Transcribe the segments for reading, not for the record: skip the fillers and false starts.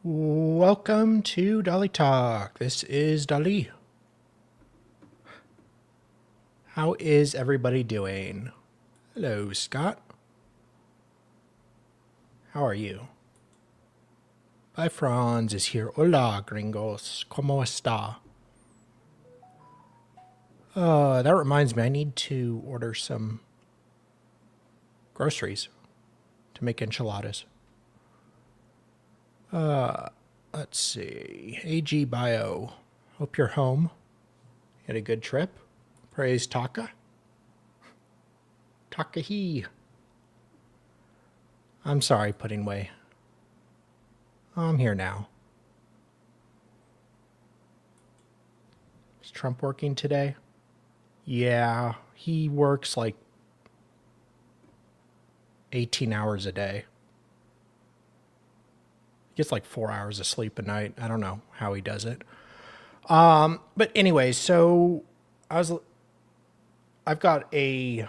Welcome to Dolly Talk. This is Dolly. How is everybody doing? Hello, Scott. How are you? Bye, Franz is here. Hola, gringos. ¿Cómo está? That reminds me, I need to order some groceries to make enchiladas. Let's see. AG Bio. Hope you're home. Had a good trip. Praise Taka. Takahi. I'm sorry, Pudding Way. I'm here now. Is Trump working today? Yeah, he works like 18 hours a day. He gets like 4 hours of sleep a night. I don't know how he does it. But anyway, so I've got a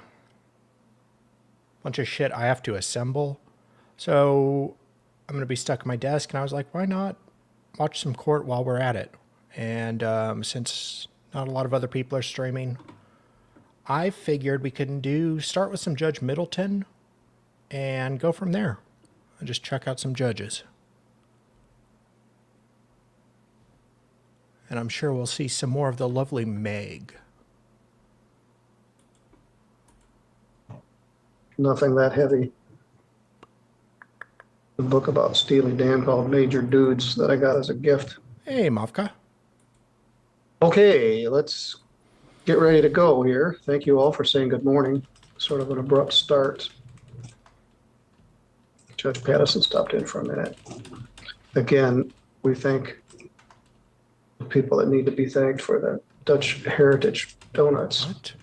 bunch of shit I have to assemble. So I'm going to be stuck at my desk, and I was like, why not watch some court while we're at it? And since not a lot of other people are streaming, I figured we could start with some Judge Middleton and go from there and just check out some judges. And I'm sure we'll see some more of the lovely Meg. Nothing that heavy. The book about Steely Dan called Major Dudes that I got as a gift. Hey, Mavka. Okay, let's get ready to go here. Thank you all for saying good morning. Sort of an abrupt start. Judge Pattison stopped in for a minute. Again, we thank the people that need to be thanked for the Dutch Heritage Donuts. What?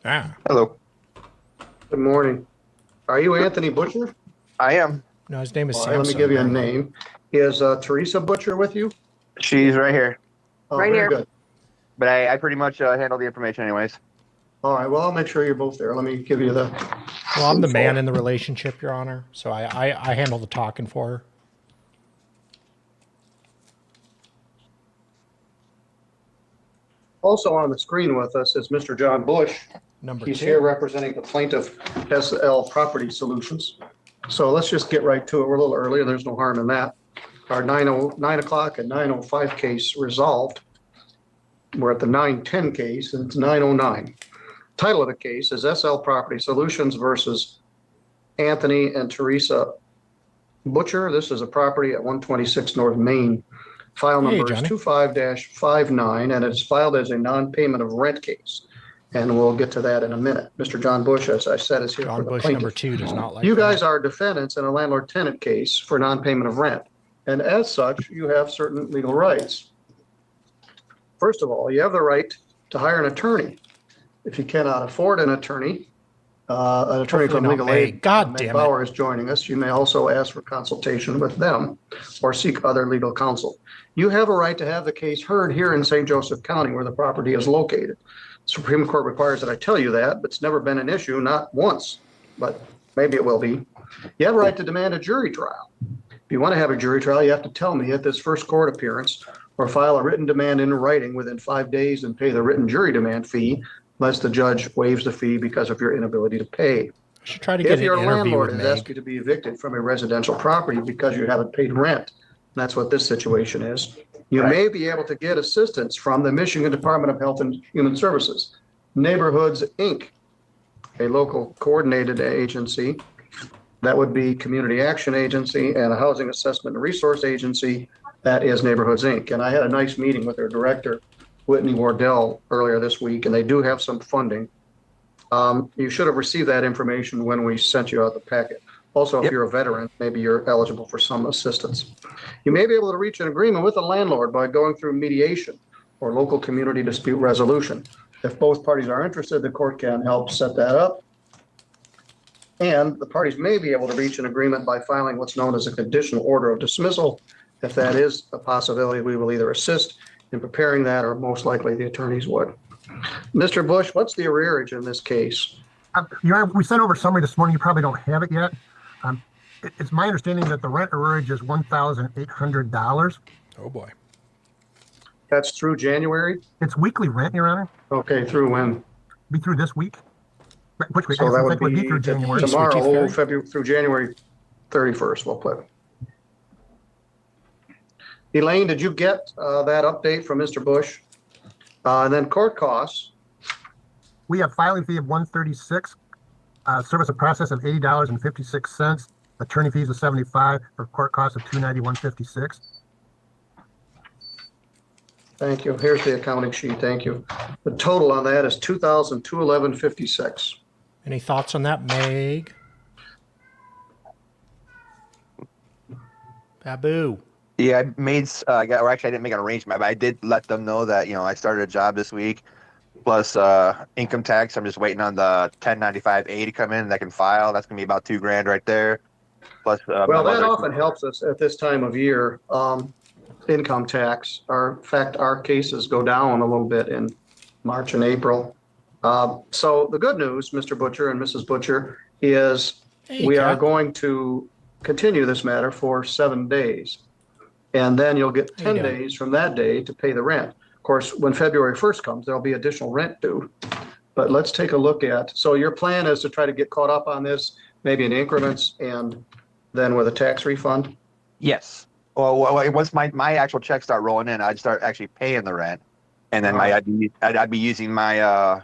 Ah, Hello. Good morning. Are you Anthony Butcher? I am. no, his name is All Samson. right, let me give you a name. Is Teresa Butcher with you? She's right here. Oh, Right very here. Good. But I pretty much handle the information anyways. All right, well, I'll make sure you're both there. Let me give you the... Well, I'm the info. man in the relationship, Your Honor, so I handle the talking for her. Also on the screen with us is Mr. John Bush. Number He's 2. here representing the plaintiff, SL Property Solutions. So let's just get right to it. We're a little early, there's no harm in that. Our 9 o'clock and 9:05 case resolved. We're at the 9:10 case, and it's 9:09. Title of the case is SL Property Solutions versus Anthony and Teresa Butcher. This is a property at 126 North Main. File Hey, number is Johnny. 25-59, and it's filed as a non-payment of rent case. And we'll get to that in a minute. Mr. John Bush, as I said, is here John for the Bush, plaintiff. number 2, does not like You guys that. are defendants in a landlord-tenant case for non-payment of rent. And as such, you have certain legal rights. First of all, you have the right to hire an attorney. If you cannot afford an attorney from Hopefully not legal Meg. aid, God Meg damn it. Bauer is joining us. You may also ask for consultation with them or seek other legal counsel. You have a right to have the case heard here in St. Joseph County where the property is located. Supreme Court requires that I tell you that, but it's never been an issue, not once, but maybe it will be. You have a right to demand a jury trial. If you want to have a jury trial, you have to tell me at this first court appearance or file a written demand in writing within 5 days and pay the written jury demand fee unless the judge waives the fee because of your inability to pay. I should try to get If an your interview landlord with has asked Meg. you to be evicted from a residential property because you haven't paid rent, and that's what this situation is, you may be able to get assistance from the Michigan Department of Health and Human Services, Neighborhoods, Inc., a local coordinated agency. That would be Community Action Agency and a Housing Assessment and Resource Agency. That is Neighborhoods, Inc. And I had a nice meeting with their director, Whitney Wardell, earlier this week, and they do have some funding. You should have received that information when we sent you out the packet. Also, if Yep. you're a veteran, maybe you're eligible for some assistance. You may be able to reach an agreement with the landlord by going through mediation or local community dispute resolution. If both parties are interested, the court can help set that up. And the parties may be able to reach an agreement by filing what's known as a conditional order of dismissal. If that is a possibility, we will either assist in preparing that, or most likely the attorneys would. Mr. Bush, what's the arrearage in this case? Your Honor, we sent over a summary this morning. You probably don't have it yet. It's my understanding that the rent arrearage is $1,800. Oh boy. That's through January? It's weekly rent, Your Honor. Okay, through when? Be through this week. Which week? So that would Would be through January. tomorrow, February, through January 31st, we'll put. Elaine, did you get that update from Mr. Bush? And then court costs. We have filing fee of $136, service of process of $80.56, attorney fees of $75, for court costs of $291.56. Thank you. Here's the accounting sheet. Thank you. The total on that is $2,211.56. Any thoughts on that, Meg? Babu. Yeah, I made, or actually I didn't make an arrangement, but I did let them know that, I started a job this week, plus income tax. I'm just waiting on the 1095A to come in and I can file. That's going to be about $2,000 right there. Plus, Well, that often helps us at this time of year. Income tax, in fact, our cases go down a little bit in March and April. So the good news, Mr. Butcher and Mrs. Butcher, is we are going to continue this matter for 7 days. And then you'll get 10 days from that day to pay the rent. Of course, when February 1st comes, there'll be additional rent due. But let's take a look at, so your plan is to try to get caught up on this, maybe in increments and then with a tax refund? Yes. Well, once my actual checks start rolling in, I'd start actually paying the rent. And then I'd be using my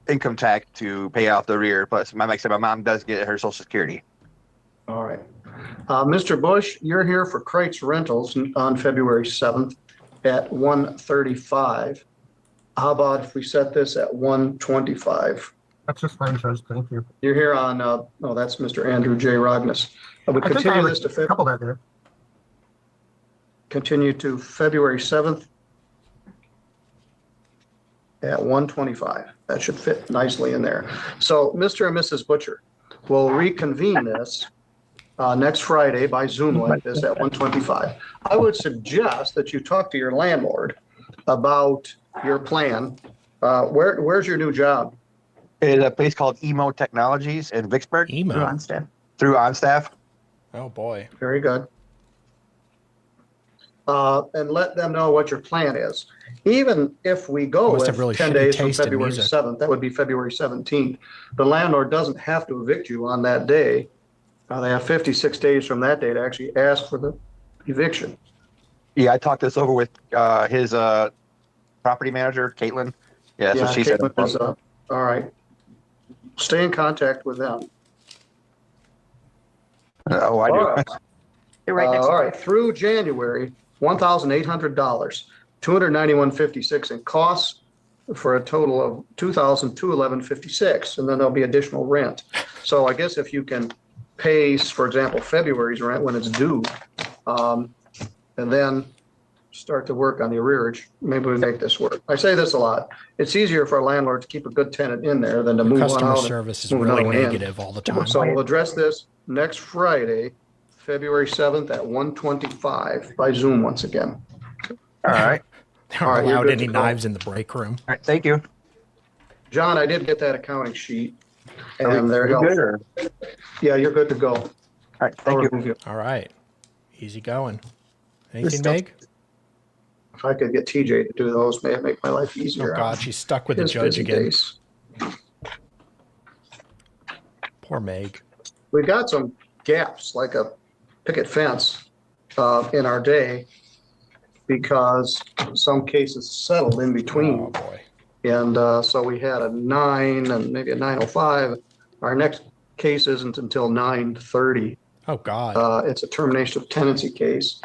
income tax to pay off the rear. Plus, like I said, my mom does get her Social Security. All right. Mr. Bush, you're here for Kreitz Rentals on February 7th at 1:35. How about if we set this at 1:25? That's just fine, Judge. Thank you. You're here on, oh, that's Mr. Andrew J. Rognus. I would continue this to couple that there. Continue to February 7th at 1:25. That should fit nicely in there. So Mr. and Mrs. Butcher will reconvene this next Friday by Zoom like this at 1:25. I would suggest that you talk to your landlord about your plan. Where's your new job? It's a place called Emo Technologies in Vicksburg. Emo. Through OnStaff. Oh boy. Very good. And let them know what your plan is. Even if we go Must with have really 10 shitty days from taste in February music. 7th, that would be February 17th. The landlord doesn't have to evict you on that day. They have 56 days from that day to actually ask for the eviction. Yeah, I talked this over with his property manager, Caitlin. Yeah, that's what she said. Caitlin is, all right. Stay in contact with them. Oh, I do. All right. They're right next All door. right, through January, $1,800, $291.56 in costs for a total of $2,211.56, and then there'll be additional rent. So I guess if you can pay, for example, February's rent when it's due, and then start to work on the arrearage, maybe we make this work. I say this a lot. It's easier for a landlord to keep a good tenant in there than to move one Customer out. service is move really another one in. negative all the time. So we'll address this next Friday, February 7th at 1:25 by Zoom once again. All right. They all right, aren't you're allowed good any to go. knives in the break room. All right. Thank you. John, I did get that accounting sheet. Are And there we you good, go. or- Yeah, you're good to go. All right. Thank I'll you. remove you. All right. Easy going. Anything, stuff- Meg? If I could get TJ to do those, may it make my life Oh easier. God, she's stuck with the His judge busy again. days. Poor Meg. We've got some gaps, like a picket fence, in our day because some cases settled in between. Oh boy. And so we had a 9 and maybe a 9:05. Our next case isn't until 9:30. Oh God. It's a termination of tenancy case,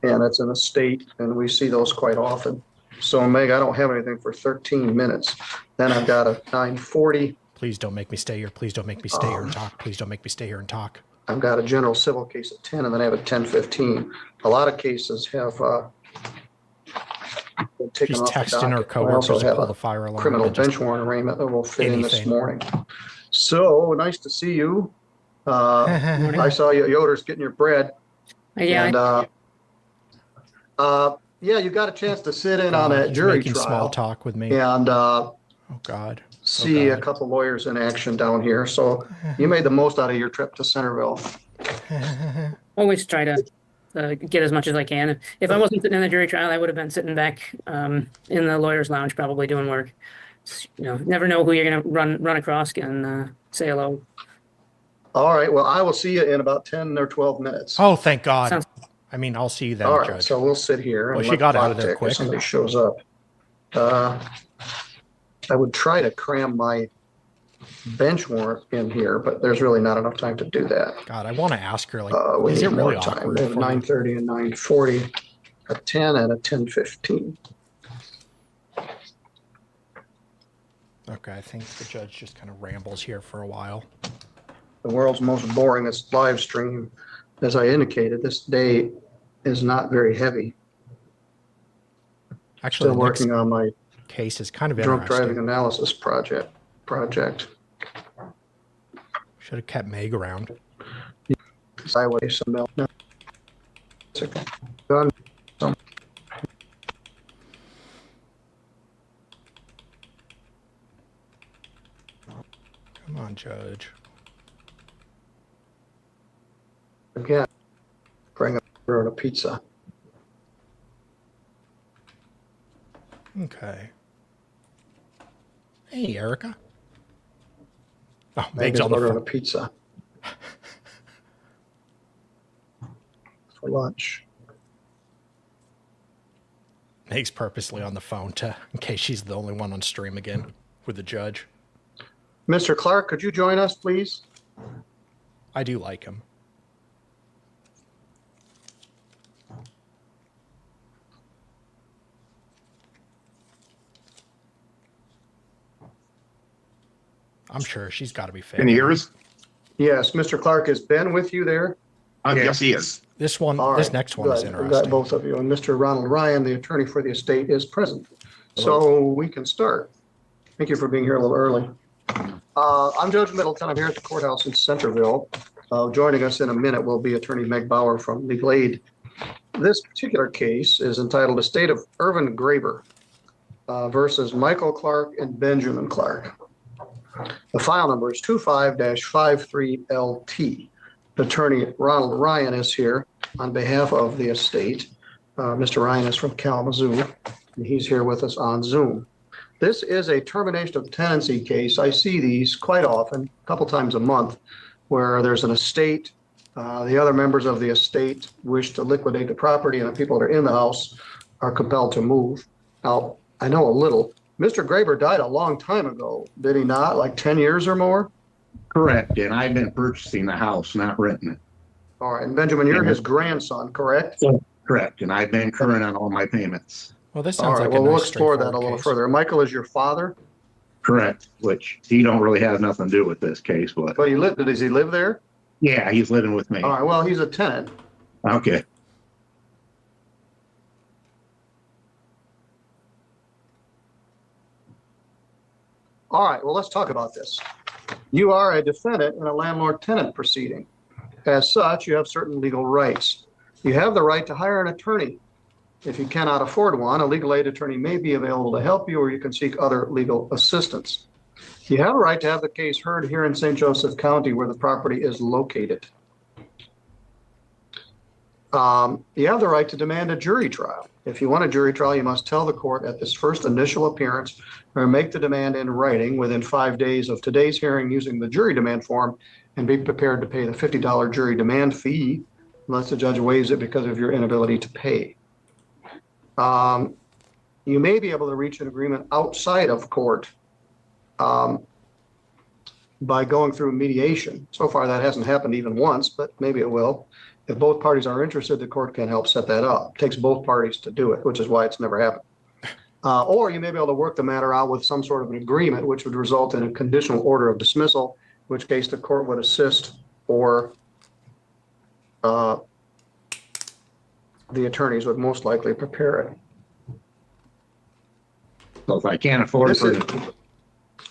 and it's an estate, and we see those quite often. So Meg, I don't have anything for 13 minutes. Then I've got a 9:40. Please don't make me stay here. Please don't make me stay here and talk. Please don't make me stay here and talk. I've got a general civil case at 10, and then I have a 10:15. A lot of cases have been taken She's off the texting her docket. I coworkers also to have pull a the fire alarm. criminal and just- bench warrant arraignment that will fit in this anything. morning. So nice to see you. I saw you at Yoder's getting your bread. Yeah, And yeah, you got a chance to sit in on God, that he's jury making small trial talk with me. and Oh God. see a God. couple lawyers in action down here. So you made the most out of your trip to Centerville. always try to get as much as I can. If I wasn't sitting in the jury trial, I would have been sitting back in the lawyer's lounge, probably doing work. Never know who you're gonna run across and say hello. All right. Well, I will see you in about 10 or 12 minutes. Oh, thank God. Sounds- I mean, I'll see you then, All right. Judge. So we'll sit here and Well, she let got the out clock of there tick if quick. somebody shows up. I would try to cram my bench warrant in here, but there's really not enough time to do that. God, I want to ask her, like, We is need it really more time. awkward We have for you? 9:30 and 9:40, a 10 and a 10:15. Okay, I think the judge just kind of rambles here for a while. The world's most boringest live stream. As I indicated, this day is not very heavy. Actually, Still the next working on my case is kind of drunk driving interesting. analysis project. Should have kept Meg around. Sideways, some milk. No. Gun. Come on, Judge. Again, bring a pizza. Okay. Hey, Erica. Oh, Meg Meg's is on the ordering a phone. pizza for lunch. Meg's purposely on the phone in case she's the only one on stream again with the judge. Mr. Clark, could you join us, please? I do like him. I'm sure she's got to be fair. Can you hear us? Yes, Mr. Clark, is Ben with you there? Yes, he is. This one, All this right, next one is good. We've got interesting. both of you. And Mr. Ronald Ryan, the attorney for the estate, is present. So we can start. Thank you for being here a little early. I'm Judge Middleton. I'm here at the courthouse in Centerville. Joining us in a minute will be Attorney Meg Bauer from Legal Aid. This particular case is entitled Estate of Irvin Graber versus Michael Clark and Benjamin Clark. The file number is 25-53LT. Attorney Ronald Ryan is here on behalf of the estate. Mr. Ryan is from Kalamazoo, and he's here with us on Zoom. This is a termination of tenancy case. I see these quite often, a couple times a month, where there's an estate. The other members of the estate wish to liquidate the property, and the people that are in the house are compelled to move. Now, I know a little. Mr. Graber died a long time ago, did he not? Like 10 years or more? Correct. And I've been purchasing the house, not renting it. All right. And Benjamin, you're his grandson, correct? Correct. And I've been current on all my payments. Well, this All sounds right. like Well, a we'll nice explore that a straightforward little case. further. Michael is your father, Correct. Which he don't really have nothing to do with this case, but but does he live there? yeah, he's living with me. All right. Well, he's a tenant. Okay. All right. Well, let's talk about this. You are a defendant in a landlord-tenant proceeding. As such, you have certain legal rights. You have the right to hire an attorney. If you cannot afford one, a legal aid attorney may be available to help you, or you can seek other legal assistance. You have a right to have the case heard here in St. Joseph County, where the property is located. You have the right to demand a jury trial. If you want a jury trial, you must tell the court at this first initial appearance or make the demand in writing within 5 days of today's hearing using the jury demand form, and be prepared to pay the $50 jury demand fee unless the judge waives it because of your inability to pay. You may be able to reach an agreement outside of court by going through mediation. So far, that hasn't happened even once, but maybe it will. If both parties are interested, the court can help set that up. It takes both parties to do it, which is why it's never happened. Or you may be able to work the matter out with some sort of an agreement, which would result in a conditional order of dismissal, in which case the court would assist or the attorneys would most likely prepare it. So if I can't afford This for is-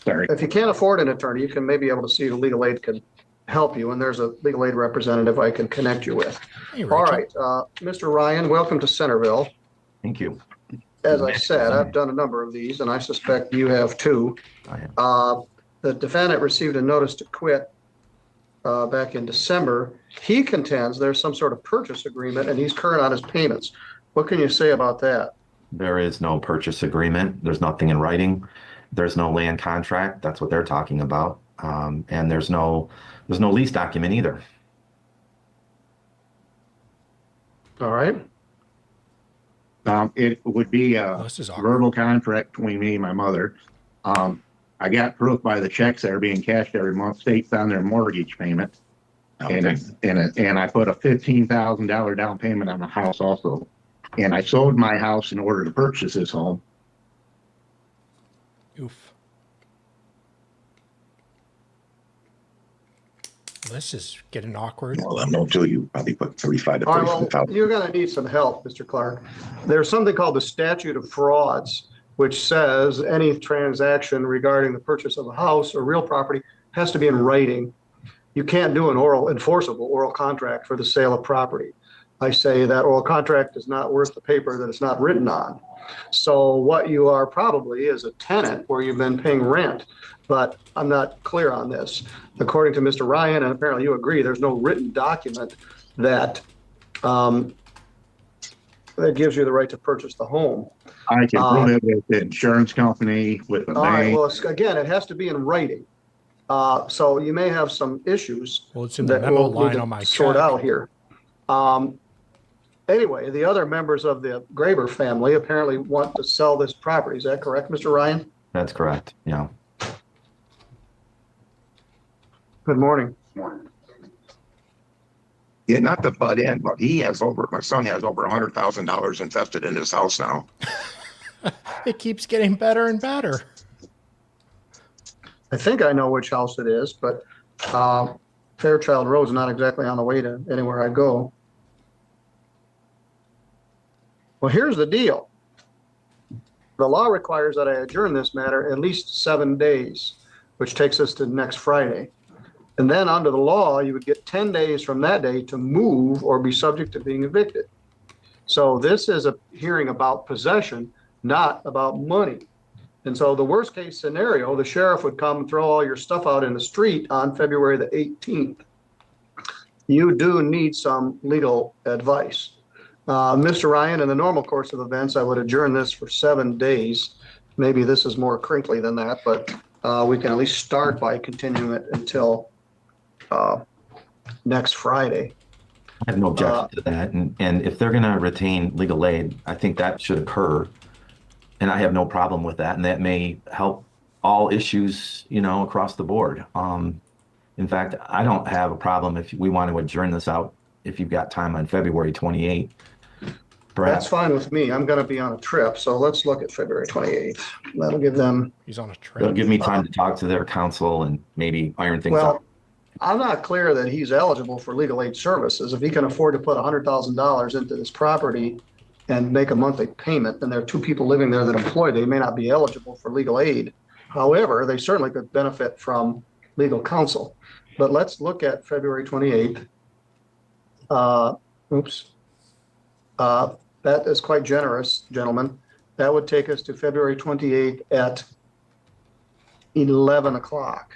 Sorry. If you can't afford an attorney, you can maybe able to see if legal aid can help you, and there's a legal aid representative I can connect you with. Hey, All Rachel. right, Mr. Ryan, welcome to Centerville. Thank you. As I said, I've done a number of these, and I suspect you have too. I am. The defendant received a notice to quit back in December. He contends there's some sort of purchase agreement, and he's current on his payments. What can you say about that? There is no purchase agreement. There's nothing in writing. There's no land contract. That's what they're talking about. And there's no lease document either. All right. It would be Oh, a this is awkward. verbal contract between me and my mother. I got proof by the checks that are being cashed every month, states on their mortgage payment. And I put a $15,000 down payment on the house also. And I sold my house in order to purchase this home. Oof. This is getting awkward. Well, I'm not till you probably put 35 to All right, well, 45,000. you're going to need some help, Mr. Clark. There's something called the statute of frauds, which says any transaction regarding the purchase of a house or real property has to be in writing. You can't do an enforceable oral contract for the sale of property. I say that oral contract is not worth the paper that it's not written on. So what you are probably is a tenant where you've been paying rent, but I'm not clear on this. According to Mr. Ryan, and apparently you agree, there's no written document that that gives you the right to purchase the home. I can prove it with the insurance company, with the All right, bank. well, again, it has to be in writing. So you may have some issues Well, it's in the that memo we'll need line to on my sort check. out here. Anyway, the other members of the Graber family apparently want to sell this property. Is that correct, Mr. Ryan? That's correct. Yeah. Good morning. Yeah, not to butt in, but my son has over $100,000 invested in his house now. It keeps getting better and better. I think I know which house it is, but Fairchild Road's not exactly on the way to anywhere I go. Well, here's the deal. The law requires that I adjourn this matter at least 7 days, which takes us to next Friday. And then under the law, you would get 10 days from that day to move or be subject to being evicted. So this is a hearing about possession, not about money. And so the worst case scenario, the sheriff would come and throw all your stuff out in the street on February the 18th. You do need some legal advice. Mr. Ryan, in the normal course of events, I would adjourn this for 7 days. Maybe this is more crinkly than that, but we can at least start by continuing it until next Friday. I have no objection to that. And if they're going to retain legal aid, I think that should occur. And I have no problem with that. And that may help all issues, across the board. In fact, I don't have a problem if we want to adjourn this out, if you've got time on February 28th. That's fine with me. I'm going to be on a trip. So let's look at February 28th. That'll give them. He's on a It'll trip. give me time to talk to their counsel and maybe iron things Well, out. I'm not clear that he's eligible for legal aid services. If he can afford to put $100,000 into this property and make a monthly payment, and there are two people living there that employ, they may not be eligible for legal aid. However, they certainly could benefit from legal counsel. But let's look at February 28th. That is quite generous, gentlemen. That would take us to February 28th at 11 o'clock.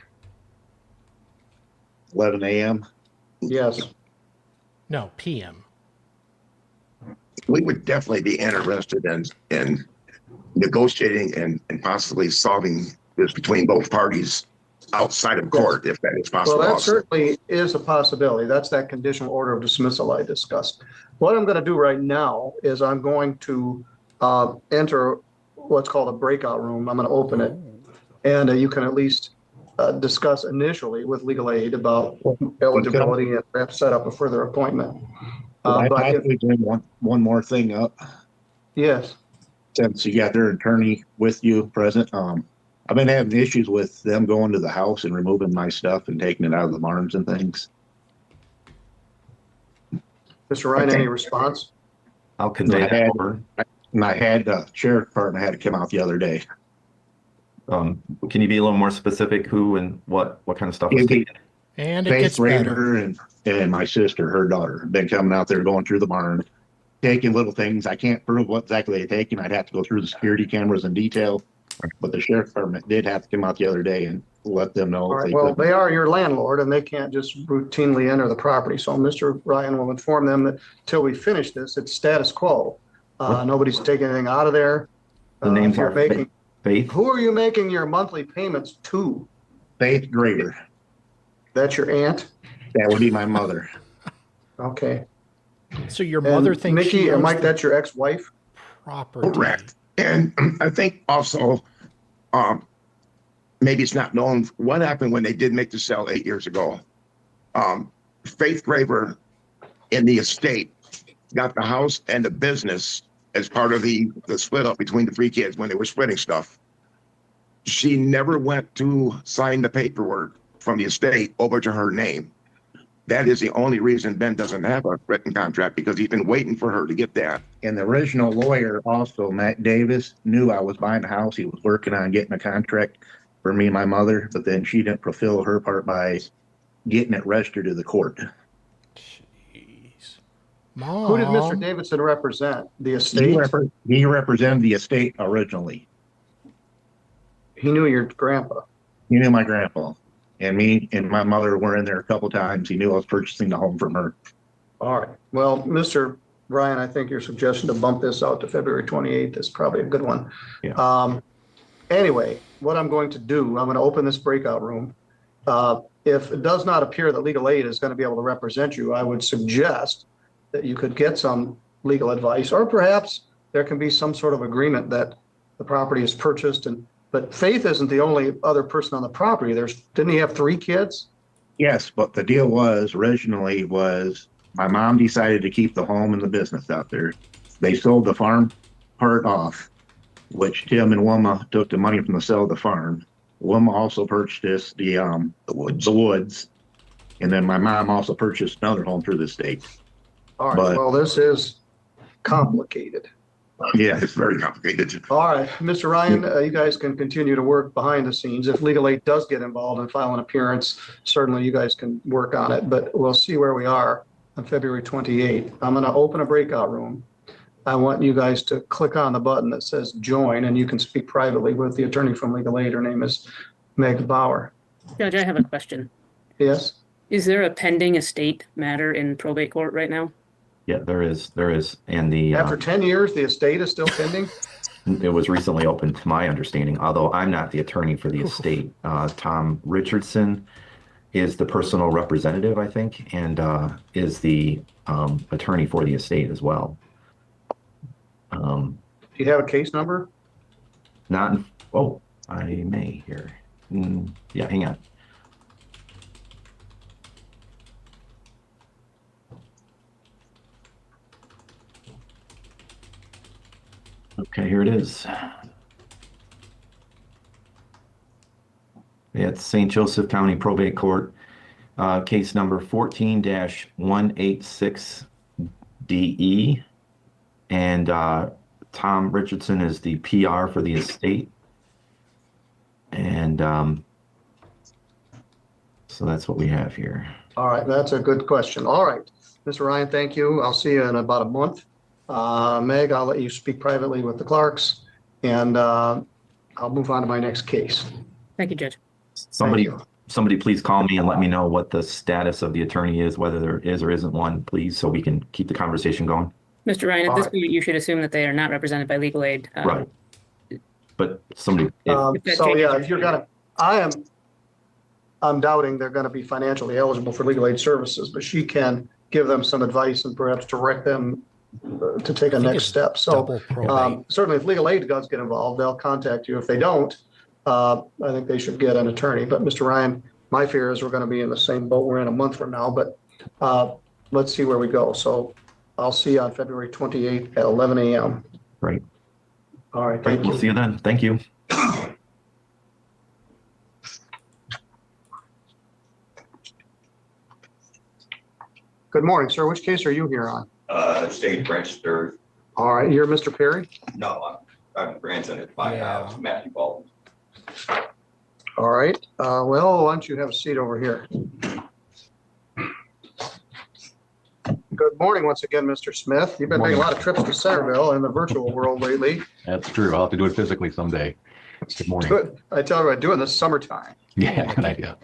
11 a.m. Yes. No, PM. We would definitely be interested in negotiating and possibly solving this between both parties outside of court, if that is possible. Well, that also. certainly is a possibility. That's that conditional order of dismissal I discussed. What I'm going to do right now is I'm going to enter what's called a breakout room. I'm going to open it, and you can at least discuss initially with legal aid about eligibility and perhaps set up a further appointment. Could I But if, possibly bring one more thing up? yes, Since you got their attorney with you present, I've been having issues with them going to the house and removing my stuff and taking it out of the barns and things. Mr. Ryan, any response? I'll convey I that had- over. And I had the sheriff department had to come out the other day. Can you be a little more specific? Who and what kind of stuff was It'd be taken? And it Faith gets better. Graver and my sister, her daughter, been coming out there going through the barn, taking little things. I can't prove what exactly they're taking. I'd have to go through the security cameras in detail. But the sheriff department did have to come out the other day and let them know. All if right, they well, could. they are your landlord and they can't just routinely enter the property. So Mr. Ryan will inform them that till we finish this, it's status quo. Nobody's taking anything out of there. The names If you're are making, Faith. who are you making your monthly payments to? Faith Graver. That's your aunt? That would be my mother. Okay. So your mother And thinks she Nikki or owns Mike, the that's your ex-wife? property. Correct. And I think also, maybe it's not known what happened when they did make the sale 8 years ago. Faith Graver in the estate got the house and the business as part of the split up between the three kids when they were splitting stuff. She never went to sign the paperwork from the estate over to her name. That is the only reason Ben doesn't have a written contract, because he's been waiting for her to get that. And the original lawyer, also Matt Davis, knew I was buying the house. He was working on getting a contract for me and my mother, but then she didn't fulfill her part by getting it registered to the court. Jeez. Mom. Who did Mr. Davidson represent? The He, estate? he represented the estate originally. He knew your grandpa. He knew my grandpa. And me and my mother were in there a couple times. He knew I was purchasing the home from her. All right. Well, Mr. Ryan, I think your suggestion to bump this out to February 28th is probably a good one. Yeah. Anyway, what I'm going to do, I'm going to open this breakout room. If it does not appear that legal aid is going to be able to represent you, I would suggest that you could get some legal advice, or perhaps there can be some sort of agreement that the property is purchased. But Faith isn't the only other person on the property. Didn't he have 3 kids? Yes, but the deal was originally was my mom decided to keep the home and the business out there. They sold the farm part off, which Tim and Wilma took the money from the sale of the farm. Wilma also purchased the woods. And then my mom also purchased another home through the state. All right. But- Well, this is complicated. Yeah, It's very complicated. All right, Mr. Ryan, you guys can continue to work behind the scenes. If legal aid does get involved and file an appearance, certainly you guys can work on it, but we'll see where we are on February 28th. I'm going to open a breakout room. I want you guys to click on the button that says join, and you can speak privately with the attorney from legal aid. Her name is Meg Bauer. Judge, I have a question. Yes? Is there a pending estate matter in probate court right now? Yeah, there is. And After 10 years, the estate is still pending? it was recently opened to my understanding, although I'm not the attorney for the estate. Tom Richardson is the personal representative, I think, and is the attorney for the estate as well. Do you have a case number? Not, I may here. Yeah, hang on. Okay, here it is. It's St. Joseph County Probate Court, case number 14-186DE. And Tom Richardson is the PR for the estate. And so that's what we have here. All right, that's a good question. All right, Mr. Ryan, thank you. I'll see you in about a month. Meg, I'll let you speak privately with the clerks, and I'll move on to my next case. Thank you, Judge. Somebody you. please call me and let me know what the status of the attorney is, whether there is or isn't one, please, so we can keep the conversation going. Mr. Ryan, at All this right. point, you should assume that they are not represented by legal aid. Right. But somebody, If that So yeah, changes- if you're gonna, I'm doubting they're gonna be financially eligible for legal aid services, but she can give them some advice and perhaps direct them to take a I think next it's step. So double probate. certainly if legal aid does get involved, they'll contact you. If they don't, I think they should get an attorney. But Mr. Ryan, my fear is we're gonna be in the same boat we're in a month from now, but let's see where we go. So I'll see you on February 28th at 11 a.m. right. All right, Right, thank we'll you. see you then. Thank you. Good morning, sir. Which case are you here on? State registered. All right, you're Mr. Perry? No, I'm grandson at my Yeah. house, Matthew Baldwin. All right. Well, why don't you have a seat over here? Good morning once again, Mr. Smith. You've been making a lot of trips to Centerville in the virtual world lately. That's true. I'll have to do it physically someday. Good morning. Good. I tell you, I do in the summertime. Yeah, good idea.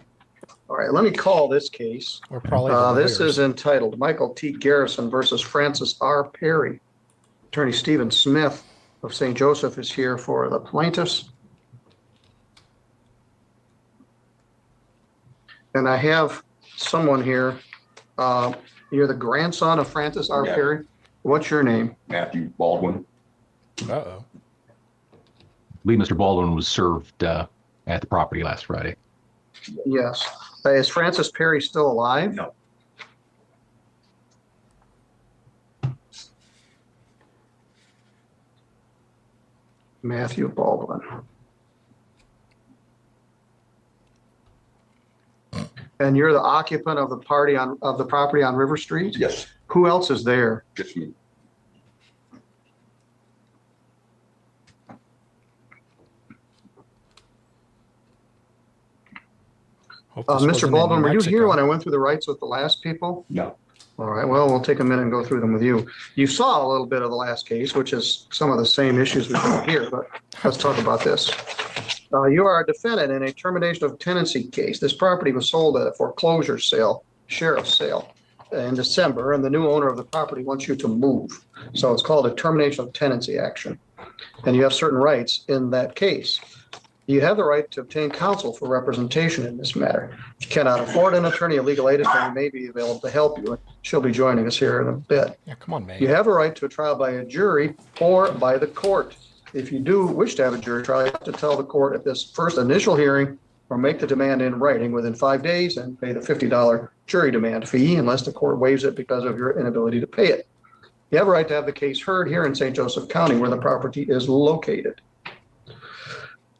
All right, let me call this case. We're probably the This lawyers. is entitled Michael T. Garrison versus Francis R. Perry. Attorney Stephen Smith of St. Joseph is here for the plaintiffs. And I have someone here. You're the grandson of Francis R. Yeah. Perry. What's your name? Matthew Baldwin. Uh-oh. I believe Mr. Baldwin was served at the property last Friday. Yes. Is Francis Perry still alive? No. Matthew Baldwin. And you're the occupant of the property on River Street? Yes, Who else is there? just me. Hope this wasn't Mr. in Baldwin, New were you here Mexico. when I went through the rights with the last people? No. All right, well, we'll take a minute and go through them with you. You saw a little bit of the last case, which is some of the same issues we have here, but let's talk about this. You are a defendant in a termination of tenancy case. This property was sold at a foreclosure sale, sheriff's sale in December, and the new owner of the property wants you to move. So it's called a termination of tenancy action. And you have certain rights in that case. You have the right to obtain counsel for representation in this matter. If you cannot afford an attorney, a legal aid attorney may be available to help you. She'll be joining us here in a bit. Yeah, come on, man. You have a right to a trial by a jury or by the court. If you do wish to have a jury trial, you have to tell the court at this first initial hearing or make the demand in writing within 5 days and pay the $50 jury demand fee unless the court waives it because of your inability to pay it. You have a right to have the case heard here in St. Joseph County where the property is located.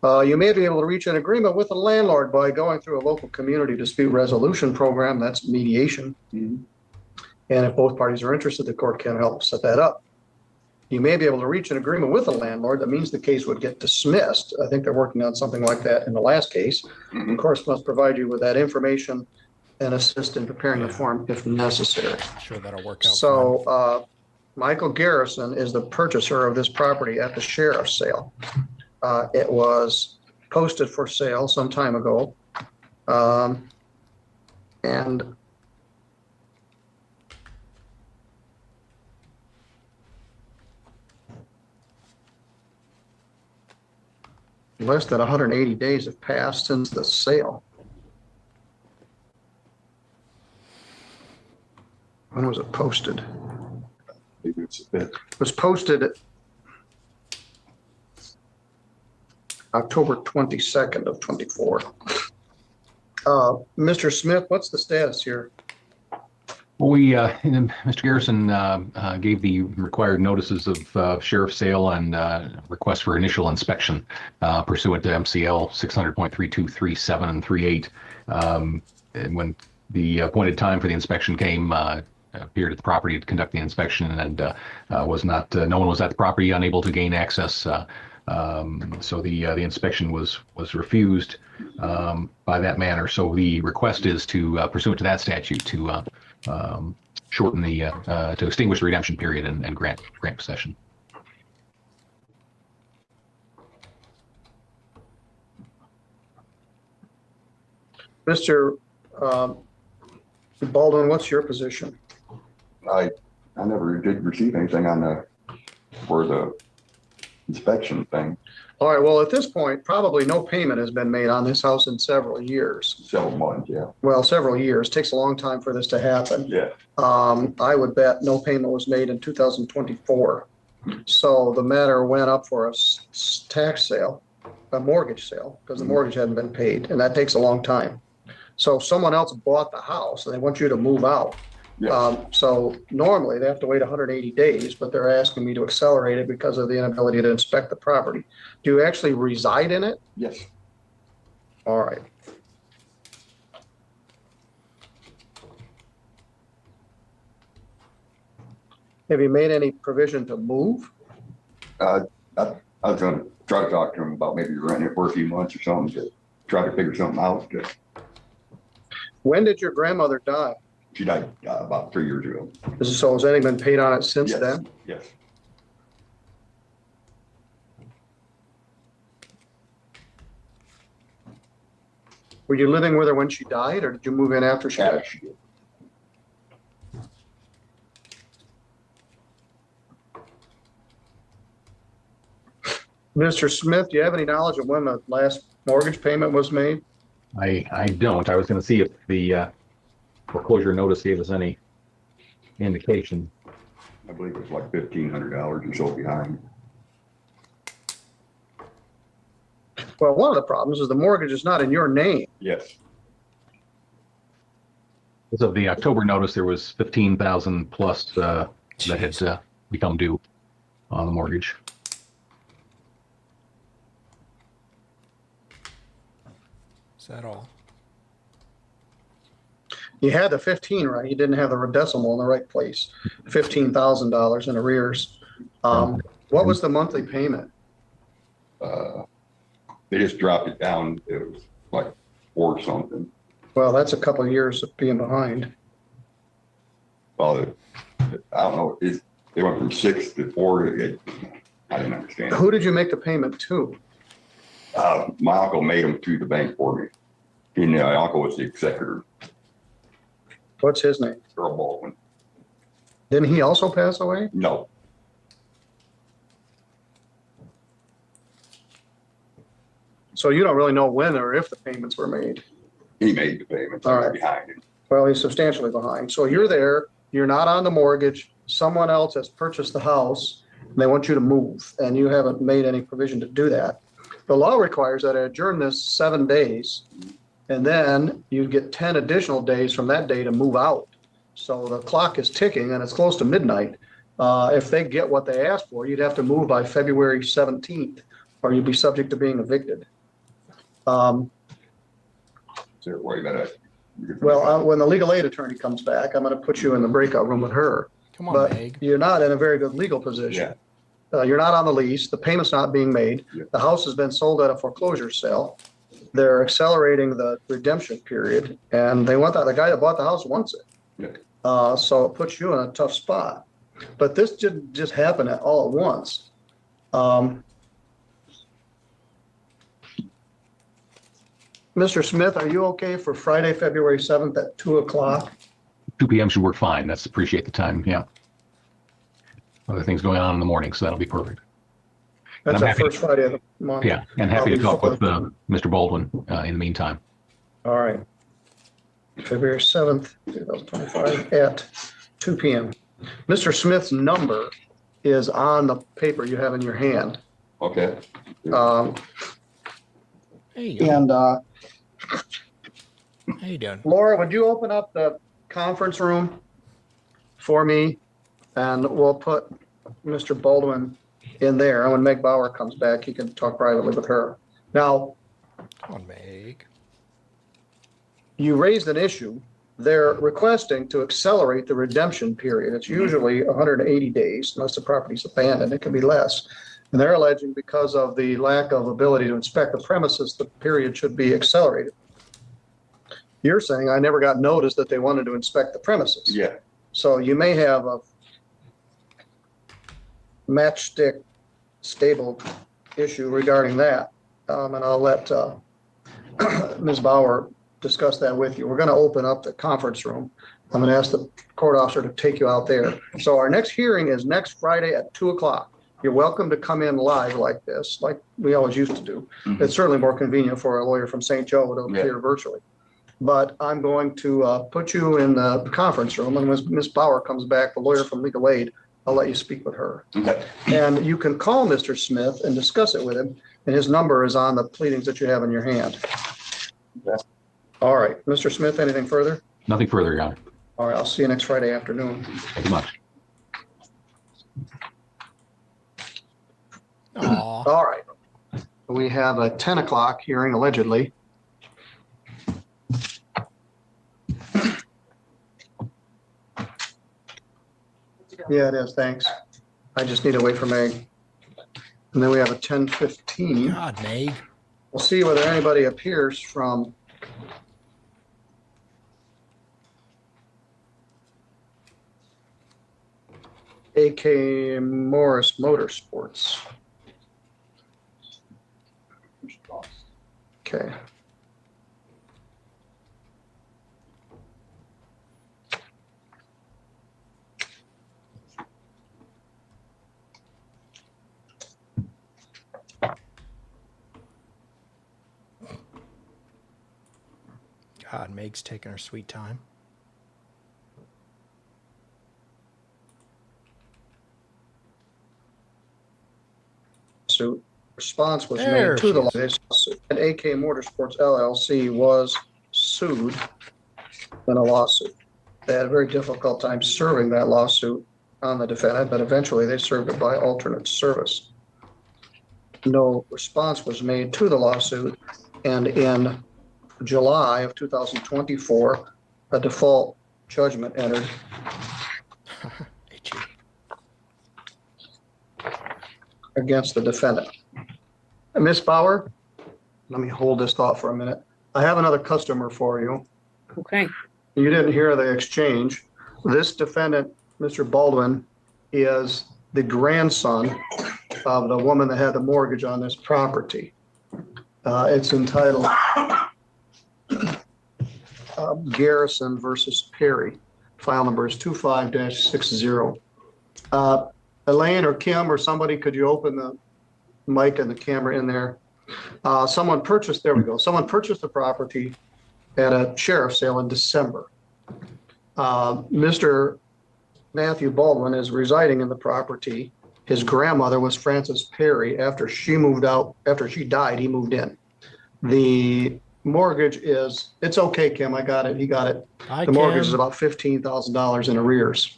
You may be able to reach an agreement with the landlord by going through a local community dispute resolution program. That's mediation. And if both parties are interested, the court can help set that up. You may be able to reach an agreement with the landlord. That means the case would get dismissed. I think they're working on something like that in the last case. Of course, must provide you with that information and assist in preparing the form if necessary. I'm sure that'll work out. fine. So Michael Garrison is the purchaser of this property at the sheriff's sale. It was posted for sale some time ago. And less than 180 days have passed since the sale. When was it posted? Maybe it's a bit. It was posted October 22nd of 24. Mr. Smith, what's the status here? Well, Mr. Garrison gave the required notices of sheriff's sale and request for initial inspection pursuant to MCL 600.3237 and 38. And when the appointed time for the inspection came, appeared at the property to conduct the inspection and no one was at the property, unable to gain access. So the inspection was refused by that manner. So the request is to pursuant to that statute to shorten to extinguish the redemption period and grant possession. Mr. Baldwin, what's your position? I never did receive anything for the inspection thing. All right, well, at this point, probably no payment has been made on this house in several years. Several months, yeah. Well, several years. Takes a long time for this to happen. Yeah. I would bet no payment was made in 2024. So the matter went up for a tax sale, a mortgage sale, because the mortgage hadn't been paid, and that takes a long time. So someone else bought the house and they want you to move out. Yeah. So normally they have to wait 180 days, but they're asking me to accelerate it because of the inability to inspect the property. Do you actually reside in it? Yes. All right. Have you made any provision to move? I was gonna try to talk to him about maybe renting it for a few months or something to try to figure something out. When did your grandmother die? She died about 3 years ago. So has anything been paid on it since Yes, then? yes. Were you living with her when she died, or did you move in after she Yeah, died? she did. Mr. Smith, do you have any knowledge of when the last mortgage payment was made? I don't. I was going to see if the foreclosure notice gave us any indication. I believe it's like $1,500 or so behind. Well, one of the problems is the mortgage is not in your name. Yes. As of the October notice, there was 15,000 plus that had become due on the mortgage. Is that all? You had the 15 right. You didn't have the decimal in the right place. $15,000 in arrears. What was the monthly payment? They just dropped it down. It was like 4 something. Well, that's a couple of years of being behind. Well, I don't know. They went from 6 to 4. I didn't understand. Who did you make the payment to? My uncle made them through the bank for me. And my uncle was the executor, What's his name? Earl Baldwin. Didn't he also pass away? No, So you don't really know when or if the payments were made. he made the payments. All right. Behind it. Well, he's substantially behind. So you're there, you're not on the mortgage, someone else has purchased the house, and they want you to move, and you haven't made any provision to do that. The law requires that I adjourn this 7 days, and then you get 10 additional days from that day to move out. So the clock is ticking and it's close to midnight. If they get what they asked for, you'd have to move by February 17th, or you'd be subject to being evicted. Is there a way that When the legal aid attorney comes back, I'm going to put you in the breakout room with her. Come on, But Meg. you're not in a very good legal position. You're not on the lease. The payment's not being made. Yeah. The house has been sold at a foreclosure sale. They're accelerating the redemption period, and they want that. The guy that bought the house wants it. Yeah. So it puts you in a tough spot. But this didn't just happen all at once. Mr. Smith, are you okay for Friday, February 7th at 2 o'clock? 2 p.m. should work fine. That's appreciate the time. Yeah. Other things going on in the morning, so that'll be perfect. That's I'm our happy- first Friday of the month. Yeah, and happy to talk with Mr. Baldwin in the meantime. All right. February 7th, 2025 at 2 p.m. Mr. Smith's number is on the paper you have in your hand. Okay. Um, There you go. And How you doing? Laura, would you open up the conference room for me? And we'll put Mr. Baldwin in there. And when Meg Bauer comes back, he can talk privately with her. Now, Come on, Meg. you raised an issue. They're requesting to accelerate the redemption period. It's usually 180 days unless the property's abandoned. It can be less. And they're alleging because of the lack of ability to inspect the premises, the period should be accelerated. You're saying I never got notice that they wanted to inspect the premises. Yeah. So you may have a matchstick stable issue regarding that. And I'll let Ms. Bauer discuss that with you. We're going to open up the conference room. I'm going to ask the court officer to take you out there. So our next hearing is next Friday at 2 o'clock. You're welcome to come in live like this, like we always used to do. Mhm. It's certainly more convenient for a lawyer from St. Joe to appear virtually. But I'm going to put you in the conference room, and when Ms. Bauer comes back, the lawyer from Legal Aid, I'll let you speak with her. Okay. And you can call Mr. Smith and discuss it with him, and his number is on the pleadings that you have in your hand. Yeah. All right, Mr. Smith, anything further? Nothing further, Your Honor. All right, I'll see you next Friday afternoon. Thank you much. Aw. All right. We have a 10 o'clock hearing allegedly. Yeah, it is, thanks. I just need to wait for Meg. And then we have a 10:15. God, Meg. We'll see whether anybody appears from AK Morris Motorsports. Okay. God, Meg's taking her sweet time. Suit response was There made to she the is. lawsuit, and AK Motorsports LLC was sued in a lawsuit. They had a very difficult time serving that lawsuit on the defendant, but eventually they served it by alternate service. No response was made to the lawsuit, and in July of 2024, a default judgment entered HE. against the defendant. And Ms. Bauer, let me hold this thought for a minute. I have another customer for you. Okay. You didn't hear the exchange. This defendant, Mr. Baldwin, is the grandson of the woman that had the mortgage on this property. It's entitled Garrison versus Perry. File number is 25-60. Elaine or Kim or somebody, could you open the mic and the camera in there? Someone purchased the property at a sheriff's sale in December. Mr. Matthew Baldwin is residing in the property. His grandmother was Frances Perry. After she died, he moved in. The mortgage is, it's okay, Kim, I got it, he got it. Hi, The mortgage Kim. is about $15,000 in arrears.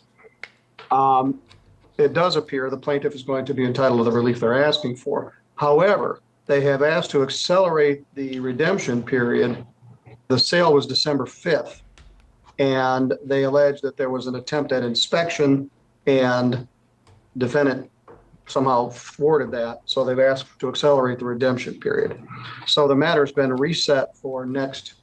It does appear the plaintiff is going to be entitled to the relief they're asking for. However, they have asked to accelerate the redemption period. The sale was December 5th, and they allege that there was an attempt at inspection and defendant somehow thwarted that. So they've asked to accelerate the redemption period. So the matter's been reset for next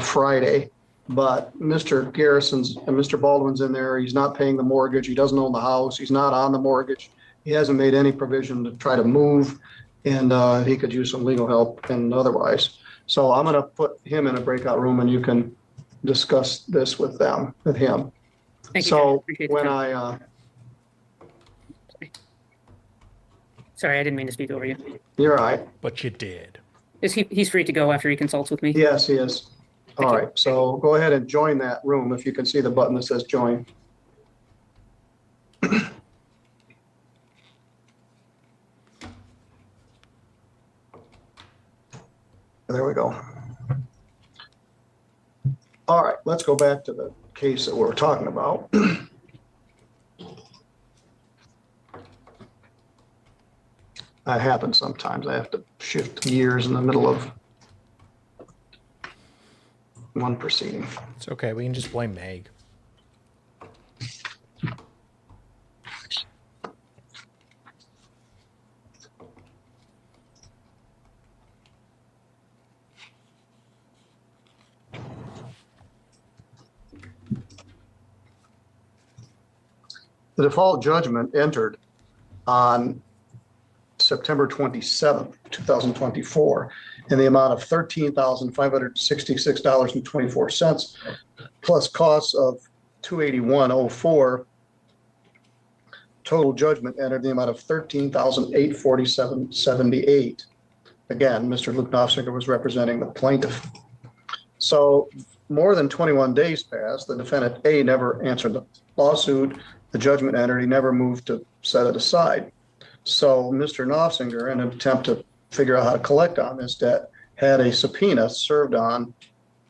Friday. But Mr. Garrison's and Mr. Baldwin's in there. He's not paying the mortgage. He doesn't own the house. He's not on the mortgage. He hasn't made any provision to try to move, and he could use some legal help and otherwise. So I'm going to put him in a breakout room, and you can discuss this with him. Thank you. So Appreciate the when time. Sorry, I didn't mean to speak over you. You're right. But you did. He's free to go after he consults with me? Yes, he is. Thank All you. right. So go ahead and join that room if you can see the button that says join. There we go. All right, let's go back to the case that we're talking about. That happens sometimes. I have to shift gears in the middle of one proceeding. It's okay. We can just blame Meg. The default judgment entered on September 27th, 2024, in the amount of $13,566.24, plus costs of $281.04. Total judgment entered in the amount of $13,847.78. Again, Mr. Luke Knopfsinger was representing the plaintiff. So more than 21 days passed. The defendant A never answered the lawsuit. The judgment entered. He never moved to set it aside. So Mr. Knopfsinger, in an attempt to figure out how to collect on this debt, had a subpoena served on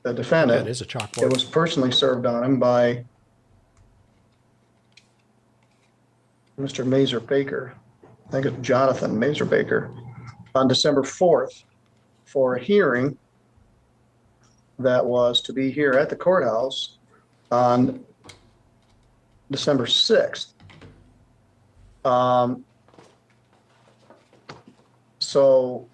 the defendant. That is a It chalkboard. was personally served on him by Mr. Mazer Baker. I think it's Jonathan Mazer Baker, on December 4th for a hearing that was to be here at the courthouse on December 6th. So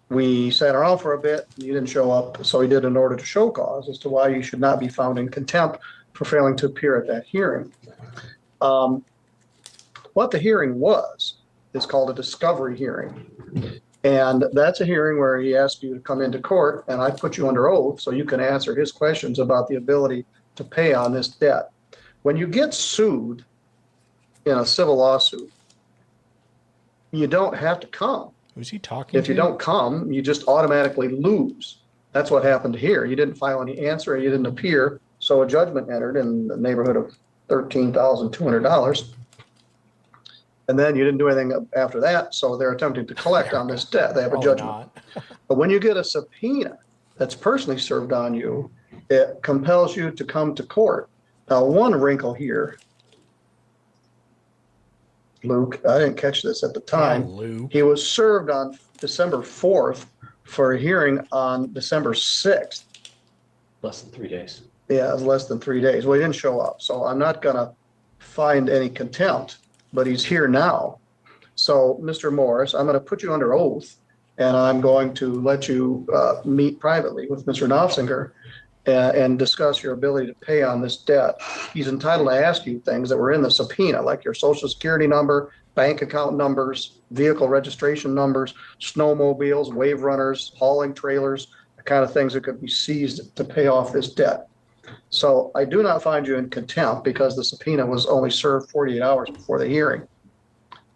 We sat around for a bit, and you didn't show up, so he did an order to show cause as to why you should not be found in contempt for failing to appear at that hearing. What the hearing was is called a discovery hearing. And that's a hearing where he asked you to come into court, and I put you under oath so you can answer his questions about the ability to pay on this debt. When you get sued in a civil lawsuit, you don't have to come. Who's he talking to? If you don't come, you just automatically lose. That's what happened here. You didn't file any answer, you didn't appear, so a judgment entered in the neighborhood of $13,200. And then you didn't do anything after that, so they're attempting to collect on this debt. They have a judgment. But when you get a subpoena that's personally served on you, it compels you to come to court. Now, one wrinkle here, Luke, I didn't catch this at the time. Luke. He was served on December 4th for a hearing on December 6th. Less than 3 days. Yeah, it was less than 3 days. Well, he didn't show up, so I'm not gonna find any contempt, but he's here now. So, Mr. Morris, I'm gonna put you under oath, and I'm going to let you meet privately with Mr. Knopfinger and discuss your ability to pay on this debt. He's entitled to ask you things that were in the subpoena, like your social security number, bank account numbers, vehicle registration numbers, snowmobiles, wave runners, hauling trailers, the kind of things that could be seized to pay off this debt. So I do not find you in contempt because the subpoena was only served 48 hours before the hearing.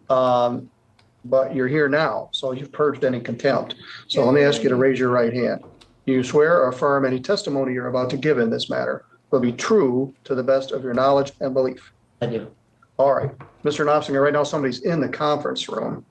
But you're here now, so you've purged any contempt. So let me ask you to raise your right hand. You swear or affirm any testimony you're about to give in this matter will be true to the best of your knowledge and belief? I do. All right. Mr. Knopfinger, right now somebody's in the conference room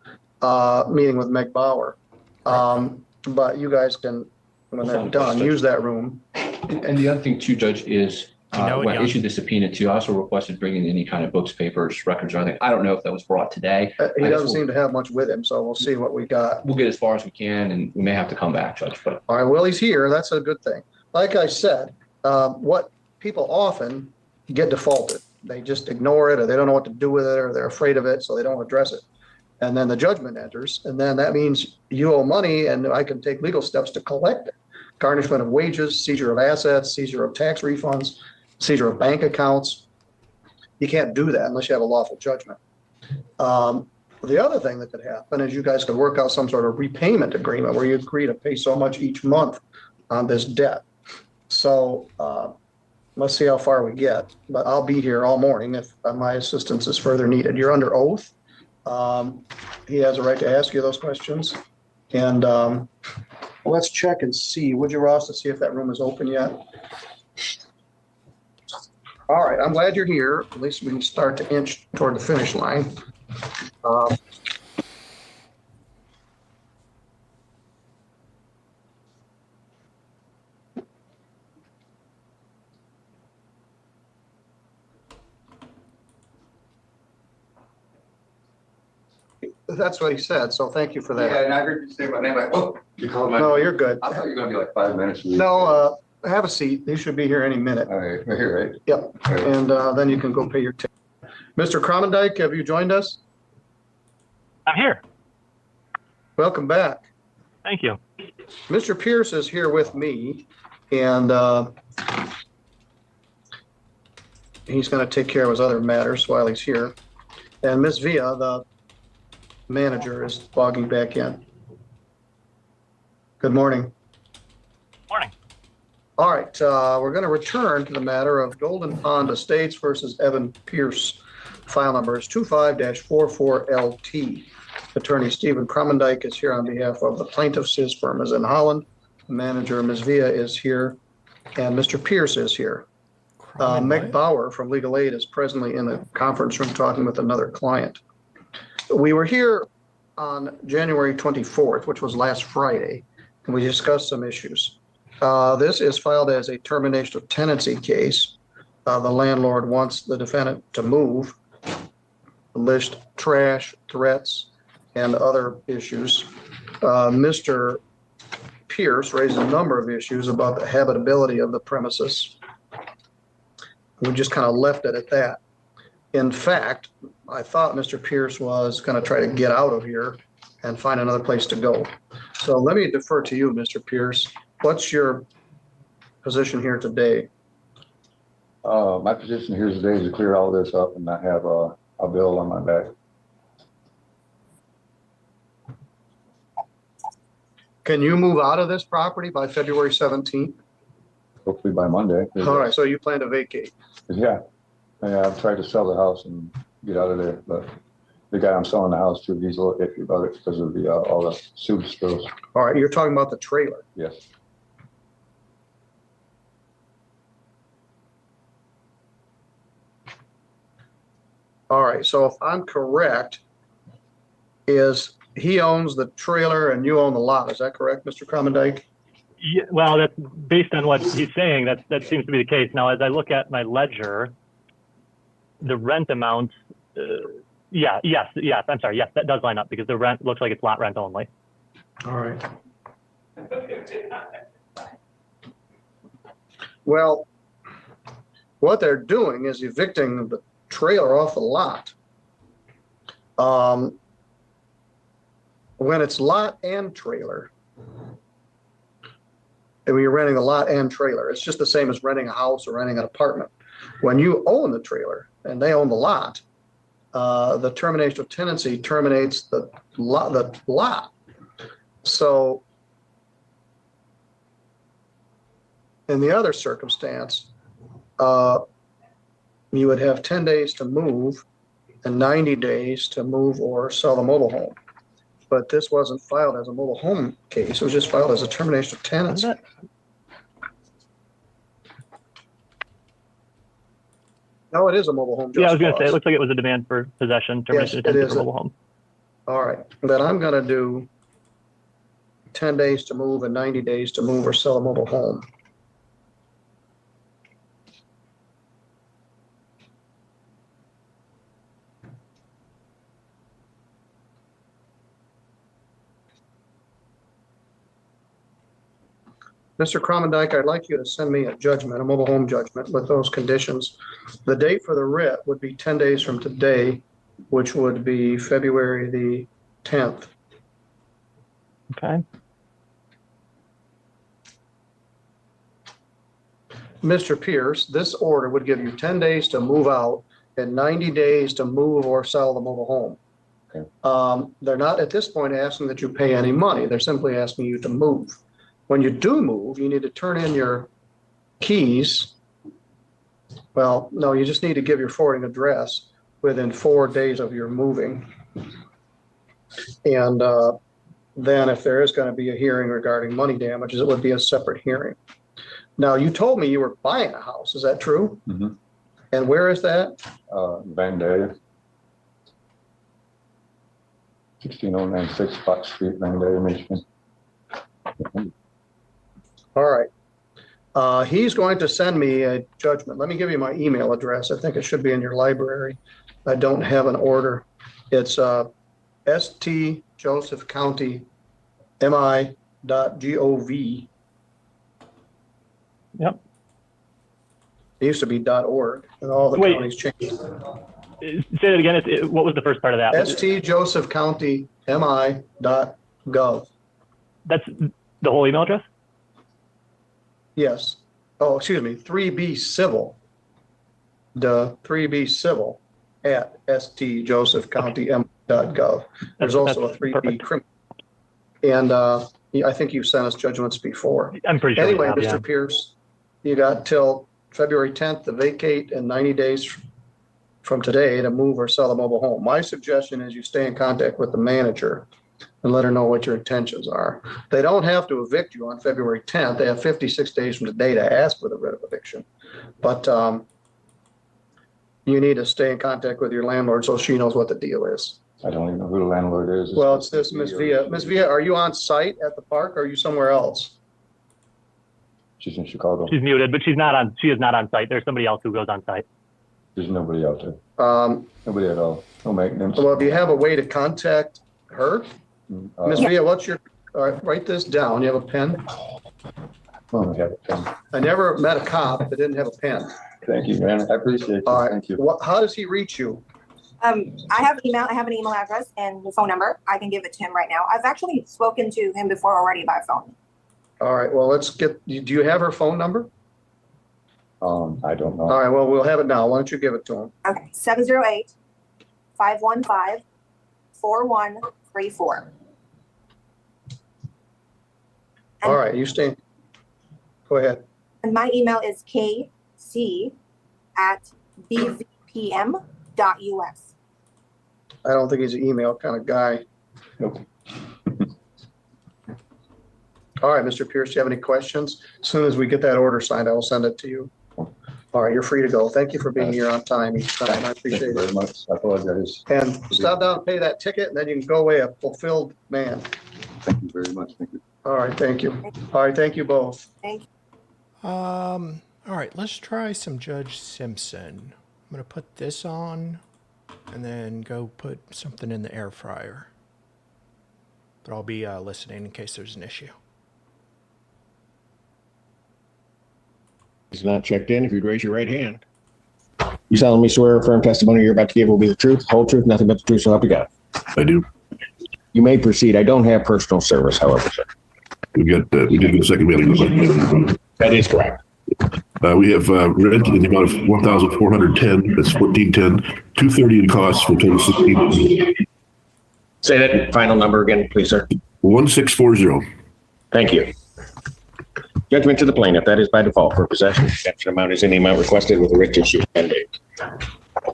meeting with Meg Bauer. But you guys can, when they're done, use that room. And the other thing too, Judge, is when I issued the subpoena too, I also requested bringing any kind of books, papers, records, or anything. I don't know if that was brought today. He doesn't seem to have much with him, so we'll see what we got. We'll get as far as we can, and we may have to come back, Judge. But all right, well, he's here. That's a good thing. Like I said, what people often get defaulted. They just ignore it, or they don't know what to do with it, or they're afraid of it, so they don't address it. And then the judgment enters, and then that means you owe money, and I can take legal steps to collect it. Garnishment of wages, seizure of assets, seizure of tax refunds, seizure of bank accounts. You can't do that unless you have a lawful judgment. The other thing that could happen is you guys could work out some sort of repayment agreement where you agree to pay so much each month on this debt. So let's see how far we get, but I'll be here all morning if my assistance is further needed. You're under oath. He has a right to ask you those questions. And let's check and see, would you, Ross, to see if that room is open yet? All right, I'm glad you're here. At least we can start to inch toward the finish line. That's what he said, so thank you for that. Yeah, and I heard you say my name, like, oh, you called my. No, you're good. I thought you were gonna be like 5 minutes. No, have a seat. You should be here any minute. All right, we're here, right? Yep, All right. and then you can go pay your ticket. Mr. Kromendijk, have you joined us? I'm here. Welcome back. Thank you. Mr. Pierce is here with me, and he's going to take care of his other matters while he's here. And Ms. Villa, the manager, is logging back in. Good morning. Morning. All right, we're going to return to the matter of Golden Pond Estates versus Evan Pierce. File number is 25-44LT. Attorney Stephen Kromendijk is here on behalf of the plaintiffs. His firm is in Holland. The manager, Ms. Villa, is here, and Mr. Pierce is here. Meg Bauer from Legal Aid is presently in the conference room talking with another client. We were here on January 24th, which was last Friday, and we discussed some issues. This is filed as a termination of tenancy case. The landlord wants the defendant to move, list trash, threats, and other issues. Mr. Pierce raised a number of issues about the habitability of the premises. We just kind of left it at that. in fact, I thought Mr. Pierce was going to try to get out of here and find another place to go. So let me defer to you, Mr. Pierce. What's your position here today? My position here today is to clear all this up and not have a bill on my back. Can you move out of this property by February 17th? Hopefully by Monday. All right, so you plan to vacate? Yeah, I've tried to sell the house and get out of there, but the guy I'm selling the house to, he's a little iffy about it because of the all the sewage spills. All right, you're talking about the trailer. Yes. All right, so if I'm correct, is he owns the trailer and you own the lot? Is that correct, Mr. Cromendike? Yeah, well, that's based on what he's saying. That seems to be the case. Now, as I look at my ledger, the rent amount, yes, I'm sorry. Yes, that does line up because the rent looks like it's lot rent only. All right. Well, what they're doing is evicting the trailer off the lot. When it's lot and trailer, and when you're renting a lot and trailer, it's just the same as renting a house or renting an apartment. When you own the trailer and they own the lot, the termination of tenancy terminates the lot. So in the other circumstance, you would have 10 days to move and 90 days to move or sell the mobile home. But this wasn't filed as a mobile home case. It was just filed as a termination of tenancy. No, it is a mobile home. Yeah, I was going to say, it looks like it was a demand for possession, termination of tenancy for mobile home. All right, then I'm going to do 10 days to move and 90 days to move or sell a mobile home. Mr. Cromendike, I'd like you to send me a judgment, a mobile home judgment with those conditions. The date for the writ would be 10 days from today, which would be February the 10th. Okay. Mr. Pierce, this order would give you 10 days to move out and 90 days to move or sell the mobile home. Okay. They're not at this point asking that you pay any money. They're simply asking you to move. When you do move, you need to turn in your keys. Well, no, you just need to give your forwarding address within 4 days of your moving. And then if there is going to be a hearing regarding money damages, it would be a separate hearing. Now, you told me you were buying a house. Is that true? Mm-hmm. And where is that? Vandalia. 16096 Fox Street, Vandalia, Michigan. All right. He's going to send me a judgment. Let me give you my email address. I think it should be in your library. I don't have an order. It's St. Joseph County mi.gov. Yep. It used to be .org, and all the counties changed. Say that again. What was the first part of that? St. Joseph County mi.gov. That's the whole email address? Yes. Oh, excuse me. 3B Civil. The 3B Civil at St. Joseph County mi.gov. There's also a 3B criminal. And I think you've sent us judgments before. I'm pretty sure. Anyway, Mr. Pierce, you got till February 10th to vacate and 90 days from today to move or sell a mobile home. My suggestion is you stay in contact with the manager and let her know what your intentions are. They don't have to evict you on February 10th. They have 56 days from today to ask for the writ of eviction. But you need to stay in contact with your landlord so she knows what the deal is. I don't even know who the landlord is. Well, it's this Ms. Villa. Ms. Villa, are you on site at the park or are you somewhere else? She's in Chicago. She's muted, but she is not on site. There's somebody else who goes on site. There's nobody out there. Nobody at all. No maintenance. Well, do you have a way to contact her? Ms. Villa, what's your, all right, write this down. You have a pen? I have a pen. I never met a cop that didn't have a pen. Thank you, man. I appreciate it. All right. Thank you. How does he reach you? I have an email address and the phone number. I can give it to him right now. I've actually spoken to him before already by phone. All right, well, do you have her phone number? I don't know. All right, well, we'll have it now. Why don't you give it to him? Okay, 708-515-4134. All right, you stay. Go ahead. And my email is kc@bvpm.us. I don't think he's an email kind of guy. Nope. All right, Mr. Pierce, do you have any questions? As soon as we get that order signed, I will send it to you. All right, you're free to go. Thank you for being here on time each time. I Thank appreciate you it. very much. I apologize. And stop down and pay that ticket, and then you can go away a fulfilled man. Thank you very much. Thank you. All right, thank you. All right, thank you both. Thank you. All right, let's try some Judge Simpson. I'm going to put this on and then go put something in the air fryer. But I'll be listening in case there's an issue. Is not checked in. If you'd raise your right hand. You solemnly swear or affirm testimony you're about to give will be the truth, whole truth, nothing but the truth, so help you God. I do. You may proceed. I don't have personal service, however, sir. We did get a second mailing. That is correct. We have rent in the amount of 1,410. That's 1410. 230 in costs for total 16. Say that final number again, please, sir. 1640. Thank you. Judgment to the plaintiff. That is by default for possession. Redemption amount is in the amount requested with a writ issue pending.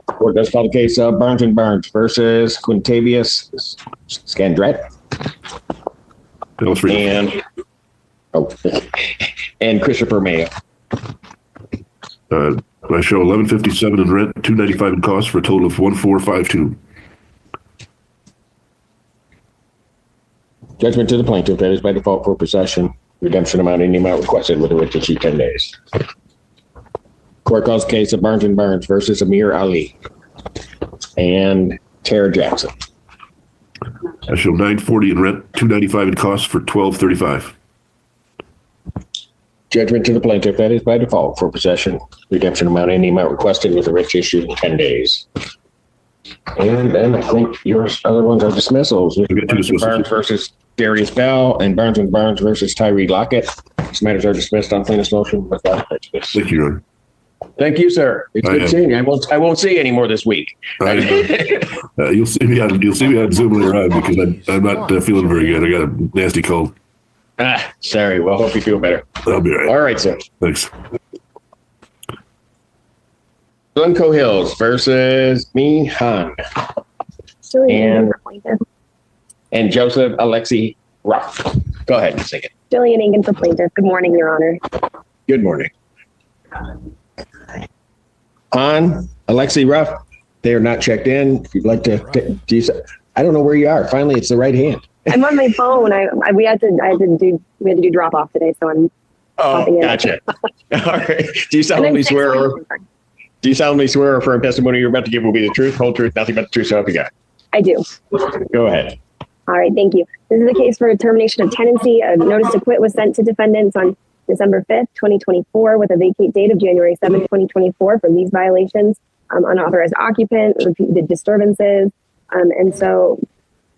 Court does call the case of Barnes and Barnes versus Quintavious Scandret. And Christopher Mayo. I show 1157 in rent, 295 in costs for a total of 1452. Judgment to the plaintiff. That is by default for possession. Redemption amount in the amount requested with a writ issue 10 days. Court calls the case of Barnes and Barnes versus Amir Ali and Tara Jackson. I show 940 in rent, 295 in costs for 1235. Judgment to the plaintiff. That is by default for possession. Redemption amount in the amount requested with a writ issue 10 days. And then I think yours other ones are dismissals. Barnes versus Darius Bell and Barnes and Barnes versus Tyree Lockett. These matters are dismissed on plaintiff's motion without prejudice. Thank you, Your Honor. Thank you, sir. It's good seeing you. I won't see you anymore this week. You'll see me on Zoom later on because I'm not feeling very good. I got a nasty cold. Sorry. Well, hope you feel better. I'll be all right. All right, sir. Thanks. Glencoe Hills versus Me Han and Joseph Alexi Ruff. Go ahead and sing it. Jillian Egan for plaintiff. Good morning, Your Honor. Good morning. Han, Alexi Ruff, they are not checked in. If you'd like to, I don't know where you are. Finally, it's the right hand. I'm on my phone. We had to do drop off today, so I'm. Oh, gotcha. All right. Do you solemnly swear or affirm testimony you're about to give will be the truth, whole truth, nothing but the truth, so help you God? I do. Go ahead. All right, thank you. This is a case for termination of tenancy. A notice to quit was sent to defendants on December 5th, 2024, with a vacate date of January 7th, 2024 for lease violations, unauthorized occupant, repeated disturbances. And so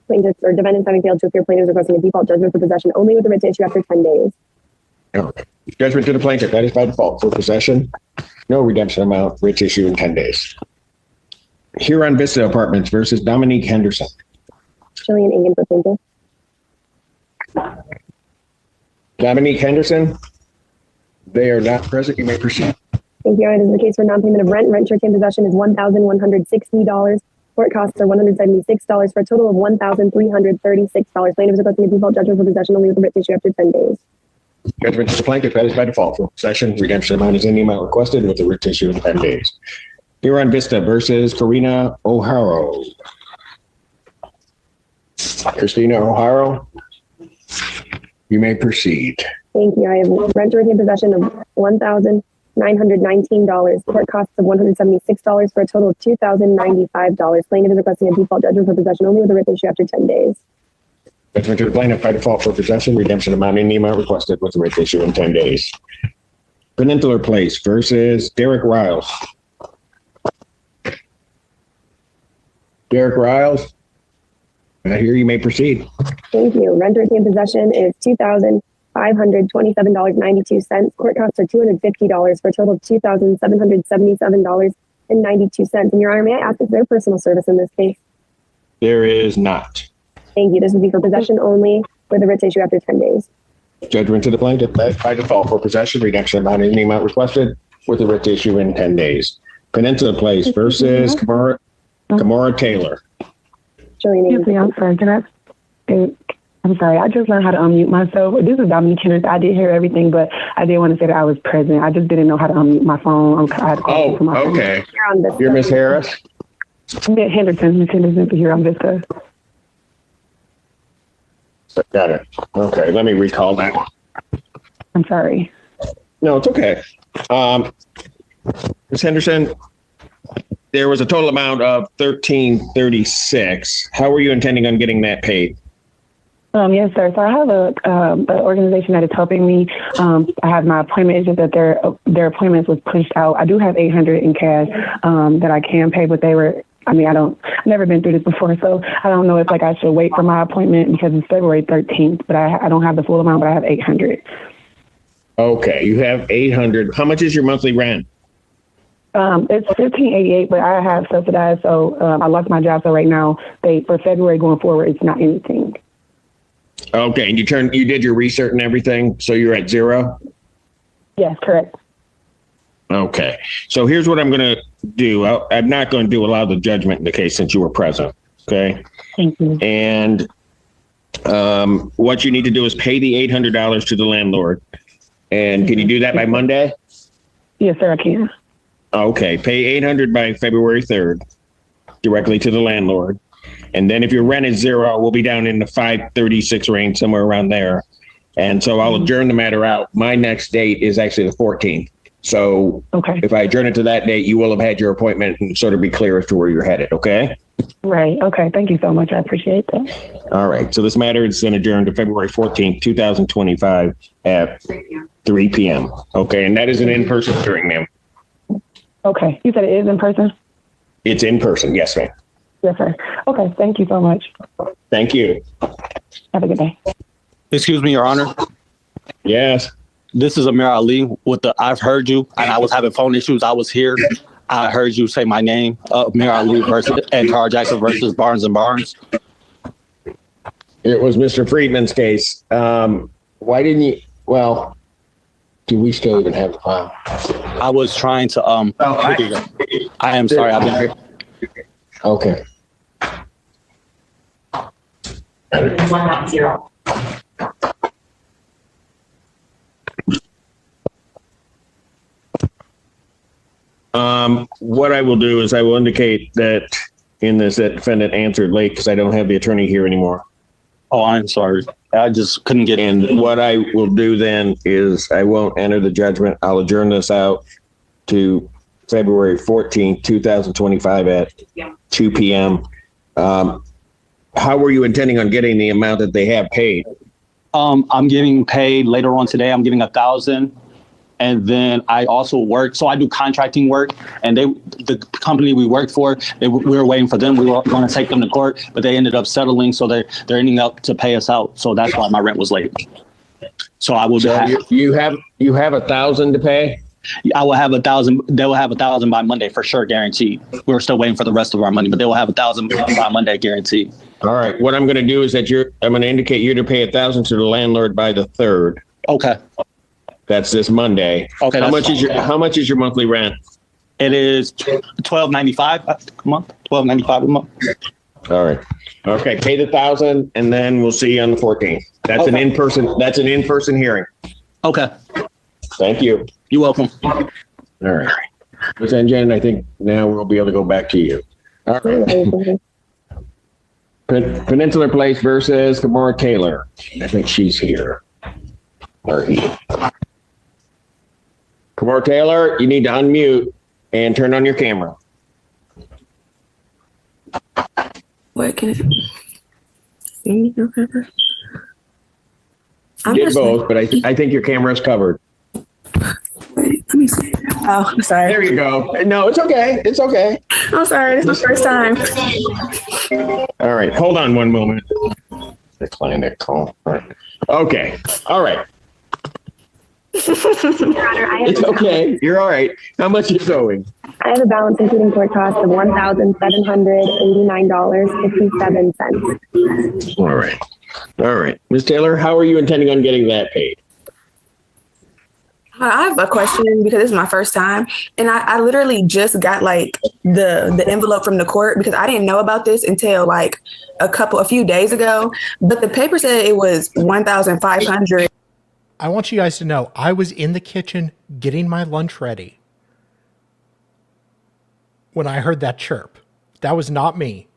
plaintiffs or defendants having failed to appear, plaintiffs requesting a default judgment for possession only with the writ to issue after 10 days. All right. Judgment to the plaintiff. That is by default for possession. No redemption amount. Writ issue in 10 days. Huron Vista Apartments versus Dominique Henderson. Jillian Egan for plaintiff. Dominique Henderson. They are not present. You may proceed. Thank you. This is the case for non-payment of rent. Rent short-term possession is $1,160. Court costs are $176 for a total of $1,336. Plaintiff is requesting a default judgment for possession only with the writ issue after 10 days. Judgment to the plaintiff. That is by default for possession. Redemption amount is in the amount requested with the writ issue in 10 days. Huron Vista versus Karina O'Haro. Christina O'Haro, you may proceed. Thank you. I have rent in possession of $1,919. Court costs of $176 for a total of $2,095. Plaintiff is requesting a default judgment for possession only with a writ issue after 10 days. Judgment to the plaintiff by default for possession. Redemption amount in the amount requested with the writ issue in 10 days. Peninsular Place versus Derek Riles. Derek Riles, I hear you may proceed. Thank you. Rent or in possession is $2,527.92. Court costs are $250 for a total of $2,777.92. And Your Honor, may I ask if there's personal service in this case? There is not. Thank you. This would be for possession only with a writ to issue after 10 days. Judgment to the plaintiff by default for possession, reduction amount in the amount requested with a writ to issue in 10 days. Peninsula Place versus Kamara Taylor. Excuse me, I'm sorry. I'm sorry. I just learned how to unmute myself. This is Dominique Kenneth. I did hear everything, but I did want to say that I was present. I just didn't know how to unmute my phone. I had to call to my phone. Okay. You're Miss Harris? Henderson. Miss Henderson here on Vista. Got it. Okay. Let me recall that. I'm sorry. No, it's okay. Ms. Henderson, there was a total amount of $1,336. How are you intending on getting that paid? Yes, sir. So I have an organization that is helping me. I have my appointment. It's just that their appointments was pushed out. I do have $800 in cash that I can pay, but they were. I've never been through this before, so I don't know if I should wait for my appointment because it's February 13th, but I don't have the full amount, but I have $800. Okay, you have $800. How much is your monthly rent? It's $1,588, but I have subsidized, so I lost my job. So right now, for February going forward, it's not anything. Okay, and you did your research and everything, so you're at zero? Yes, correct. Okay, so here's what I'm going to do. I'm not going to allow the judgment in the case since you were present. Okay. Thank you. And what you need to do is pay the $800 to the landlord. And can you do that by Monday? Yes, sir, I can. Okay, pay $800 by February 3rd directly to the landlord. And then if your rent is zero, we'll be down in the 536 range, somewhere around there. And so I'll adjourn the matter out. My next date is actually the 14th. So if I adjourn it to that date, you will have had your appointment and sort of be clear as to where you're headed. Okay. Right. Okay. Thank you so much. I appreciate that. All right. So this matter is then adjourned to February 14th, 2025 at 3 p.m. Okay. And that is an in-person hearing, ma'am. Okay. You said it is in person? It's in person. Yes, ma'am. Yes, sir. Okay. Thank you so much. Thank you. Have a good day. Excuse me, Your Honor. Yes. This is Amir Ali with the I've heard you, and I was having phone issues. I was here. I heard you say my name, Amir Ali versus and Carl Jackson versus Barnes and Barnes. It was Mr. Friedman's case. Why didn't you? Well, do we still even have the file? I was trying to I am sorry. I've been here. Okay. 190. What I will do is I will indicate that in this that defendant answered late because I don't have the attorney here anymore. Oh, I'm sorry. I just couldn't get in. And what I will do then is I won't enter the judgment. I'll adjourn this out to February 14th, 2025 at 2 p.m. How were you intending on getting the amount that they have paid? I'm getting paid later on today. I'm getting $1,000. And then I also work. So I do contracting work, and the company we worked for, we were waiting for them. We were going to take them to court, but they ended up settling. So they're ending up to pay us out. So that's why my rent was late. So I will. So you have $1,000 to pay? I will have $1,000. They will have $1,000 by Monday for sure, guaranteed. We're still waiting for the rest of our money, but they will have $1,000 by Monday, guaranteed. All right. What I'm going to do is that I'm going to indicate you're to pay $1,000 to the landlord by the 3rd. Okay. That's this Monday. Okay. How much is your monthly rent? It is $1,295 a month. $1,295 a month. All right. Okay. Pay the $1,000, and then we'll see you on the 14th. That's an in-person. That's an in-person hearing. Okay. Thank you. You're welcome. All right. Ms. Engine, I think now we'll be able to go back to you. All right. Peninsular Place versus Kamara Taylor. I think she's here. Or he. Kamara Taylor, you need to unmute and turn on your camera. What can it see your camera? You did both, but I think your camera is covered. Wait. Oh, sorry. There you go. No, it's okay. It's okay. I'm sorry. This is my first time. All right. Hold on one moment. Decline that call. All right. Okay. All right. It's okay. You're all right. How much are you owing? I have a balance including court costs of $1,789.57. All right. All right. Ms. Taylor, how are you intending on getting that paid? I have a question because this is my first time, and I literally just got like the envelope from the court because I didn't know about this until like a few days ago. But the paper said it was 1,500. I want you guys to know I was in the kitchen getting my lunch ready when I heard that chirp. That was not me.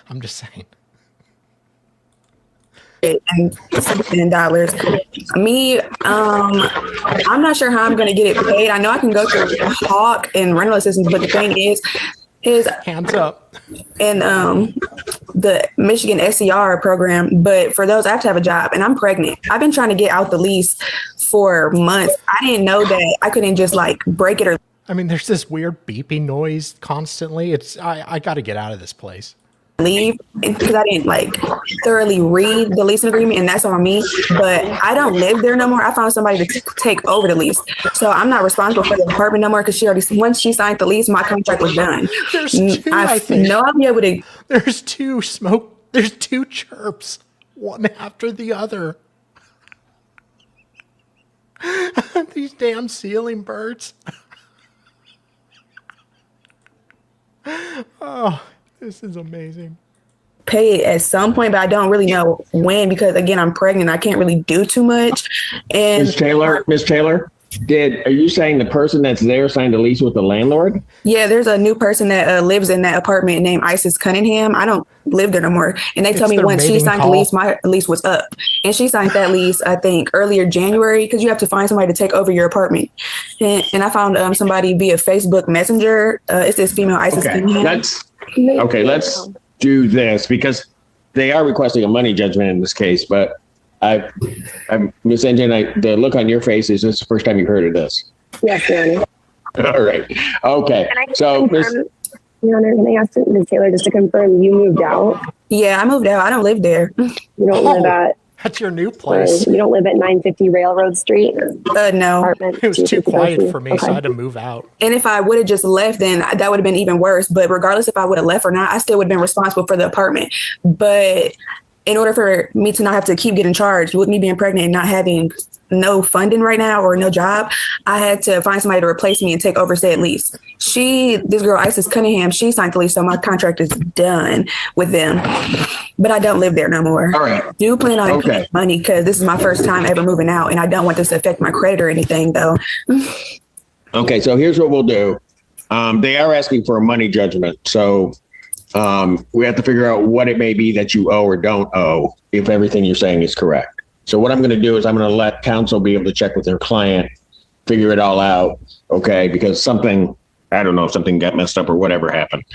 I'm just saying. And $16. Me, I'm not sure how I'm going to get it paid. I know I can go through Hawk and rental assistance, but the thing is, his hands up and the Michigan SCR program. But for those, I have to have a job, and I'm pregnant. I've been trying to get out the lease for months. I didn't know that I couldn't just like break it or. I mean, there's this weird beeping noise constantly. I got to get out of this place. Leave because I didn't like thoroughly read the leasing agreement, and that's on me. But I don't live there no more. I found somebody to take over the lease, so I'm not responsible for the apartment no more because once she signed the lease, my contract was done. There's two, I think. No, I'll be able to. There's two chirps, one after the other. These damn ceiling birds. Oh. This is amazing. Pay it at some point, but I don't really know when because again, I'm pregnant. I can't really do too much. And Ms. Taylor, are you saying the person that's there signed a lease with the landlord? Yeah, there's a new person that lives in that apartment named Isis Cunningham. I don't live there no more. And they tell me once she signed the lease, my lease was up. And she signed that lease, I think, earlier January because you have to find somebody to take over your apartment. And I found somebody via Facebook Messenger. It's this female Isis Cunningham. Let's do this because they are requesting a money judgment in this case. But I'm Ms. Engine, the look on your face is this the first time you've heard of this? Yes, Your Honor. All right. Okay. So, Your Honor, can I ask Ms. Taylor just to confirm you moved out? Yeah, I moved out. I don't live there. You don't live at. That's your new place. You don't live at 950 Railroad Street? No. It was too quiet for me, so I had to move out. And if I would have just left, then that would have been even worse. But regardless if I would have left or not, I still would have been responsible for the apartment. But in order for me to not have to keep getting charged with me being pregnant and not having no funding right now or no job, I had to find somebody to replace me and take over said lease. This girl, Isis Cunningham, she signed the lease, so my contract is done with them. But I don't live there no more. All right. Do plan on paying money because this is my first time ever moving out, and I don't want this to affect my credit or anything, though. Okay, so here's what we'll do. They are asking for a money judgment, so we have to figure out what it may be that you owe or don't owe if everything you're saying is correct. So what I'm going to do is I'm going to let counsel be able to check with their client, figure it all out, okay? Because something got messed up or whatever happened.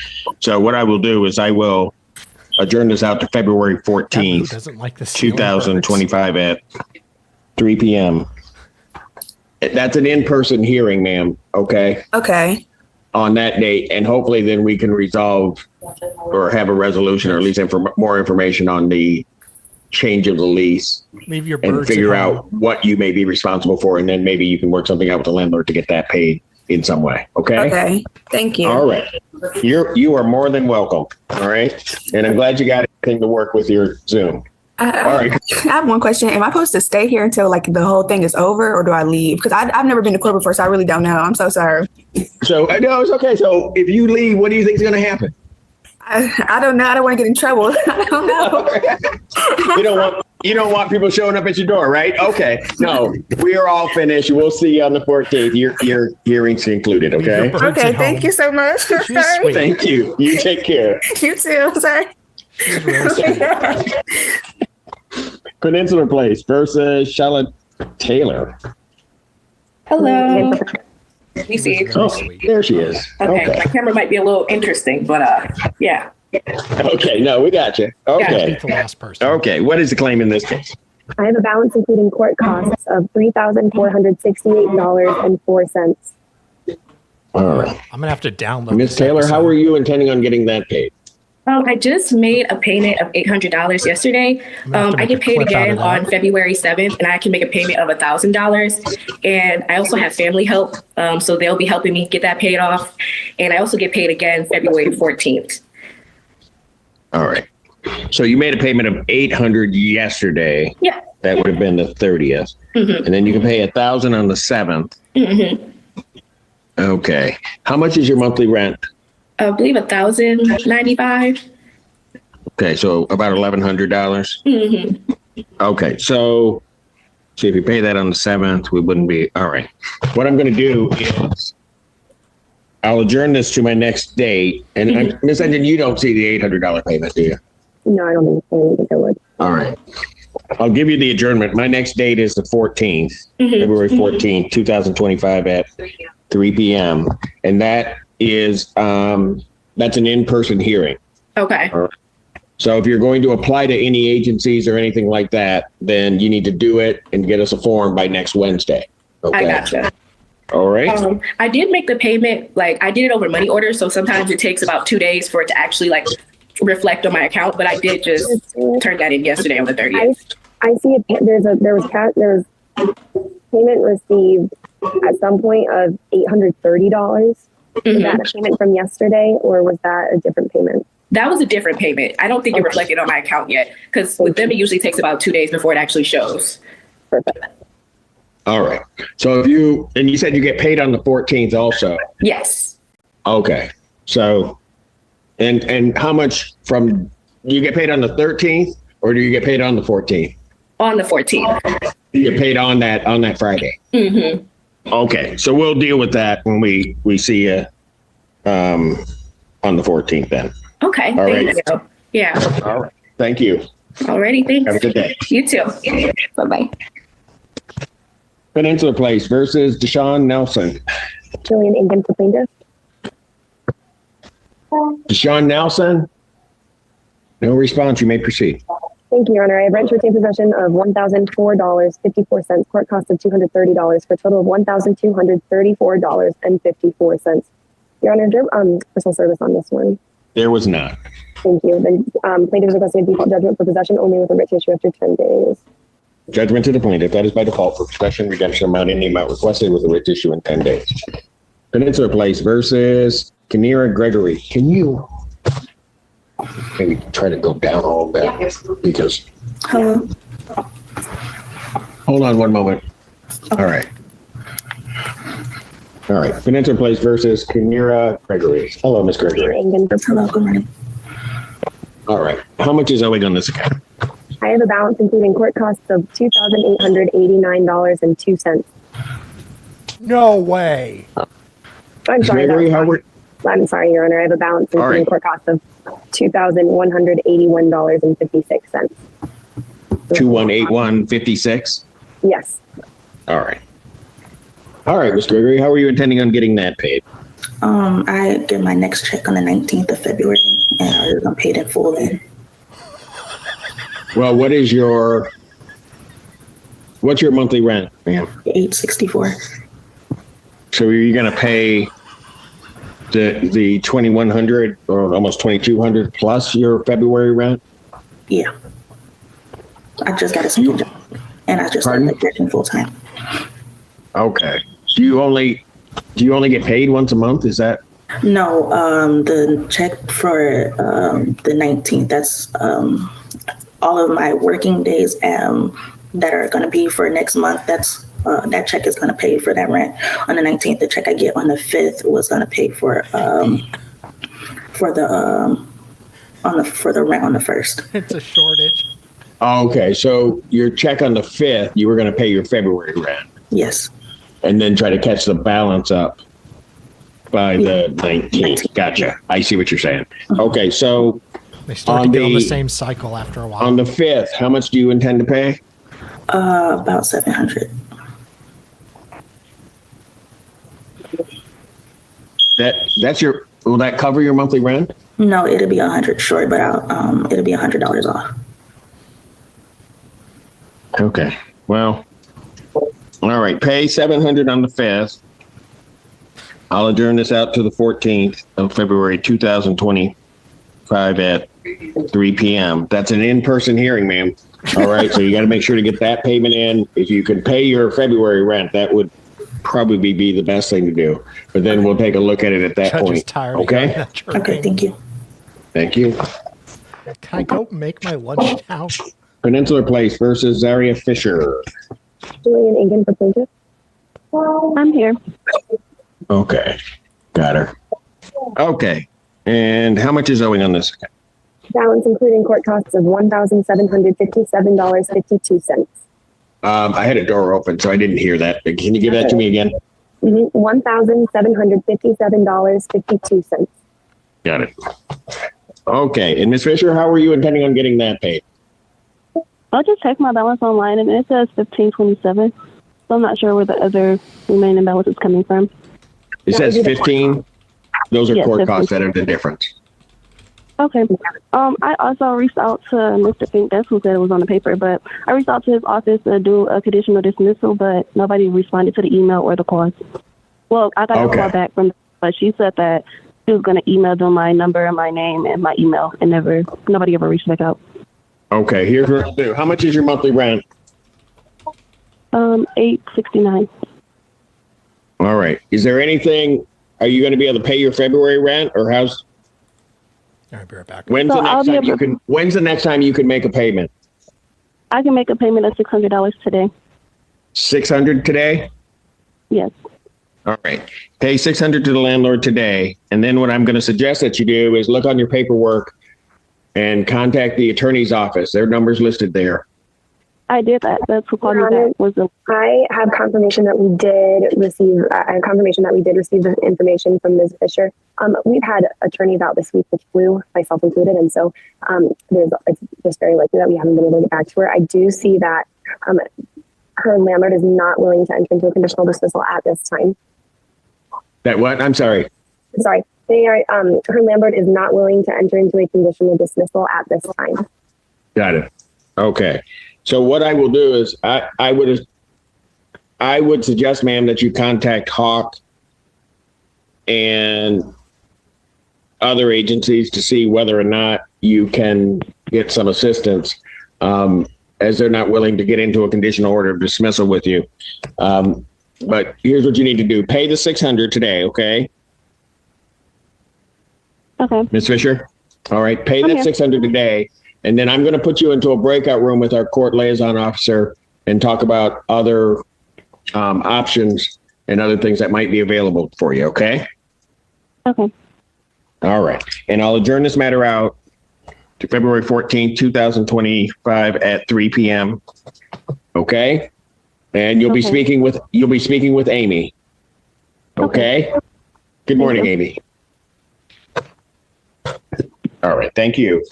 So what I will do is I will adjourn this out to February 14th, 2025 at 3 p.m. That's an in-person hearing, ma'am, okay? Okay. On that date, and hopefully then we can resolve or have a resolution or at least more information on the change of the lease. Leave your and birds figure at home. out what you may be responsible for, and then maybe you can work something out with the landlord to get that paid in some way. Okay. Okay. Thank you. All right. You are more than welcome. All right. And I'm glad you got everything to work with your Zoom. All right. I have one question. Am I supposed to stay here until like the whole thing is over, or do I leave? Because I've never been to court before, so I really don't know. I'm so sorry. So no, it's okay. So if you leave, what do you think is going to happen? I don't know. I don't want to get in trouble. I don't know. You don't want people showing up at your door, right? Okay. No, we are all finished. We'll see you on the 14th. Your hearings included. Okay. Okay. Thank you so much. Sorry. Thank you. You take care. You too. Sorry. Peninsula Place versus Charlotte Taylor. Hello. You see? Oh, there she is. Okay. My camera might be a little interesting, but yeah. Okay, no, we got you. Okay. The last person. Okay, what is the claim in this case? I have a balance including court costs of $3,468.04. All right. I'm gonna have to download. Miss this Taylor, episode. how are you intending on getting that paid? I just made a payment of $800 yesterday. I get paid again on February 7th, and I can make a payment of $1,000. And I also have family help, so they'll be helping me get that paid off. And I also get paid again February 14th. All right. So you made a payment of $800 yesterday. Yeah. That would have been the 30th. Mm-hmm. And then you can pay $1,000 on the 7th. Mm-hmm. Okay. How much is your monthly rent? I believe $1,095. Okay, so about $1,100. Mm-hmm. Okay, so if you pay that on the 7th, we wouldn't be all right. What I'm going to do is I'll adjourn this to my next date. And Ms. Engine, you don't see the $800 payment, do you? No, I don't think I would. All right. I'll give you the adjournment. My next date is the 14th, February 14th, 2025 at 3 p.m. And that is, that's an in-person hearing. Okay. All right. So if you're going to apply to any agencies or anything like that, then you need to do it and get us a form by next Wednesday. Okay. I gotcha. All right. I did make the payment, like I did it over money order. So sometimes it takes about 2 days for it to actually like reflect on my account, but I did just turn that in yesterday on the 30th. I see there was payment received at some point of $830. Was that a payment from yesterday, or was that a different payment? That was a different payment. I don't think it reflected on my account yet, because with them it usually takes about 2 days before it actually shows. Perfect. All right. So if you said you get paid on the 14th also. Yes. Okay. So, and how much do you get paid on the 13th, or do you get paid on the 14th? On the 14th. You get paid on that Friday. Mm-hmm. Okay. So we'll deal with that when we see you on the 14th then. Okay. All thank right. you. Yeah. All right. Thank you. Alrighty. Thanks. Have a good day. You too. Bye-bye. Peninsula Place versus Deshaun Nelson. Julian Ingham for plaintiff. Deshaun Nelson? No response. You may proceed. Thank you, Your Honor. I have rent to retain possession of $1,004.54, court cost of $230 for a total of $1,234.54. Your Honor, is there personal service on this one? There was not. Thank you. The plaintiff is requesting a default judgment for possession only with a writ issue after 10 days. Judgment to the plaintiff. That is by default for possession, redemption amount, any amount requested with a writ issue in 10 days. Peninsula Place versus Kinera Gregory. Can you maybe try to go down a little bit? Because. Hello. Hold on one moment. All right. All right. Peninsula Place versus Kinera Gregory. Hello, Miss Gregory. Hello, good morning. All right. How much is owing on this account? I have a balance including court costs of $2,889.02. No way. I'm sorry. Gregory, I'm sorry, Your Honor. I have a balance including court costs of $2,181.56. 2181.56. Yes. All right. All right, Miss Gregory, how are you intending on getting that paid? I get my next check on the 19th of February, and I'm paid in full then. Well, what's your monthly rent, ma'am? $864. So are you going to pay the $2,100 or almost $2,200 plus your February rent? Yeah. I just got a second job, and I just started working full time. Okay. Do you only get paid once a month? Is that? No, the check for the 19th, that's all of my working days that are going to be for next month. That's that check is going to pay for that rent on the 19th. The check I get on the 5th was going to pay for the rent on the 1st. It's a shortage. Okay, so your check on the 5th, you were going to pay your February rent. Yes. And then try to catch the balance up by the 19th. Gotcha. I see what you're saying. Okay, so they start to get on the same cycle after a while. On the 5th, how much do you intend to pay? About $700. Will that cover your monthly rent? No, it'll be $100 short, but it'll be $100 off. Okay. Well, all right. Pay $700 on the 5th. I'll adjourn this out to the 14th of February 2025 at 3 p.m. That's an in-person hearing, ma'am. All right. So you got to make sure to get that payment in. If you can pay your February rent, that would probably be the best thing to do. But then we'll take a look at it at that point. Tired okay. Okay. Thank you. Thank you. Can I go make my lunch now? Peninsular Place versus Zaria Fisher. Julian Ingen for plaintiff. I'm here. Okay. Got her. Okay. And how much is owing on this account? Balance including court costs of $1,757.52. I had a door open, so I didn't hear that. Can you give that to me again? $1,757.52. Got it. Okay. And Ms. Fisher, how are you intending on getting that paid? I'll just check my balance online, and it says 1527. So I'm not sure where the other remaining balance is coming from. It says 15. Those are Yes, court 15. costs that are the difference. Okay. I also reached out to Mr. Fink. That's who said it was on the paper, but I reached out to his office to do a conditional dismissal, but nobody responded to the email or the call. Well, I got a call back from, but she said that she was going to email them my number and my name and my email, and nobody ever reached back out. Okay. Here's what I'll do. How much is your monthly rent? $869. All right. Is there anything? Are you going to be able to pay your February rent, or how's? I'll be right back. When's the next time you can make a payment? I can make a payment of $600 today. $600 today? Yes. All right. Pay $600 to the landlord today, and then what I'm going to suggest that you do is look on your paperwork and contact the attorney's office. Their number's listed there. I did that. That's who called me back. I have confirmation that we did receive. I have confirmation that we did receive the information from Ms. Fisher. We've had attorneys out this week with flu, myself included, and so it's just very likely that we haven't been able to get back to her. I do see that her landlord is not willing to enter into a conditional dismissal at this time. That what? I'm sorry. Sorry. They are. Her landlord is not willing to enter into a conditional dismissal at this time. Got it. Okay. So what I will do is I would suggest, ma'am, that you contact Hawk and other agencies to see whether or not you can get some assistance, as they're not willing to get into a conditional order of dismissal with you. But here's what you need to do. Pay the $600 today, okay? Okay. Ms. Fisher? All right. Pay that $600 today. And then I'm going to put you into a breakout room with our court liaison officer and talk about other options and other things that might be available for you. Okay. Okay. All right. And I'll adjourn this matter out to February 14th, 2025 at 3 p.m. Okay. And you'll be speaking with Amy. Okay. Good morning, Amy. All right. Thank you.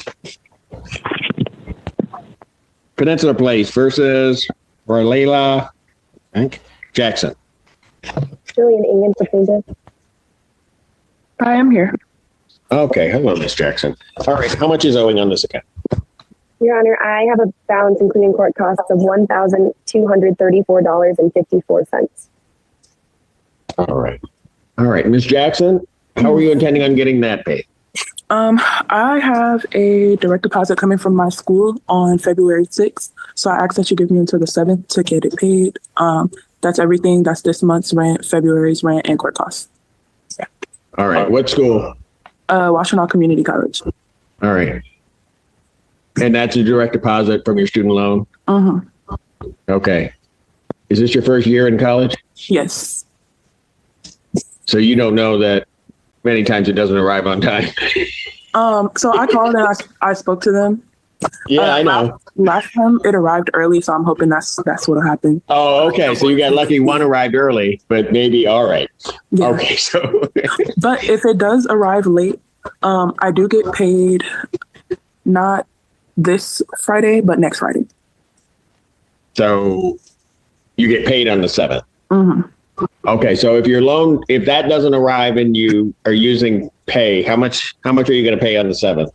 Peninsula Place versus Roylela Jackson. Julian Ingen for plaintiff. I am here. Okay. Hello, Miss Jackson. All right. How much is owing on this account? Your Honor, I have a balance including court costs of $1,234.54. All right. All right. Ms. Jackson, how are you intending on getting that paid? I have a direct deposit coming from my school on February 6th. So I ask that you give me until the 7th to get it paid. That's everything. That's this month's rent, February's rent, and court costs. Yeah. All right. What school? Washtenaw Community College. All right. And that's a direct deposit from your student loan? Okay. Is this your first year in college? Yes. So you don't know that many times it doesn't arrive on time. So I called and I spoke to them. Yeah, I know. Last time it arrived early, so I'm hoping that's what'll happen. Oh, okay. So you got lucky one arrived early, but maybe all right. Yeah. Okay, so but if it does arrive late, I do get paid not this Friday, but next Friday. So you get paid on the 7th. Mm-hmm. Okay, so if that doesn't arrive and you are using pay, how much are you going to pay on the 7th?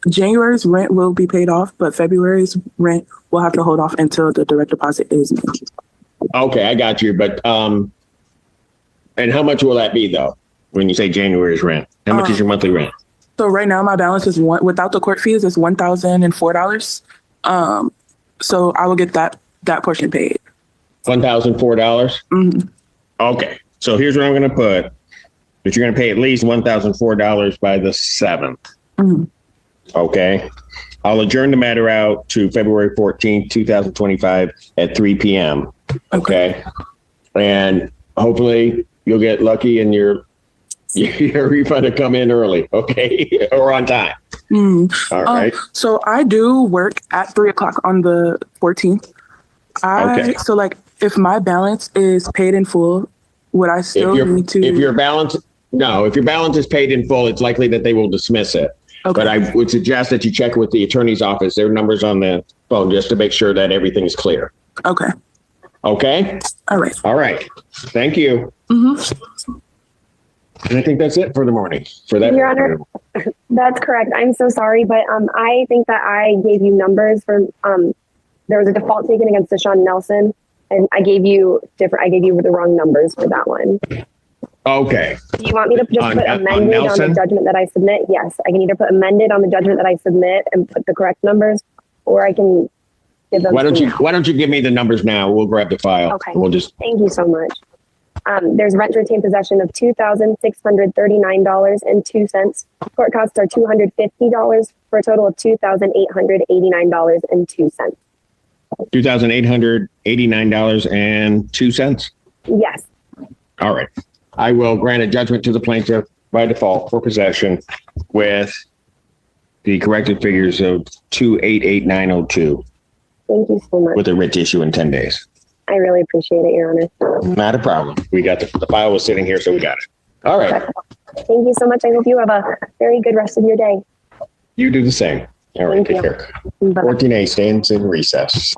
January's rent will be paid off, but February's rent will have to hold off until the direct deposit is made. Okay, I got you. But and how much will that be though? When you say January's rent, how much is your monthly rent? So right now my balance is without the court fees is $1,004. So I will get that portion paid. $1,004. Mm-hmm. Okay, so here's what I'm going to put: that you're going to pay at least $1,004 by the 7th. Mm-hmm. Okay, I'll adjourn the matter out to February 14th, 2025 at 3 p.m. Okay, and hopefully you'll get lucky and your refund will come in early. Okay, or on time. All right. So I do work at 3:00 on the 14th. Okay. So like, if my balance is paid in full, would I still need to? If your balance is paid in full, it's likely that they will dismiss it. Okay. But I would suggest that you check with the attorney's office, their numbers on the phone, just to make sure that everything is clear. Okay. Okay. All right. All right. Thank you. Mm-hmm. And I think that's it for the morning. For that, Your Honor, that's correct. I'm so sorry, but I think that I gave you numbers for there was a default taken against Deshaun Nelson, and I gave you the wrong numbers for that one. Okay. Do you want me to just put amended on the judgment that I submit? Yes, I can either put amended on the judgment that I submit and put the correct numbers, or I can give them. Why don't you give me the numbers now? We'll grab the file. Okay. We'll just. Thank you so much. There's rent to retain possession of $2,639.02. Court costs are $250 for a total of $2,889.02. $2,889.02. Yes. All right. I will grant a judgment to the plaintiff by default for possession with the corrected figures of $2,889.02. Thank you so much. With a writ issue in 10 days. I really appreciate it, Your Honor. Not a problem. We got the file was sitting here, so we got it. All right. Thank you so much. I hope you have a very good rest of your day. You do the same. All right. Take care. 14A stands in recess.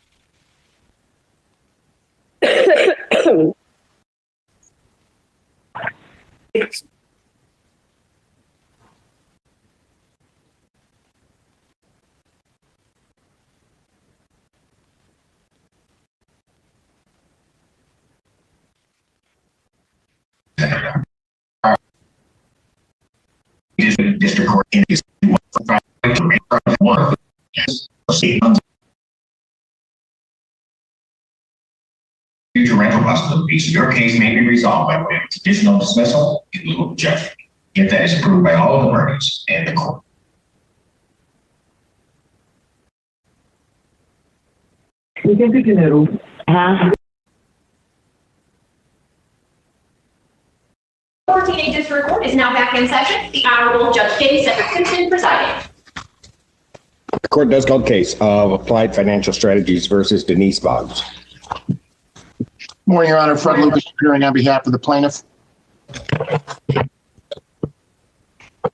District Court in future rental possibilities. Your case may be resolved by way of conditional dismissal in lieu of judgment, if that is approved by all of the parties and the court. '14A District Court is now back in session. The Honorable Judge Cedric Simpson presiding. The court does call the case of Applied Financial Strategies versus Denise Boggs. Morning, Your Honor. Fred Lucas appearing on behalf of the plaintiff.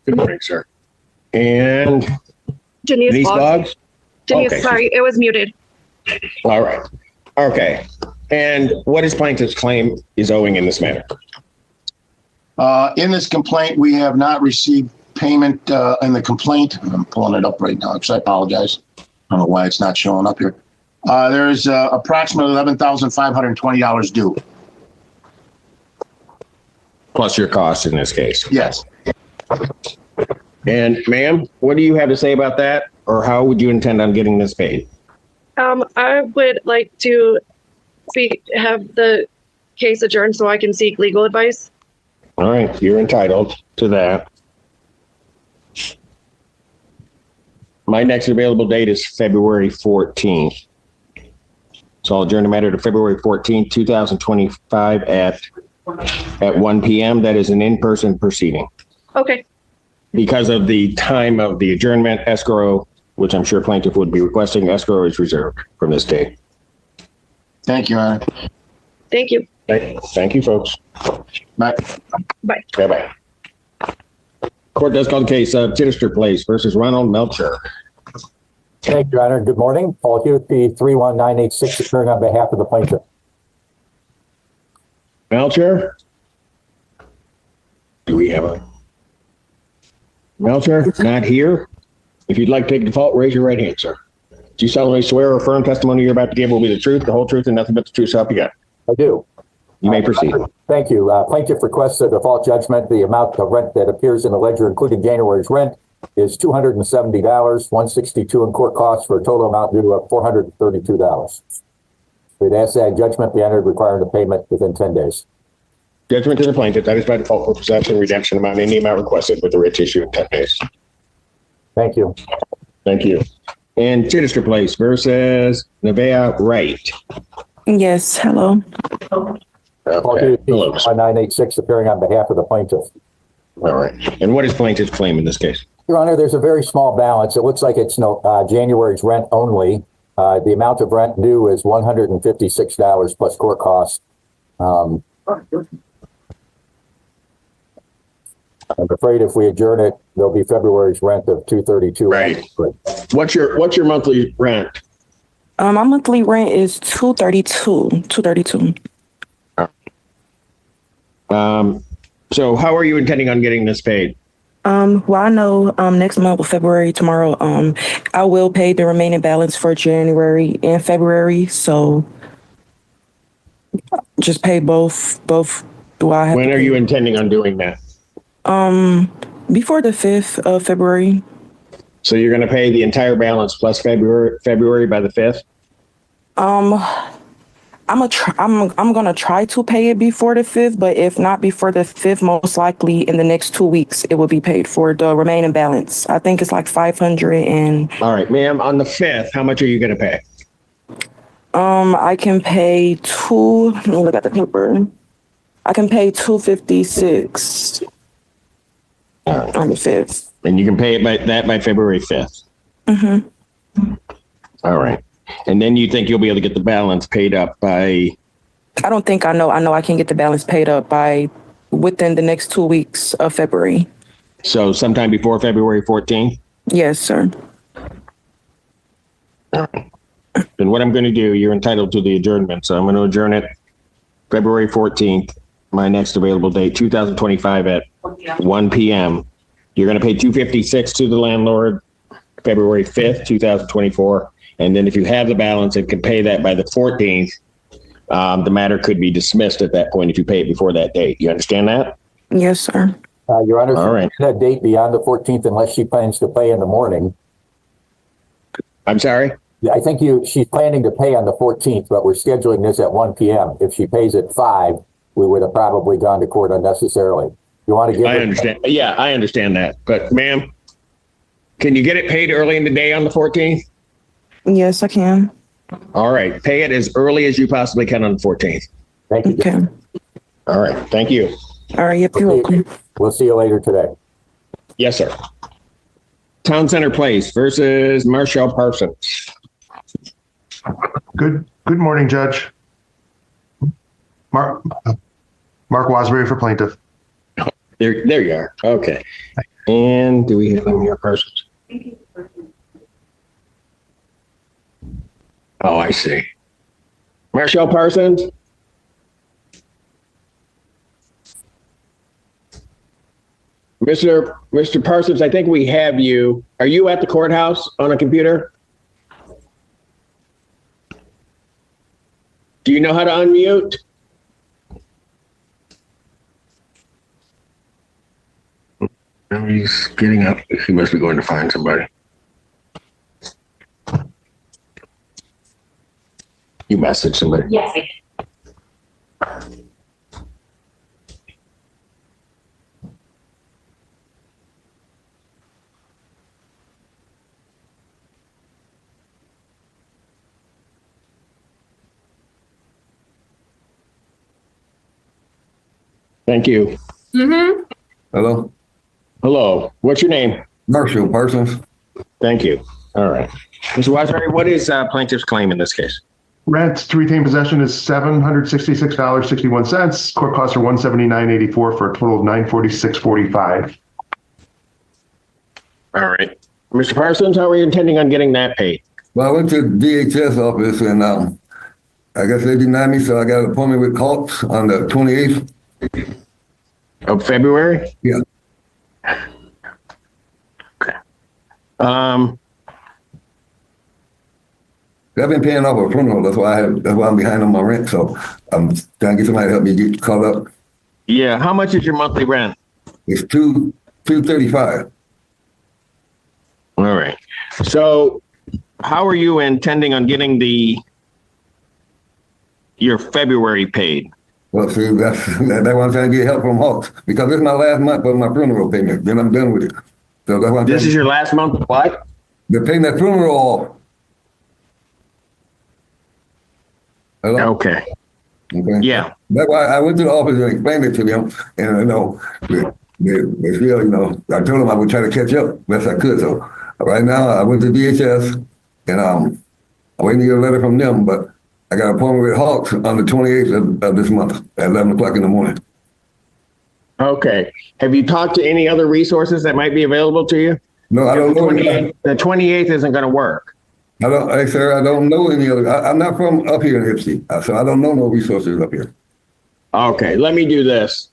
Good morning, sir. And Denise Boggs? Denise, Okay. sorry, it was muted. All right. Okay. And what is plaintiff's claim is owing in this matter? In this complaint, we have not received payment in the complaint. I'm pulling it up right now because I apologize. I don't know why it's not showing up here. There's approximately $11,520 due. Plus your costs in this case. Yes. And ma'am, what do you have to say about that? Or how would you intend on getting this paid? I would like to have the case adjourned so I can seek legal advice. All right, you're entitled to that. My next available date is February 14th. So I'll adjourn the matter to February 14th, 2025 at 1 p.m. That is an in-person proceeding. Okay. Because of the time of the adjournment, escrow, which I'm sure plaintiff would be requesting, escrow is reserved from this date. Thank you, Your Honor. Thank you. Thank you, folks. Bye. Bye. Bye-bye. Court does call the case of Chittister Place versus Ronald Melcher. Thank you, Your Honor. Good morning. Paul here with the 31986 appearing on behalf of the plaintiff. Melcher? Do we have a Melcher? Not here? If you'd like to take default, raise your right hand, sir. Do you solemnly swear or affirm testimony you're about to give will be the truth, the whole truth, and nothing but the truth, so help you God? I do. You may proceed. Thank you. Plaintiff requests a default judgment. The amount of rent that appears in the ledger, including January's rent, is $270, $162 in court costs for a total amount due of $432. We'd ask that judgment be entered requiring the payment within 10 days. Judgment to the plaintiff, that is by default for possession, redemption amount, any amount requested with the writ issue in 10 days. Thank you. Thank you. And Chichester Place versus Nevaeh Wright. Yes, hello. Okay. Hello. 986 appearing on behalf of the plaintiff. All right. And what is plaintiff's claim in this case? Your Honor, there's a very small balance. It looks like it's January's rent only. The amount of rent due is $156 plus court costs. I'm afraid if we adjourn it, there'll be February's rent of $232. Right. What's your monthly rent? My monthly rent is $232. So how are you intending on getting this paid? Well, I know next month, February, tomorrow, I will pay the remaining balance for January and February. So just pay both. Do I have When are you intending on doing that? Before the 5th of February. So you're going to pay the entire balance plus February by the 5th? I'm gonna try to pay it before the 5th, but if not before the 5th, most likely in the next 2 weeks it will be paid for the remaining balance. I think it's like 500 and. All right, ma'am. On the 5th, how much are you going to pay? I can pay let me look at the paper. I can pay $256 on the 5th. And you can pay it by February 5th. Mm-hmm. All right. And then you think you'll be able to get the balance paid up by? I don't think I know I can get the balance paid up by within the next 2 weeks of February. So sometime before February 14th? Yes, sir. All right. Then what I'm going to do, you're entitled to the adjournment. So I'm going to adjourn it February 14th, my next available date, 2025 at 1 p.m. You're going to pay $256 to the landlord February 5th, 2024. And then if you have the balance and can pay that by the 14th, the matter could be dismissed at that point if you pay it before that date. You understand that? Yes, sir. Your Honor, all right. That date beyond the 14th unless she plans to pay in the morning. I'm sorry? I think she's planning to pay on the 14th, but we're scheduling this at 1 p.m. If she pays at 5, we would have probably gone to court unnecessarily. You want to give I understand. Yeah, I understand that. But ma'am, can you get it paid early in the day on the 14th? Yes, I can. All right. Pay it as early as you possibly can on the 14th. Thank you. Okay. All right. Thank you. All right. Yep, you're welcome. We'll see you later today. Yes, sir. Town Center Place versus Marshall Parsons. Good morning, Judge. Mark Wasbury for plaintiff. There you are. Okay. And do we have any more Parsons? Oh, I see. Marshall Parsons? Mr. Parsons, I think we have you. Are you at the courthouse on a computer? Do you know how to unmute? He's getting up. He must be going to find somebody. You messaged somebody. Yes, I did. Thank you. Mm-hmm. Hello? Hello. What's your name? Marshall Parsons. Thank you. All right. Mr. Wasbury, what is plaintiff's claim in this case? Rent to retain possession is $766.61. Court costs are $179.84 for a total of $946.45. All right. Mr. Parsons, how are you intending on getting that paid? Well, I went to the DHS office and I guess they denied me, so I got an appointment with Cops on the 28th. Of February? Yeah. Okay. I've been paying off a funeral. That's why I'm behind on my rent. So I'm trying to get somebody to help me get caught up. Yeah. How much is your monthly rent? It's $235. All right. So how are you intending on getting your February paid? Well, see, that's why I'm trying to get help from Hawks, because this is my last month for my funeral payment. Then I'm done with it. So that's why this is your last month of what? They're paying that funeral off. Hello? Okay. Yeah. That's why I went to the office and explained it to them, and they feel, I told them I would try to catch up best I could. So right now I went to VHS, and I'm waiting to get a letter from them, but I got an appointment with Hawks on the 28th of this month at 11 o'clock in the morning. Okay. Have you talked to any other resources that might be available to you? No, I don't know. The 28th isn't going to work. I don't know any other. I'm not from up here in Ipsy, so I don't know no resources up here. Okay, let me do this.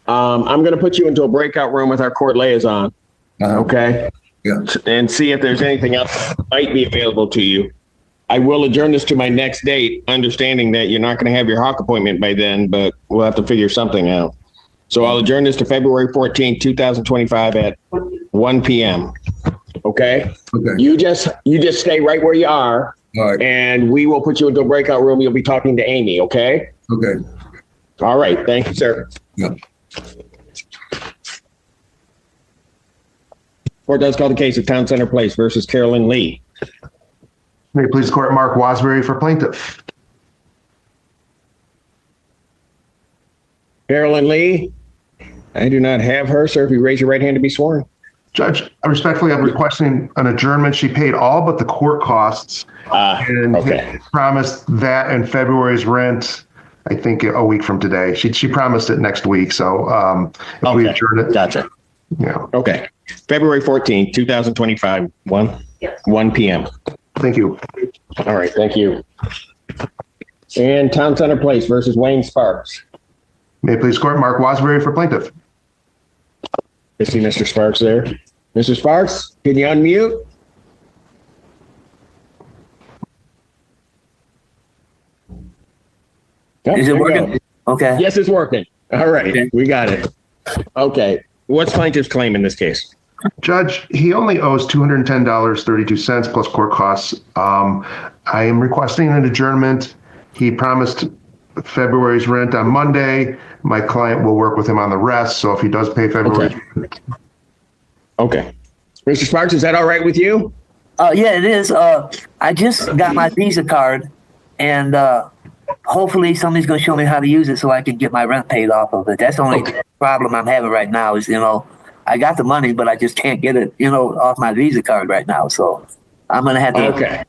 I'm going to put you into a breakout room with our court liaison. Okay. Yeah. And see if there's anything else that might be available to you. I will adjourn this to my next date, understanding that you're not going to have your Hawk appointment by then, but we'll have to figure something out. So I'll adjourn this to February 14th, 2025 at 1 p.m. Okay. You just stay right where you are. All right. And we will put you into a breakout room. You'll be talking to Amy. Okay. Okay. All right. Thank you, sir. Yeah. Court does call the case of Town Center Place versus Carolyn Lee. May it please the court, Mark Wasbury for plaintiff. Carolyn Lee, I do not have her, sir. If you raise your right hand to be sworn. Judge, respectfully, I'm requesting an adjournment. She paid all but the court costs and promised that and February's rent, I think a week from today. She promised it next week. So if we adjourn it. Gotcha. Yeah. Okay. February 14th, 2025, 1 p.m. Thank you. All right. Thank you. And Town Center Place versus Wayne Sparks. May it please court, Mark Wasbury for plaintiff. I see Mr. Sparks there. Mr. Sparks, can you unmute? Oh, is it working? Okay. Yes, it's working. All right. Okay. We got it. Okay. What's plaintiff's claim in this case? Judge, he only owes $210.32 plus court costs. I am requesting an adjournment. He promised February's rent on Monday. My client will work with him on the rest. So if he does pay February. Okay. Mr. Sparks, is that all right with you? Yeah, it is. I just got my Visa card, and hopefully somebody's going to show me how to use it so I can get my rent paid off of it. That's the only problem I'm having right now is, I got the money, but I just can't get it, off my Visa card right now. So I'm going to have to. Okay.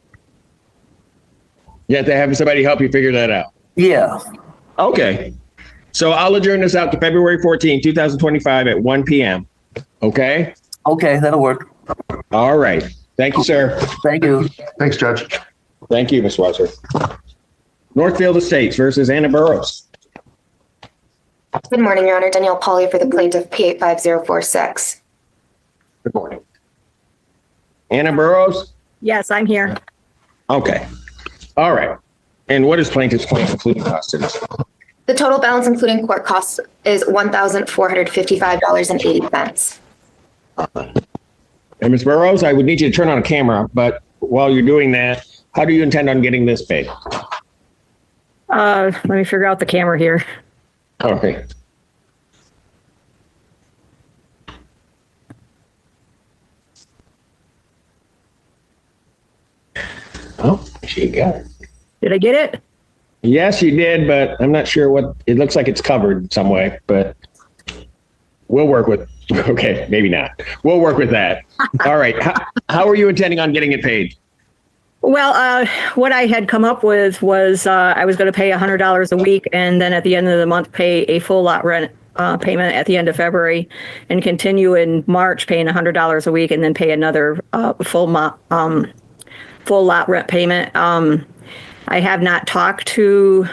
You have to have somebody help you figure that out. Yeah. Okay. So I'll adjourn this out to February 14, 2025 at 1 p.m. Okay? Okay, that'll work. All right. Thank you, sir. Thank you. Thanks, Judge. Thank you, Ms. Weiser. Northfield Estates versus Anna Burrows. Good morning, Your Honor. Danielle Pauly for the plaintiff, P85046. Good morning. Anna Burrows? Yes, I'm here. Okay. All right. And what is plaintiff's claim, including costs? The total balance, including court costs, is $1,455.80. And Ms. Burrows, I would need you to turn on a camera, but while you're doing that, how do you intend on getting this paid? Let me figure out the camera here. Okay. Oh, she got it. Did I get it? Yes, you did, but I'm not sure what, it looks like it's covered in some way, but we'll work with, okay, maybe not. We'll work with that. All right. How are you intending on getting it paid? Well, what I had come up with was I was going to pay $100 a week and then at the end of the month pay a full lot rent payment at the end of February and continue in March paying $100 a week and then pay another full lot rent payment. I have not talked to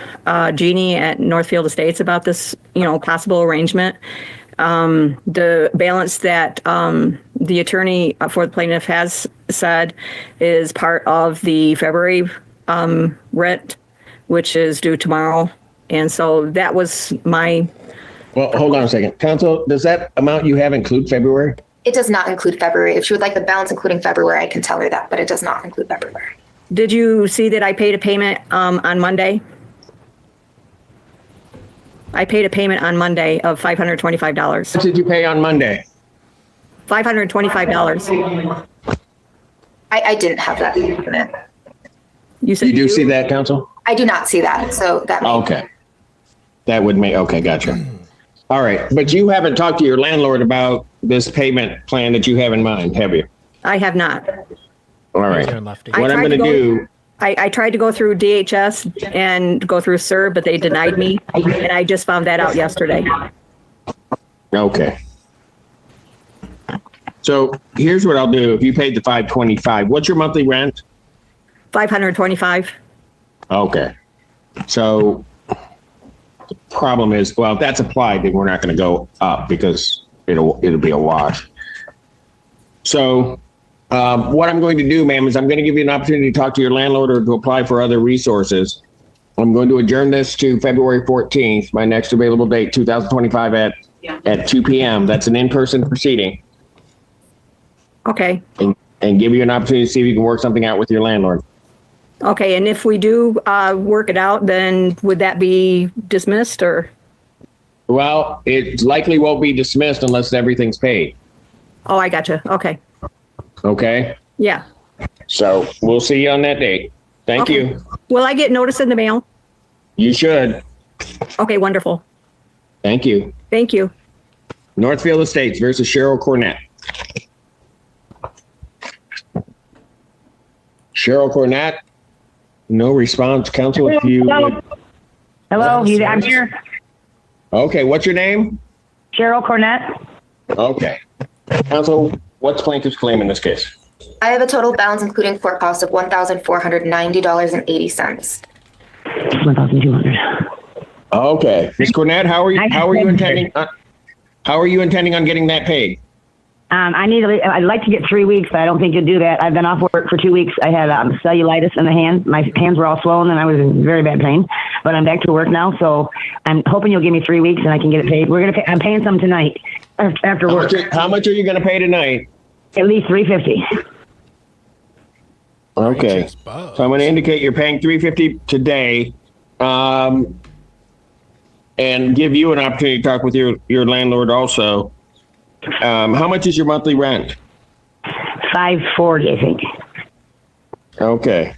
Jeannie at Northfield Estates about this, possible arrangement. the balance that the attorney for the plaintiff has said is part of the February rent, which is due tomorrow. And so that was my... Well, hold on a second. Counsel, does that amount you have include February? It does not include February. If she would like the balance including February, I can tell her that, but it does not include February. Did you see that I paid a payment on Monday? I paid a payment on Monday of $525. What did you pay on Monday? $525. I didn't have that payment. You said you do see that, counsel? I do not see that, so that may... Okay. That would make, okay, gotcha. All right, but you haven't talked to your landlord about this payment plan that you have in mind, have you? I have not. All right. What I'm going to do... I tried to go through DHS and go through SIR, but they denied me, and I just found that out yesterday. Okay. So here's what I'll do. If you paid the $525, what's your monthly rent? $525. Okay. So the problem is, well, if that's applied, then we're not going to go up because it'll be a wash. So what I'm going to do, ma'am, is I'm going to give you an opportunity to talk to your landlord or to apply for other resources. I'm going to adjourn this to February 14th, my next available date, 2025 at 2 p.m. That's an in-person proceeding. Okay. And give you an opportunity to see if you can work something out with your landlord. Okay, and if we do work it out, then would that be dismissed or? Well, it likely won't be dismissed unless everything's paid. Oh, I gotcha. Okay. Okay. Yeah. So we'll see you on that date. Thank you. Will I get notice in the mail? You should. Okay, wonderful. Thank you. Thank you. Northfield Estates versus Cheryl Cornett. Cheryl Cornett, no response. Counsel, if you would. Hello, I'm here. Okay, what's your name? Cheryl Cornett. Okay. Counsel, what's plaintiff's claim in this case? I have a total balance including court costs of $1,490.80. 1,200. Okay, Ms. Cornett, how are you intending on getting that paid? I'd like to get 3 weeks, but I don't think you'll do that. I've been off work for 2 weeks. I had cellulitis in the hands. My hands were all swollen and I was in very bad pain, but I'm back to work now. So I'm hoping you'll give me 3 weeks and I can get it paid. I'm paying some tonight after work. How much are you going to pay tonight? At least $350. Okay. So I'm going to indicate you're paying $350 today, and give you an opportunity to talk with your landlord also. How much is your monthly rent? $540, I think. Okay.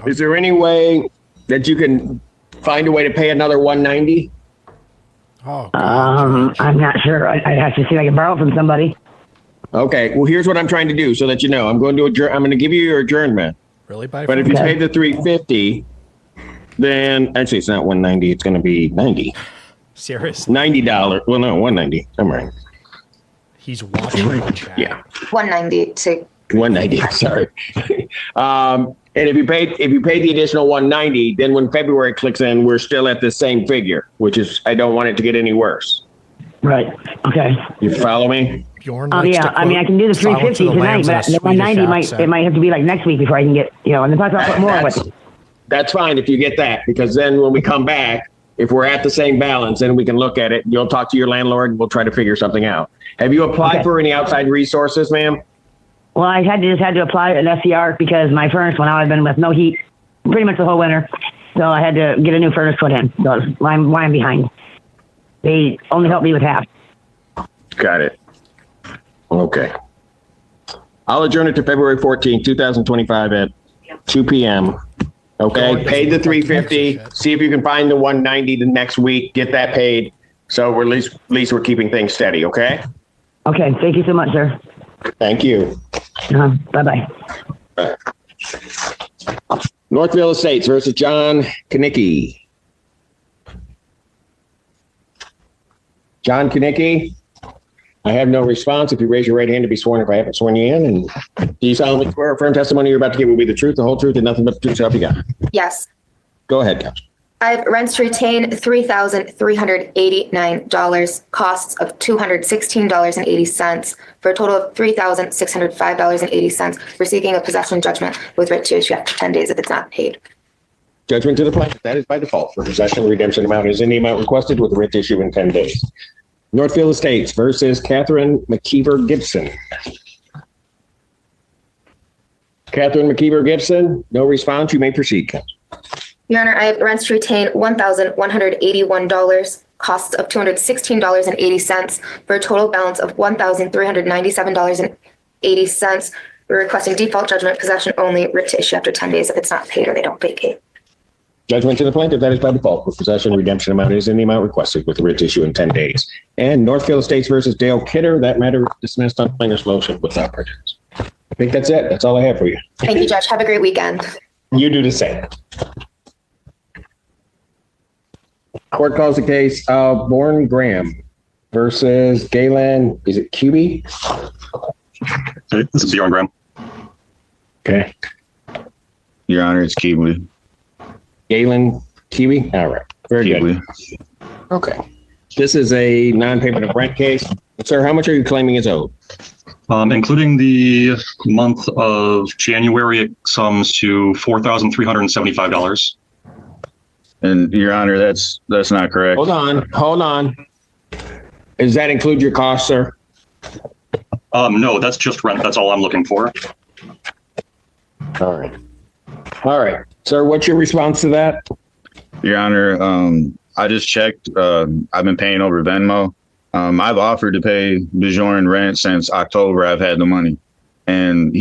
Is there any way that you can find a way to pay another $190? Oh. I'm not sure. I'd have to see if I can borrow it from somebody. Okay. Well, here's what I'm trying to do so that you know. I'm going to give you your adjournment. Really? But if you pay the $350, then actually it's not $190. It's going to be $90. Serious? $90. Well, no, $190. I'm right. He's watching the chat. Yeah. 190 to 190. Sorry. And if you paid the additional 190, then when February clicks in, we're still at the same figure, which is I don't want it to get any worse. Right. Okay. You follow me? Oh yeah. I mean, I can do the 350 tonight, but the 190 might have to be like next week before I can get and then plus I'll put more with it. That's fine if you get that, because then when we come back, if we're at the same balance, then we can look at it. You'll talk to your landlord. We'll try to figure something out. Have you applied for any outside resources, ma'am? Well, I just had to apply at SCR because my furnace went out. I've been with no heat pretty much the whole winter. So I had to get a new furnace put in. So that's why I'm behind. They only helped me with half. Got it. Okay. I'll adjourn it to February 14th, 2025 at 2 p.m. Okay. Pay the $350. See if you can find the $190 the next week. Get that paid. So we're at least we're keeping things steady. Okay. Okay. Thank you so much, sir. Thank you. Bye-bye. Northfield Estates versus John Kanicki. John Kanicki, I have no response. If you raise your right hand to be sworn, if I haven't sworn you in, and do you solemnly swear a firm testimony you're about to give will be the truth, the whole truth, and nothing but the truth, so help you God? yes. Go ahead, Counsel. I have rents to retain $3,389, costs of $216.80, for a total of $3,605.80. We're seeking a possession judgment with writ to issue after 10 days if it's not paid. Judgment to the plaintiff. That is by default for possession. Redemption amount is in the amount requested with a writ issue in 10 days. Northfield Estates versus Catherine McKeever Gibson. Catherine McKeever Gibson, no response. You may proceed, Counsel. Your Honor, I have rents to retain $1,181, costs of $216.80, for a total balance of $1,397.80. We're requesting default judgment, possession only, writ to issue after 10 days if it's not paid or they don't vacate. Judgment to the plaintiff. That is by default for possession. Redemption amount is in the amount requested with the writ issue in 10 days. And Northfield Estates versus Dale Kidder. That matter dismissed on plaintiff's motion without prejudice. I think that's it. That's all I have for you. Thank you, Judge. Have a great weekend. You do the same. Court calls the case of Bourne Graham versus Galen. Is it QB? This is Bjorn Graham. Okay. Your Honor, it's Kiwi. Galen Kiwi? All right. Very good. Okay. This is a non-payment of rent case. Sir, how much are you claiming is owed? Including the month of January, it sums to $4,375. And Your Honor, that's not correct. Hold on. Does that include your costs, sir? No, that's just rent. That's all I'm looking for. All right. Sir, what's your response to that? Your Honor, I just checked. I've been paying over Venmo. I've offered to pay Bjorn rent since October. I've had the money, and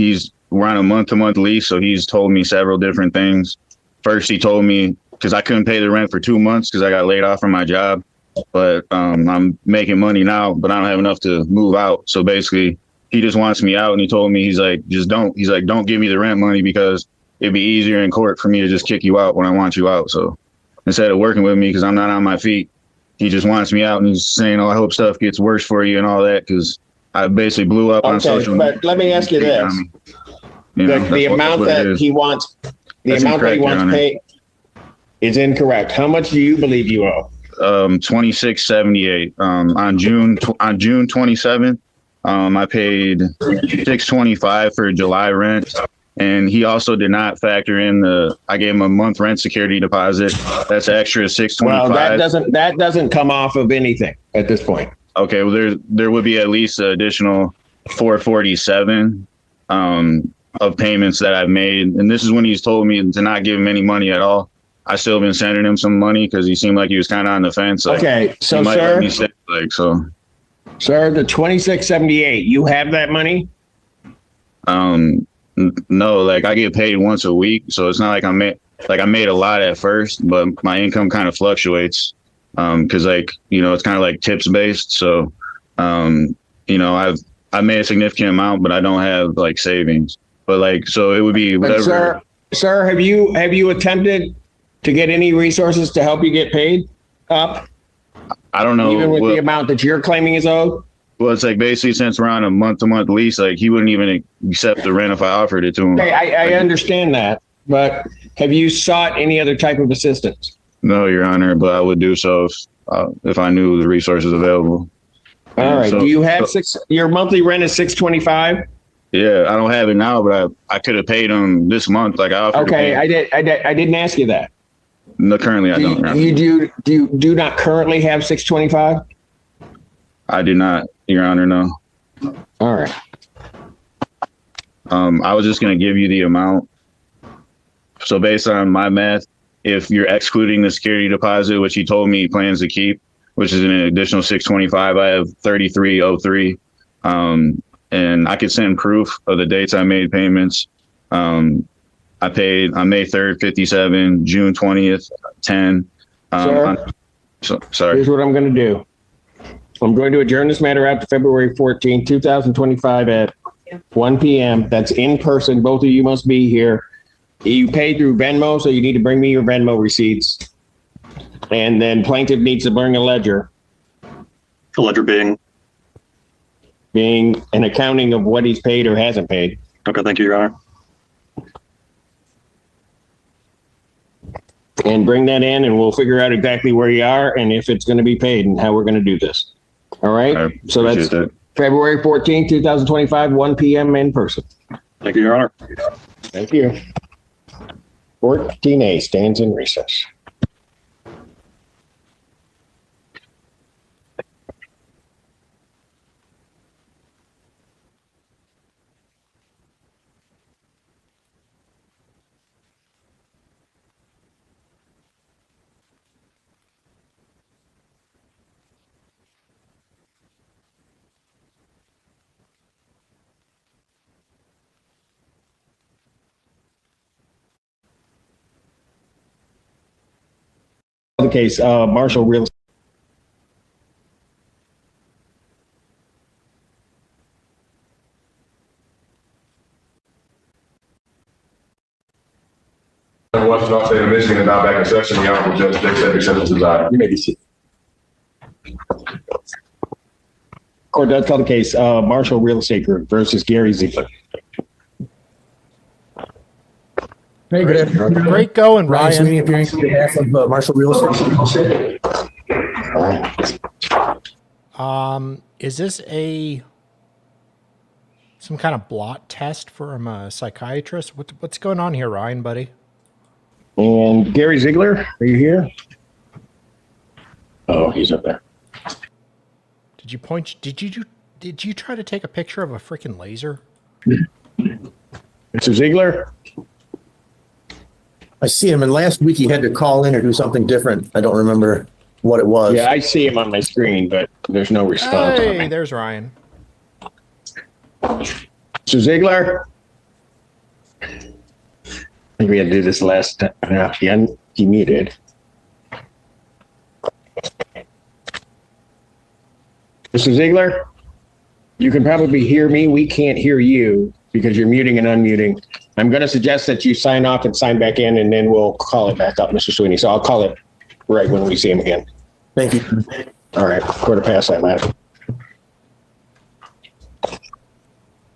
we're on a month-to-month lease, so he's told me several different things. First, he told me, because I couldn't pay the rent for 2 months because I got laid off from my job, but I'm making money now, but I don't have enough to move out. So basically, he just wants me out, and he told me, he's like, don't give me the rent money because it'd be easier in court for me to just kick you out when I want you out. So instead of working with me because I'm not on my feet, he just wants me out, and he's saying, I hope stuff gets worse for you and all that, because I basically blew up on social media. But let me ask you this. The amount that he wants, paid is incorrect. How much do you believe you owe? $26.78. On June 27th, I paid $625 for July rent. And he also did not factor in I gave him a month rent security deposit. That's extra $625. Well, that doesn't come off of anything at this point. Okay, well there would be at least an additional $447 of payments that I've made. And this is when he's told me to not give him any money at all. I still been sending him some money because he seemed like he was kind of on the fence. Like, okay, so sir, sir, the $26.78, you have that money? No, like I get paid once a week, so it's not like I made a lot at first, but my income kind of fluctuates because it's kind of like tips based. So I've made a significant amount, but I don't have like savings. But so it would be whatever. Sir, have you attempted to get any resources to help you get paid up? I don't know. Even with the amount that you're claiming is owed? Well, it's like basically since we're on a month-to-month lease, like he wouldn't even accept the rent if I offered it to him. Okay, I understand that, but have you sought any other type of assistance? No, Your Honor, but I would do so if I knew the resources available. All right. Do you have your monthly rent is $625? Yeah, I don't have it now, but I could have paid him this month. Like I offered. Okay, I didn't ask you that. No, currently I don't. You do not currently have $625? I do not, Your Honor, no. All right. I was just going to give you the amount. So based on my math, if you're excluding the security deposit, which he told me he plans to keep, which is an additional $625, I have $33.03. And I could send proof of the dates I made payments. I paid on May 3rd, 57, June 20th, 10. Sorry. Here's what I'm going to do. I'm going to adjourn this matter out to February 14, 2025 at 1 p.m. That's in person. Both of you must be here. You paid through Venmo, so you need to bring me your Venmo receipts. And then plaintiff needs to bring a ledger. The ledger being an accounting of what he's paid or hasn't paid. Okay, thank you, Your Honor. and bring that in, and we'll figure out exactly where you are and if it's going to be paid and how we're going to do this. All right. So that's February 14th, 2025, 1 p.m. in person. Thank you, Your Honor. Thank you. 14A stands in recess. The case, Marshall Real Estate. Washington State of Michigan, now back in session. The Honorable Judge Cedric Simpson presiding. You may be seated. Court does call the case, Marshall Real Estate Group versus Gary Ziegler. Hey, good afternoon. Great going, Ryan. Sweeney appearing on behalf of Marshall Real Estate. Is this some kind of blot test from a psychiatrist? What's going on here, Ryan, buddy? And Gary Ziegler, are you here? Oh, he's up there. Did you try to take a picture of a freaking laser? Mr. Ziegler? I see him, and last week he had to call in or do something different. I don't remember what it was. Yeah, I see him on my screen, but there's no response. Hey, there's Ryan. Mr. Ziegler? I think we had to do this last time. He muted. Mr. Ziegler? You can probably hear me. We can't hear you because you're muting and unmuting. I'm going to suggest that you sign off and sign back in, and then we'll call it back up, Mr. Sweeney. So I'll call it right when we see him again. Thank you. All right. Court to pass that matter.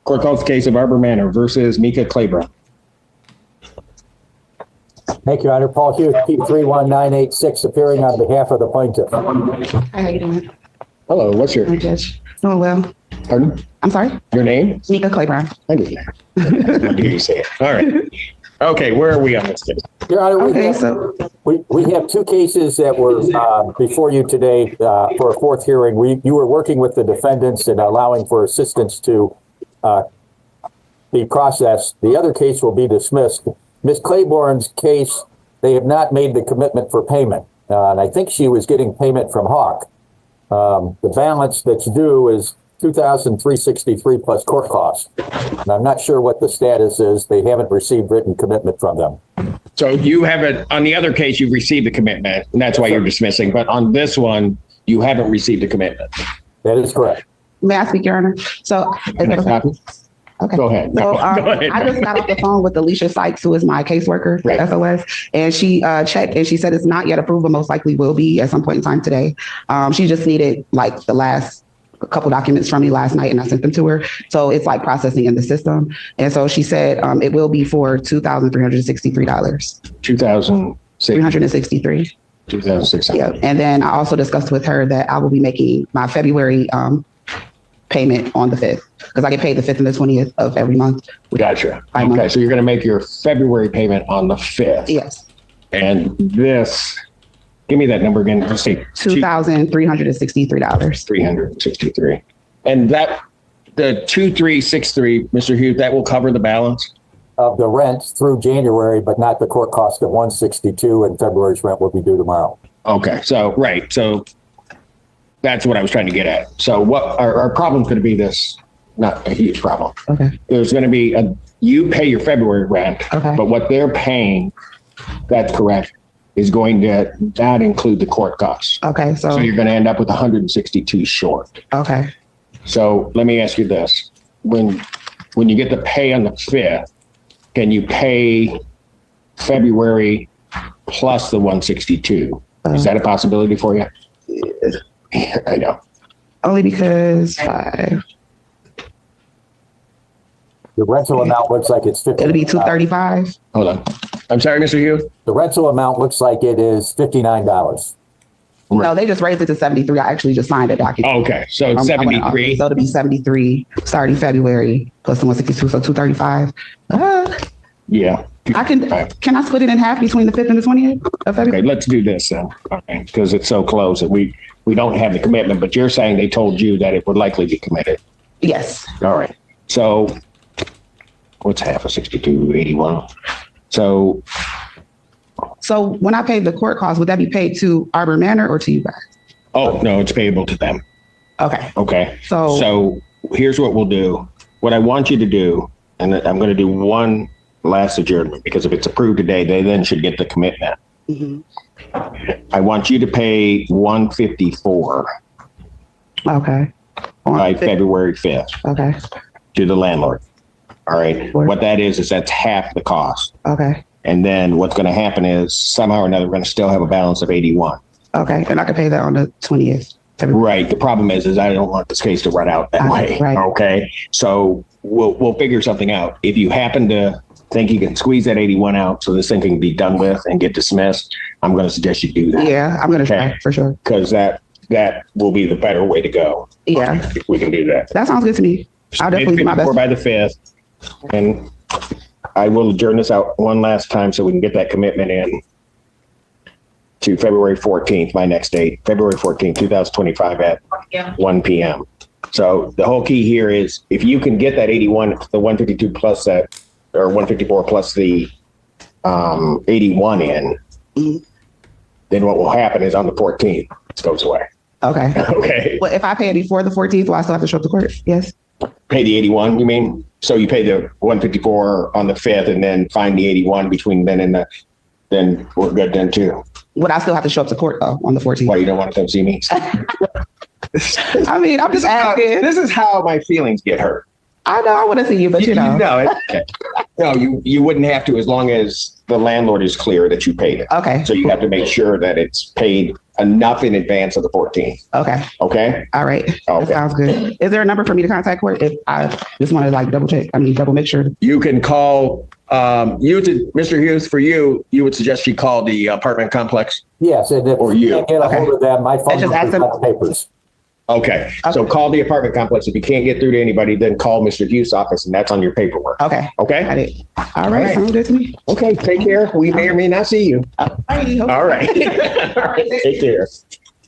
Court calls the case of Arbor Manor versus Mika Claybrook. Thank you, Your Honor. Paul Hughes, P31986, appearing on behalf of the plaintiff. Hi, how you doing? Hello. What's your... Hi, Judge. Doing well. Pardon? I'm sorry? Your name? Mika Claiborne. I didn't hear you say it. All right. Okay, where are we on this case? Your Honor, we have two cases that were before you today for a fourth hearing. You were working with the defendants and allowing for assistance to be processed. The other case will be dismissed. Ms. Claiborne's case, they have not made the commitment for payment. And I think she was getting payment from Hawk. The balance that's due is $2,363 plus court costs. And I'm not sure what the status is. They haven't received written commitment from them. So you haven't, on the other case, you've received the commitment, and that's why you're dismissing. But on this one, you haven't received a commitment. That is correct. May I speak, Your Honor? So, okay. Go ahead. So Go ahead. I just got off the phone with Alicia Sykes, who is my caseworker for SOS, and she checked and she said it's not yet approved, but most likely will be at some point in time today. She just needed like the last couple documents from me last night, and I sent them to her. So it's like processing in the system. And so she said it will be for $2,363. $2,363. $2,600. Yeah. And then I also discussed with her that I will be making my February payment on the 5th, because I get paid the 5th and the 20th of every month. Gotcha. Okay, so you're going to make your February payment on the 5th. Yes. And this, give me that number again. Just say $2,363. 363. And that, the 2363, Mr. Hughes, that will cover the balance of the rent through January, but not the court cost of $162, and February's rent will be due tomorrow. Okay, so right, so that's what I was trying to get at. So what our problem's going to be this, not a huge problem. Okay. There's going to be you pay your February rent, but what they're paying, that's correct, is going to not include the court costs. Okay. So you're going to end up with 162 short. Okay. So let me ask you this. When you get to pay on the 5th, can you pay February plus the 162? Is that a possibility for you? I know. Only because The rental amount looks like it's 50. It'll be 235. Hold on. I'm sorry, Mr. Hughes. The rental amount looks like it is $59. No, they just raised it to 73. I actually just signed a document. Oh, okay, so it's 73. So it'll be 73 starting February plus the 162, so 235. Yeah. Can I split it in half between the 5th and the 20th of February? Okay, let's do this then, because it's so close that we don't have the commitment, but you're saying they told you that it would likely be committed. Yes. All right. So what's half of 62, 81? So when I pay the court costs, would that be paid to Arbor Manor or to you guys? Oh, no, it's payable to them. Okay. Okay. So here's what we'll do. What I want you to do, and I'm going to do one last adjournment, because if it's approved today, they then should get the commitment. I want you to pay $154. Okay. By February 5th. Okay. To the landlord. All right. What that is that's half the cost. Okay. And then what's going to happen is somehow or another, we're going to still have a balance of 81. Okay. And I can pay that on the 20th. Right. The problem is I don't want this case to run out that way. Right. Okay. So we'll figure something out. If you happen to think you can squeeze that 81 out so this thing can be done with and get dismissed, I'm going to suggest you do that. Yeah, I'm going to try for sure. Because that will be the better way to go. Yeah. If we can do that. That sounds good to me. I'll definitely do my best. By the 5th. And I will adjourn this out one last time so we can get that commitment in to February 14th, my next date, February 14th, 2025 at 1 p.m. So the whole key here is if you can get that 81, the 152 plus that, or 154 plus the 81 in, then what will happen is on the 14th, it goes away. Okay. Okay. Well, if I pay it before the 14th, will I still have to show up to court? Yes. Pay the 81, you mean? So you pay the 154 on the 5th and then find the 81 between then and then we're good then too. Would I still have to show up to court though on the 14th? Why, you don't want to come see me? I mean, I'm just asking. This is how my feelings get hurt. I know I want to see you, but you know. No, you wouldn't have to as long as the landlord is clear that you paid it. Okay. So you have to make sure that it's paid enough in advance of the 14th. Okay. Okay. All right. Okay. That sounds good. Is there a number for me to contact court if I just want to double make sure? You can call, Mr. Hughes, for you would suggest you call the apartment complex? Yes. And if or you can't get a hold of them, my phone number is on the papers. Okay. So call the apartment complex. If you can't get through to anybody, then call Mr. Hughes' office, and that's on your paperwork. Okay. Okay. Got it. All right. Sounds good to me. Okay. Take care. We may or may not see you. All right. All right. Take care.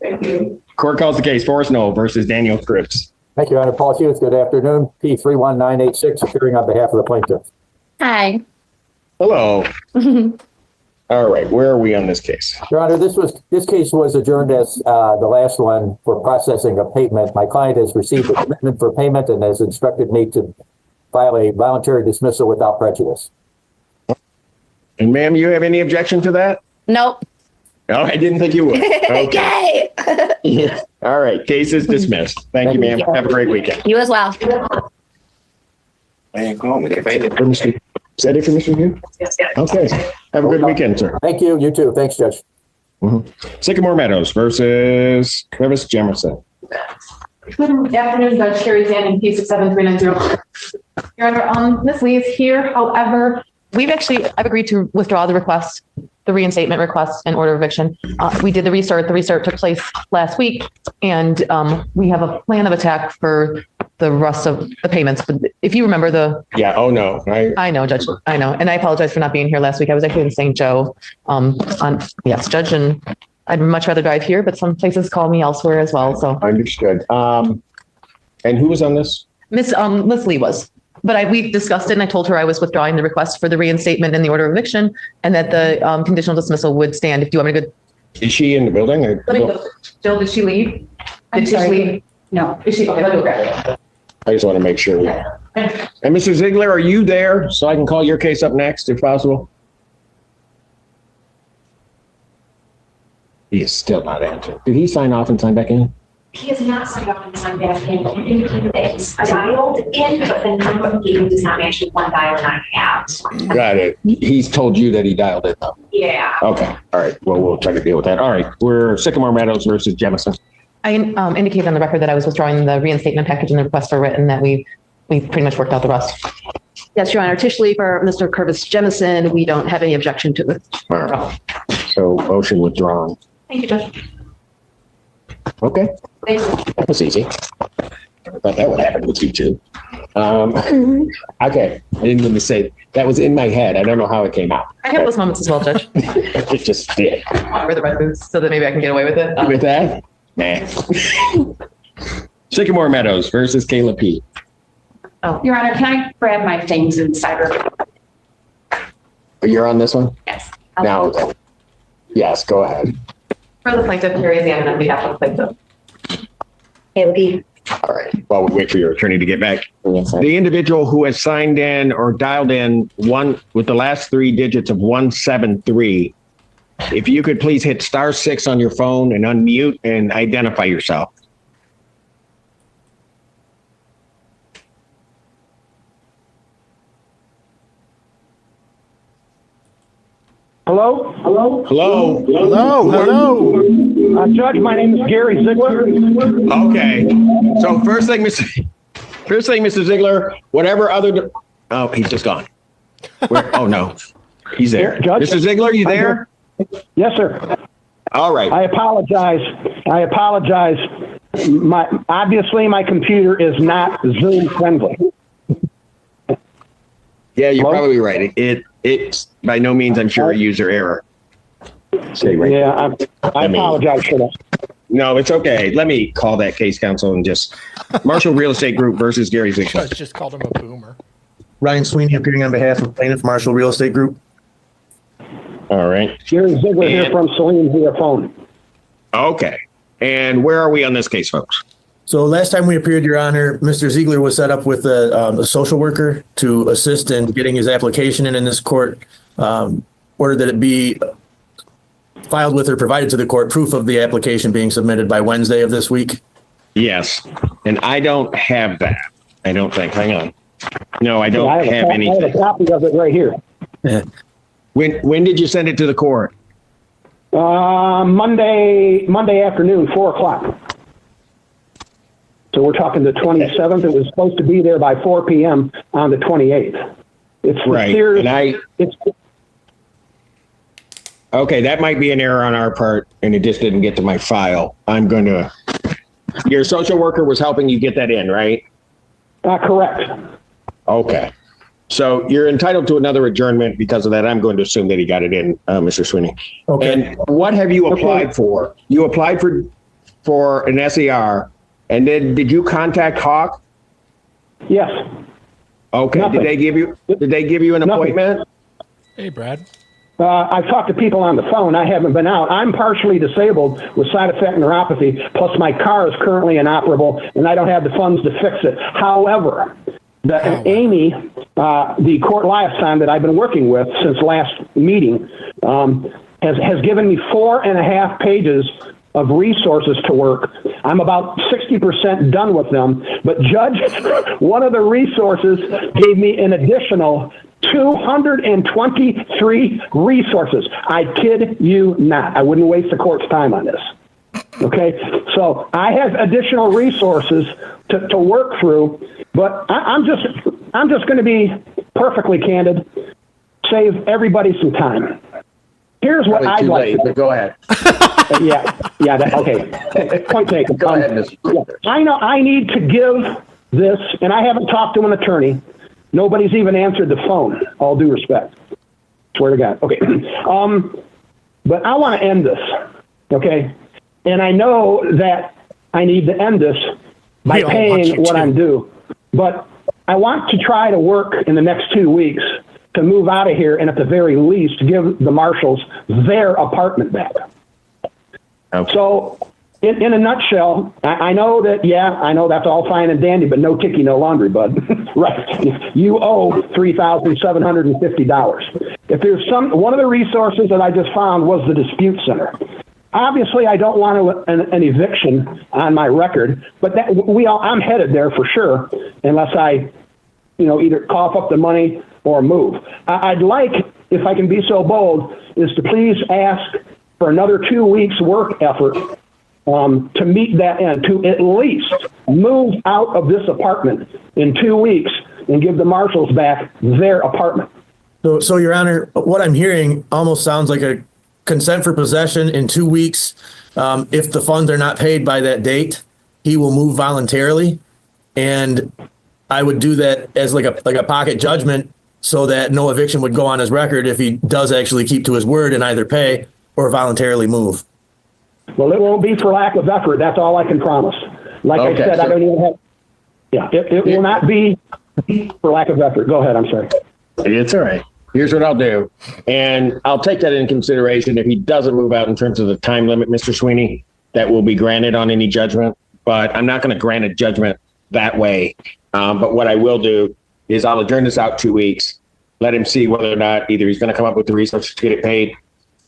Thank you. Court calls the case Forrest Knoll versus Daniel Cripps. Thank you, Your Honor. Paul Hughes, good afternoon. P31986, appearing on behalf of the plaintiff. Hi. Hello. All right, where are we on this case? Your Honor, this case was adjourned as the last one for processing of payment. My client has received a commitment for payment and has instructed me to file a voluntary dismissal without prejudice. And ma'am, you have any objection to that? Nope. Oh, I didn't think you would. Okay. Yay. All right, case is dismissed. Thank you, ma'am. Have a great weekend. You as well. Is that it for Mr. Hughes? Yes. Okay. Have a good weekend, sir. Thank you. You too. Thanks, Judge. Sycamore Meadows versus Travis Jamerson. Good afternoon, Judge Carrie Zanning, P67390. Your Honor, Ms. Lee is here. However, I've agreed to withdraw the request, the reinstatement request and order of eviction. We did the restart. The restart took place last week, and we have a plan of attack for the rest of the payments. But if you remember Yeah. Oh, no. I know, Judge. I know. And I apologize for not being here last week. I was actually in St. Joe Judge, and I'd much rather drive here, but some places call me elsewhere as well. So understood. And who was on this? Miss Lee was. But we discussed it, and I told her I was withdrawing the request for the reinstatement and the order of eviction, and that the conditional dismissal would stand. If you want me to go. Is she in the building? Let me go. Jill, did she leave? Did she leave? No. Is she? Okay, let me go grab her. I just want to make sure. And Mr. Ziegler, are you there so I can call your case up next if possible? He is still not answering. Did he sign off and sign back in? He has not signed off and signed back in. It's dialed in, but the number of game does not match the one dial and I have. Got it. He's told you that he dialed it though. Yeah. Okay. All right. Well, we'll try to deal with that. All right. We're Sycamore Meadows versus Jemison. I indicated on the record that I was withdrawing the reinstatement package and the request for written, that we pretty much worked out the rest. Yes, Your Honor. Tish Lee for Mr. Curtis Jemison. We don't have any objection to it. All right. So motion withdrawn. Thank you, Judge. Okay. Thank you. That was easy. I thought that would happen with you too. Okay. I didn't mean to say that was in my head. I don't know how it came out. I have those moments as well, Judge. It just did. I wear the red boots so that maybe I can get away with it. With that? Nah. Sycamore Meadows versus Kayla P. Oh, Your Honor, can I grab my things and cyber? You're on this one? Yes. Now, yes, go ahead. For the plaintiff, Carrie Zannon, on behalf of the plaintiff. Kayla P. All right. While we wait for your attorney to get back. The individual who has signed in or dialed in one with the last three digits of 173, if you could please hit *6 on your phone and unmute and identify yourself. Hello? Hello? Hello? Hello? Judge, my name is Gary Ziegler. Okay. So first thing, Mr. Ziegler, whatever other, oh, he's just gone. Oh, no. He's there. Judge, Mr. Ziegler, you there? Yes, sir. All right. I apologize. Obviously my computer is not Zoom friendly. Yeah, you're probably right. It's by no means, I'm sure, a user error. I apologize for that. No, it's okay. Let me call that case counsel and just Marshall Real Estate Group versus Gary Ziegler. Just called him a boomer. Ryan Sweeney appearing on behalf of plaintiff Marshall Real Estate Group. All right. Gary Ziegler here from Saline via phone. Okay. And where are we on this case, folks? So last time we appeared, Your Honor, Mr. Ziegler was set up with a social worker to assist in getting his application in this court. Ordered that it be filed with or provided to the court proof of the application being submitted by Wednesday of this week. Yes. And I don't have that. I don't think. Hang on. No, I don't have anything. I have a copy of it right here. Yeah. When did you send it to the court? Monday afternoon, 4:00. So we're talking the 27th. It was supposed to be there by 4 p.m. on the 28th. It's right. Okay, that might be an error on our part, and it just didn't get to my file. Your social worker was helping you get that in, right? Correct. Okay. So you're entitled to another adjournment because of that. I'm going to assume that he got it in, Mr. Sweeney. Okay. And what have you applied for? You applied for an SER, and then did you contact Hawk? Yes. Okay. Nothing. Did they give you an appointment? Hey, Brad. I've talked to people on the phone. I haven't been out. I'm partially disabled with side effect neuropathy, plus my car is currently inoperable, and I don't have the funds to fix it. However, Amy, the court liaison that I've been working with since last meeting, has given me 4.5 pages of resources to work. I'm about 60% done with them, but Judge, one of the resources gave me an additional 223 resources. I kid you not. I wouldn't waste the court's time on this. Okay, so I have additional resources to work through, but I'm just going to be perfectly candid, save everybody some time. Here's what I'd like. But go ahead. Okay. Point taken. Go ahead, Mr. I know I need to give this, and I haven't talked to an attorney. Nobody's even answered the phone. All due respect. Swear to God. Okay. But I want to end this. Okay. And I know that I need to end this by paying what I'm due. But I want to try to work in the next 2 weeks to move out of here and at the very least give the Marshalls their apartment back. Okay. So in a nutshell, I know that's all fine and dandy, but no ticky, no laundry, bud. Right. You owe $3,750. If there's one of the resources that I just found was the dispute center. Obviously, I don't want an eviction on my record, but I'm headed there for sure, unless I, either cough up the money or move. I'd like, if I can be so bold, is to please ask for another 2 weeks work effort to meet that end, to at least move out of this apartment in 2 weeks and give the marshals back their apartment. So, Your Honor, what I'm hearing almost sounds like a consent for possession in 2 weeks. If the funds are not paid by that date, he will move voluntarily. And I would do that as like a pocket judgment so that no eviction would go on his record if he does actually keep to his word and either pay or voluntarily move. Well, it won't be for lack of effort. That's all I can promise. Like I said, I don't even have, it will not be for lack of effort. Go ahead. I'm sorry. It's all right. Here's what I'll do. And I'll take that into consideration. If he doesn't move out in terms of the time limit, Mr. Sweeney, that will be granted on any judgment. But I'm not going to grant a judgment that way. But what I will do is I'll adjourn this out 2 weeks, let him see whether or not either he's going to come up with the resources to get it paid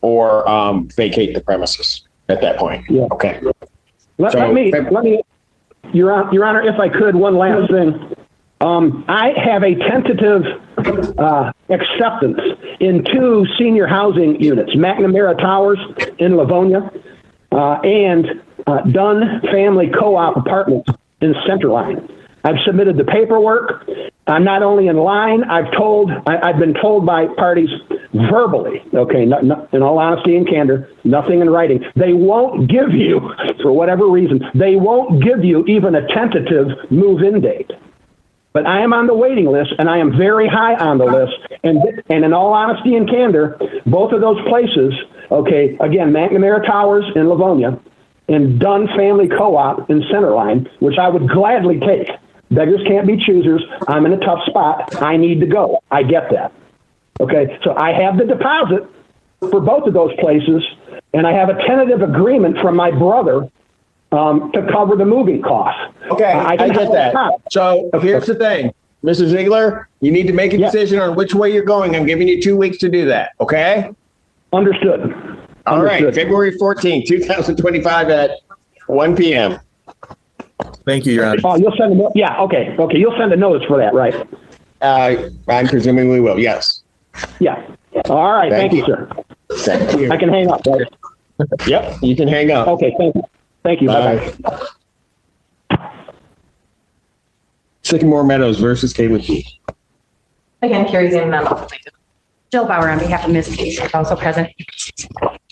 or vacate the premises at that point. Yeah. Okay. Let me, Your Honor, if I could, one last thing. I have a tentative acceptance in 2 senior housing units, McNamara Towers in Livonia and Dunn Family Co-op Apartments in Centerline. I've submitted the paperwork. I'm not only in line, I've been told by parties verbally, okay, in all honesty and candor, nothing in writing. They won't give you, for whatever reason, they won't give you even a tentative move-in date. But I am on the waiting list, and I am very high on the list. And in all honesty and candor, both of those places, okay, again, McNamara Towers in Livonia and Dunn Family Co-op in Centerline, which I would gladly take. Beggars can't be choosers. I'm in a tough spot. I need to go. I get that. Okay, so I have the deposit for both of those places, and I have a tentative agreement from my brother to cover the moving costs. Okay, I get that. So here's the thing, Mr. Ziegler, you need to make a decision on which way you're going. I'm giving you 2 weeks to do that. Okay? Understood. All right, February 14th, 2025 at 1 p.m. Thank you, Your Honor. Oh, you'll send a okay. You'll send a notice for that, right? I'm presuming we will. Yes. Yeah. All right. Thank you, sir. Thank you. I can hang up, right? Yep, you can hang up. Okay. Thank you. Thank you. Bye-bye. Sycamore Meadows versus Caleb Key. Again, Carrie Zimmerman. Jill Bauer on behalf of Ms. Case, also present.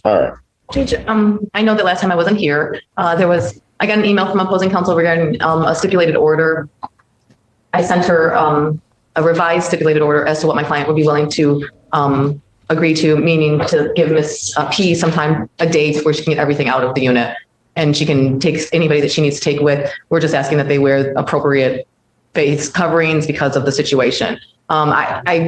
All right. Judge, I know that last time I wasn't here, I got an email from opposing counsel regarding a stipulated order. I sent her a revised stipulated order as to what my client would be willing to agree to, meaning to give Ms. P sometime a date where she can get everything out of the unit and she can take anybody that she needs to take with. We're just asking that they wear appropriate face coverings because of the situation. I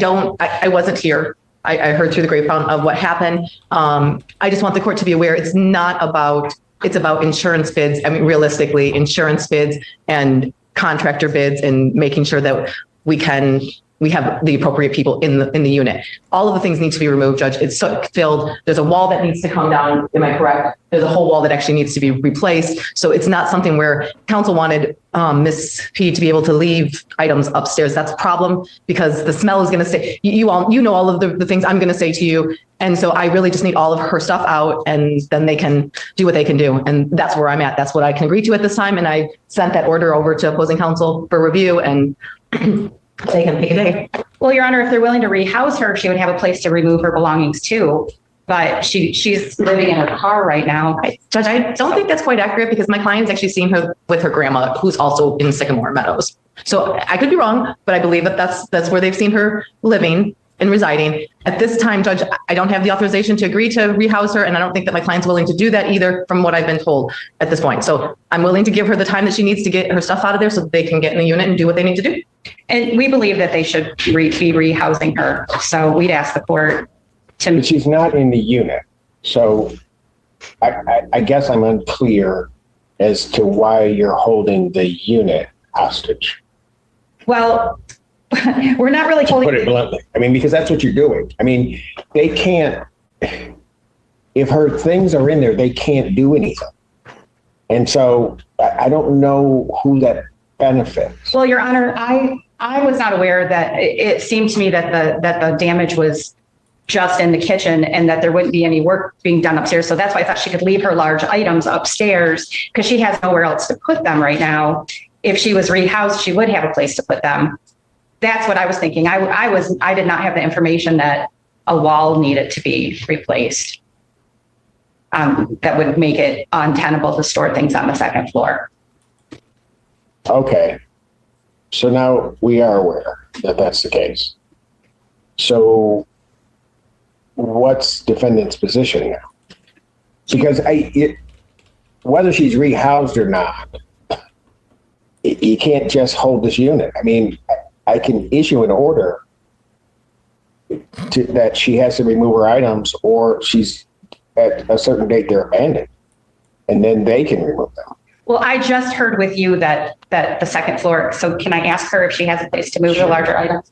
wasn't here. I heard through the grapevine of what happened. I just want the court to be aware it's about insurance bids. I mean, realistically, insurance bids and contractor bids and making sure that we have the appropriate people in the unit. All of the things need to be removed, Judge. It's so filled. There's a wall that needs to come down. Am I correct? There's a whole wall that actually needs to be replaced. So it's not something where counsel wanted Ms. P to be able to leave items upstairs. That's a problem because the smell is going to stay. You know all of the things I'm going to say to you. And so I really just need all of her stuff out and then they can do what they can do. And that's where I'm at. That's what I can agree to at this time. And I sent that order over to opposing counsel for review and they can pick a day. Well, Your Honor, if they're willing to rehouse her, she would have a place to remove her belongings too. But she's living in her car right now. Judge, I don't think that's quite accurate because my client's actually seen her with her grandma, who's also in Sycamore Meadows. So I could be wrong, but I believe that that's where they've seen her living and residing. At this time, Judge, I don't have the authorization to agree to rehouse her, and I don't think that my client's willing to do that either from what I've been told at this point. So I'm willing to give her the time that she needs to get her stuff out of there so that they can get in the unit and do what they need to do. And we believe that they should be rehousing her. So we'd ask the court to... But she's not in the unit. So I guess I'm unclear as to why you're holding the unit hostage. Well, we're not really holding... Put it bluntly. I mean, because that's what you're doing. I mean, they can't... If her things are in there, they can't do anything. And so I don't know who that benefits. Well, Your Honor, I was not aware that it seemed to me that the damage was just in the kitchen and that there wouldn't be any work being done upstairs. So that's why I thought she could leave her large items upstairs because she has nowhere else to put them right now. If she was rehoused, she would have a place to put them. That's what I was thinking. I did not have the information that a wall needed to be replaced. That would make it untenable to store things on the second floor. Okay. So now we are aware that that's the case. So what's defendant's position now? Because whether she's rehoused or not, you can't just hold this unit. I mean, I can issue an order that she has to remove her items, or she's at a certain date they're abandoned, and then they can remove them. Well, I just heard with you that the second floor. So can I ask her if she has a place to move the larger items?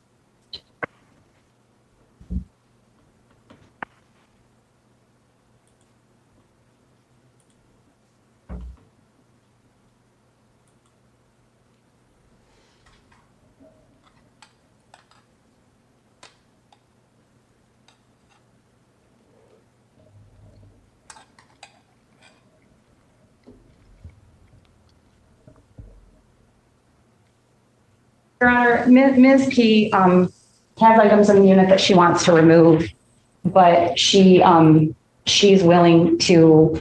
Your Honor, Ms. P has items in the unit that she wants to remove, but she's willing to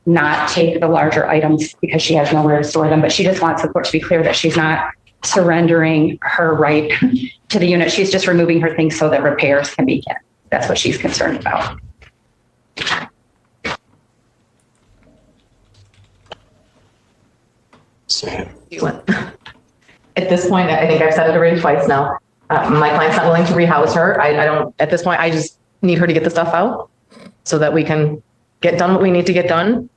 not take the larger items because she has nowhere to store them. But she just wants the court to be clear that she's not surrendering her right to the unit. She's just removing her things so that repairs can begin. That's what she's concerned about. At this point, I think I've said it already twice now. My client's not willing to rehouse her. I don't, at this point, I just need her to get the stuff out so that we can get done what we need to get done.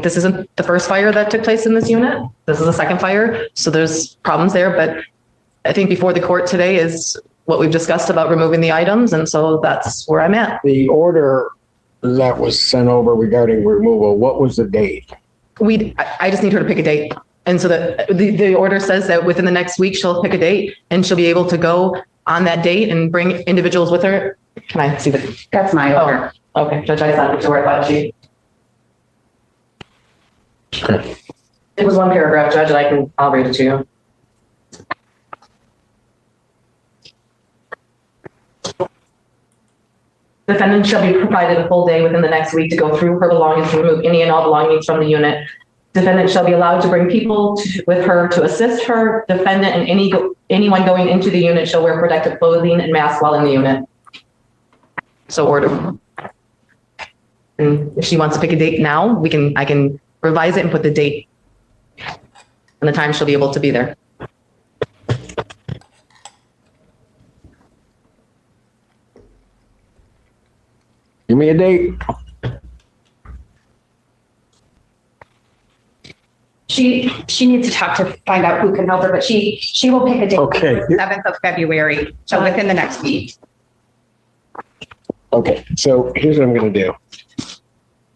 This isn't the first fire that took place in this unit. This is the second fire. So there's problems there, but I think before the court today is what we've discussed about removing the items. And so that's where I'm at. The order that was sent over regarding removal, what was the date? I just need her to pick a date. And so the order says that within the next week, she'll pick a date and she'll be able to go on that date and bring individuals with her. Can I see the? That's my order. Oh, okay, Judge, I thought it was a word about she. It was one paragraph, Judge, and I'll read it to you. Defendant shall be provided a full day within the next week to go through her belongings and remove any and all belongings from the unit. Defendant shall be allowed to bring people with her to assist her. Defendant and anyone going into the unit shall wear protective clothing and masks while in the unit. So order. And if she wants to pick a date now, I can revise it and put the date and the time she'll be able to be there. Give me a date. She needs to talk to find out who can help her, but she will pick a date. Okay. 7th of February, so within the next week. Okay, so here's what I'm going to do.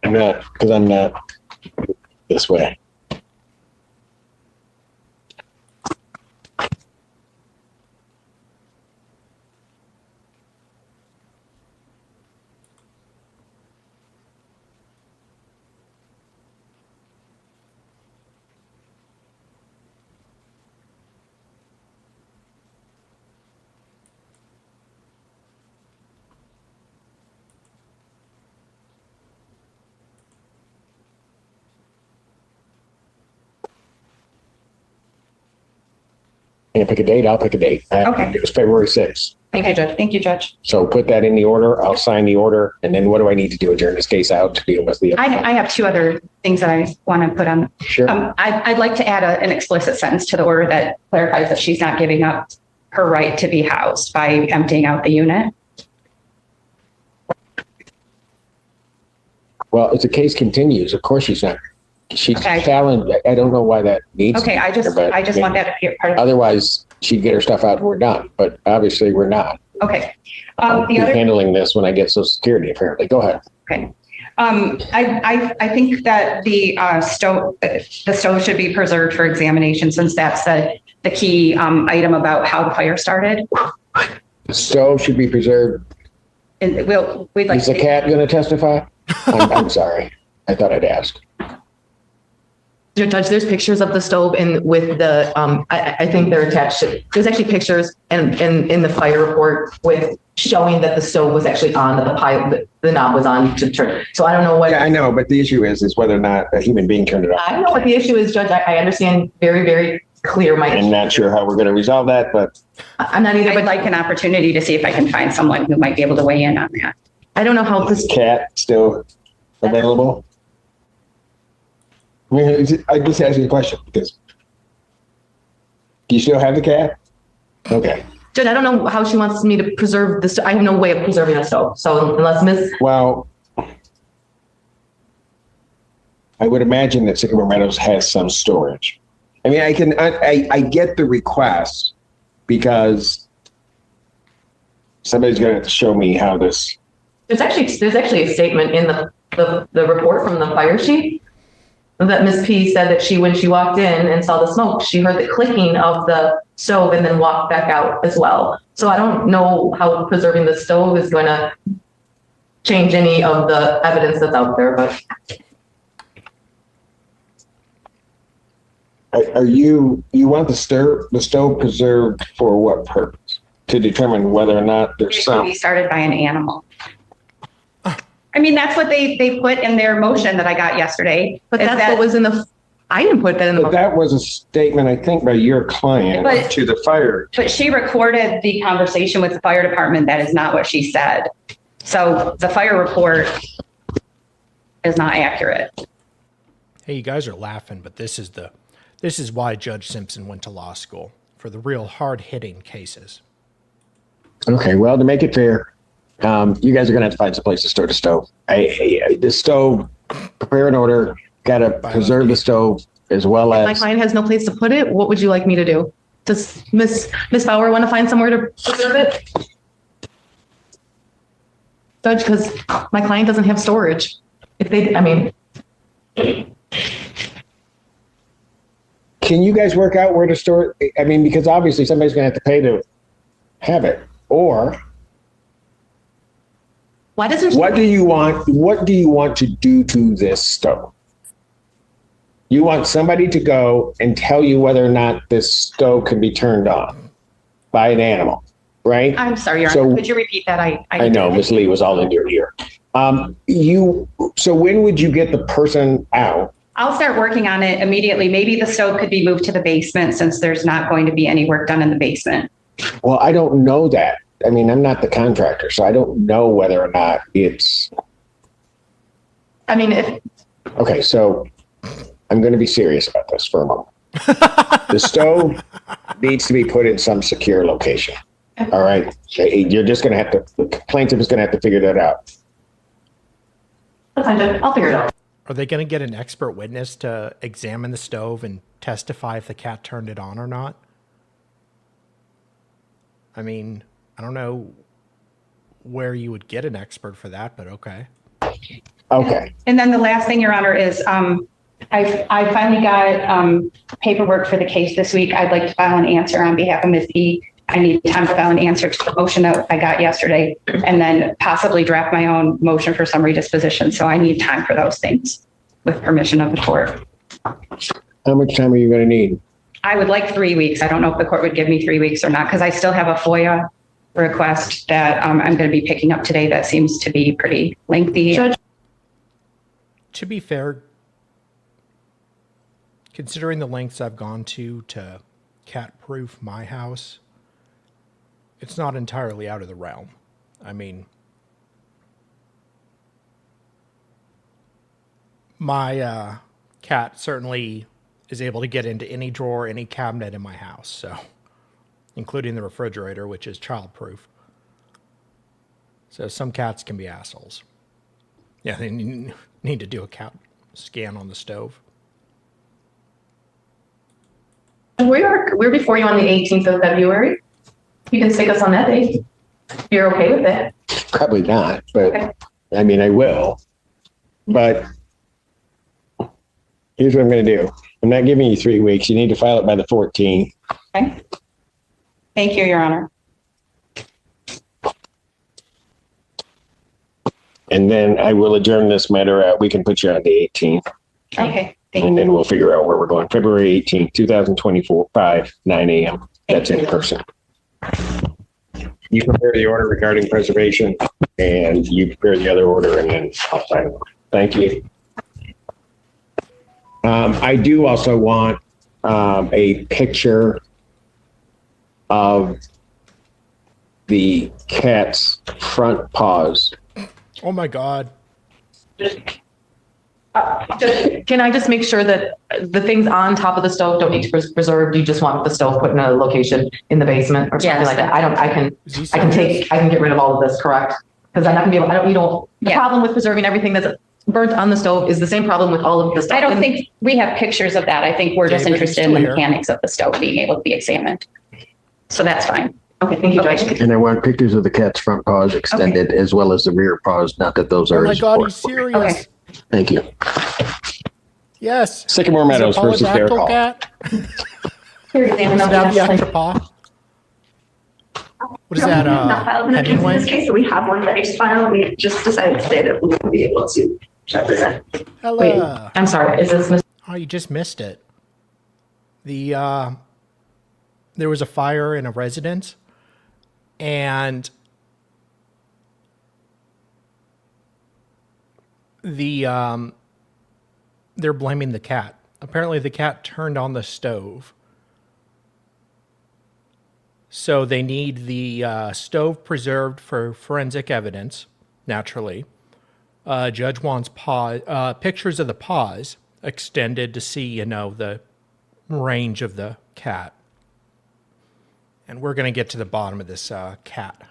I'm not this way. And pick a date, I'll pick a date. Okay. It was February 6th. Okay, Judge. Thank you, Judge. So put that in the order. I'll sign the order. And then what do I need to do? Adjourn this case out to deal with the. I have two other things that I want to put on. Sure. I'd like to add an explicit sentence to the order that clarifies that she's not giving up her right to be housed by emptying out the unit. Well, if the case continues, of course she's not. She's Okay. challenged. I don't know why that needs. Okay, to I be just there, but, want that to be part of. Otherwise, she'd get her stuff out and we're done. But obviously, we're not. Okay. I'll The be other. handling this when I get Social Security, apparently. Go ahead. Okay. I think that the stove should be preserved for examination since that's the key item about how the fire started. The stove should be preserved. And we'd like. Is the cat going to testify? I'm sorry. I thought I'd ask. Judge, there's pictures of the stove and with the, I think they're attached. There's actually pictures and in the fire report with showing that the stove was actually on, that the pile, the knob was on to turn. So I don't know what. Yeah, I know, but the issue is whether or not a human being turned it on. I know what the issue is, Judge. I understand very, very clear. I'm not sure how we're going to resolve that, but I'm not either. I'd like an opportunity to see if I can find someone who might be able to weigh in on that. I don't know how this. Cat still available? I mean, I just asked you a question because do you still have the cat? Okay. Judge, I don't know how she wants me to preserve this. I have no way of preserving the stove. So unless Ms. Well, I would imagine that Sycamore Meadows has some storage. I mean, I get the request because somebody's going to have to show me how this. There's actually a statement in the report from the fire chief that Ms. P said that when she walked in and saw the smoke, she heard the clicking of the stove and then walked back out as well. So I don't know how preserving the stove is going to change any of the evidence that's out there, but. You want the stove preserved for what purpose? To determine whether or not there's some. Be started by an animal. I mean, that's what they put in their motion that I got yesterday. But that's what was in the. I didn't put that in the. But that was a statement, I think, by your client to the fire. But she recorded the conversation with the fire department. That is not what she said. So the fire report is not accurate. Hey, you guys are laughing, but this is why Judge Simpson went to law school, for the real hard-hitting cases. Okay, well, to make it fair, you guys are going to have to find some place to store the stove. The stove, prepare an order, got to preserve the stove as well as. My client has no place to put it. What would you like me to do? Does Miss Bauer want to find somewhere to preserve it? Judge, because my client doesn't have storage. Can you guys work out where to store it? I mean, because obviously somebody's going to have to pay to have it. Or why doesn't? What do you want to do to this stove? You want somebody to go and tell you whether or not this stove can be turned on by an animal, right? I'm sorry, Your Honor. Could you repeat that? I know Ms. Lee was all in your ear. So when would you get the person out? I'll start working on it immediately. Maybe the stove could be moved to the basement since there's not going to be any work done in the basement. Well, I don't know that. I mean, I'm not the contractor, so I don't know whether or not it's. Okay, so I'm going to be serious about this for a moment. The stove needs to be put in some secure location. All right. You're just going to have to, the plaintiff is going to have to figure that out. I'll figure it out. Are they going to get an expert witness to examine the stove and testify if the cat turned it on or not? I mean, I don't know where you would get an expert for that, but okay. Okay. And then the last thing, Your Honor, is I finally got paperwork for the case this week. I'd like to file an answer on behalf of Ms. E. I need time to file an answer to the motion that I got yesterday and then possibly draft my own motion for summary disposition. So I need time for those things with permission of the court. How much time are you going to need? I would like 3 weeks. I don't know if the court would give me 3 weeks or not because I still have a FOIA request that I'm going to be picking up today that seems to be pretty lengthy. Judge, to be fair, considering the lengths I've gone to cat-proof my house, it's not entirely out of the realm. I mean, my cat certainly is able to get into any drawer, any cabinet in my house, so including the refrigerator, which is child-proof. So some cats can be assholes. Yeah, they need to do a cat scan on the stove. We're before you on the 18th of February. You can stick us on that date. You're okay with that? Probably not, but okay. I mean, I will. But here's what I'm going to do. I'm not giving you 3 weeks. You need to file it by the 14th. Okay. Thank you, Your Honor. And then I will adjourn this matter out. We can put you on the 18th. Okay. And then we'll figure out where we're going. February 18th, 2024, 9 a.m. That's in person. You prepare the order regarding preservation, and you prepare the other order, and then I'll sign it. Thank you. I do also want a picture of the cat's front paws. Oh my God. Can I just make sure that the things on top of the stove don't need to be preserved? You just want the stove put in a location in the basement or something like that? I can get rid of all of this, correct? Because I'm not gonna be able, the problem with preserving everything that's burnt on the stove is the same problem with all of the stuff. I don't think we have pictures of that. I think we're just interested in the mechanics of the stove being able to be examined. So that's fine. Okay, thank you, Judge. And I want pictures of the cat's front paws extended as well as the rear paws, not that those are. Oh my God, he's serious. Okay. Thank you. Yes. Sycamore Meadows versus Derek Hall. Here's the Stab the extra paw. What is that? In this case, we have one that is final. We just decided today that we will be able to represent. Hello. Wait, I'm sorry. Is this? Oh, you just missed it. There was a fire in a residence, and they're blaming the cat. Apparently, the cat turned on the stove. So they need the stove preserved for forensic evidence, naturally. Judge wants pictures of the paws extended to see, the range of the cat. And we're going to get to the bottom of this cat.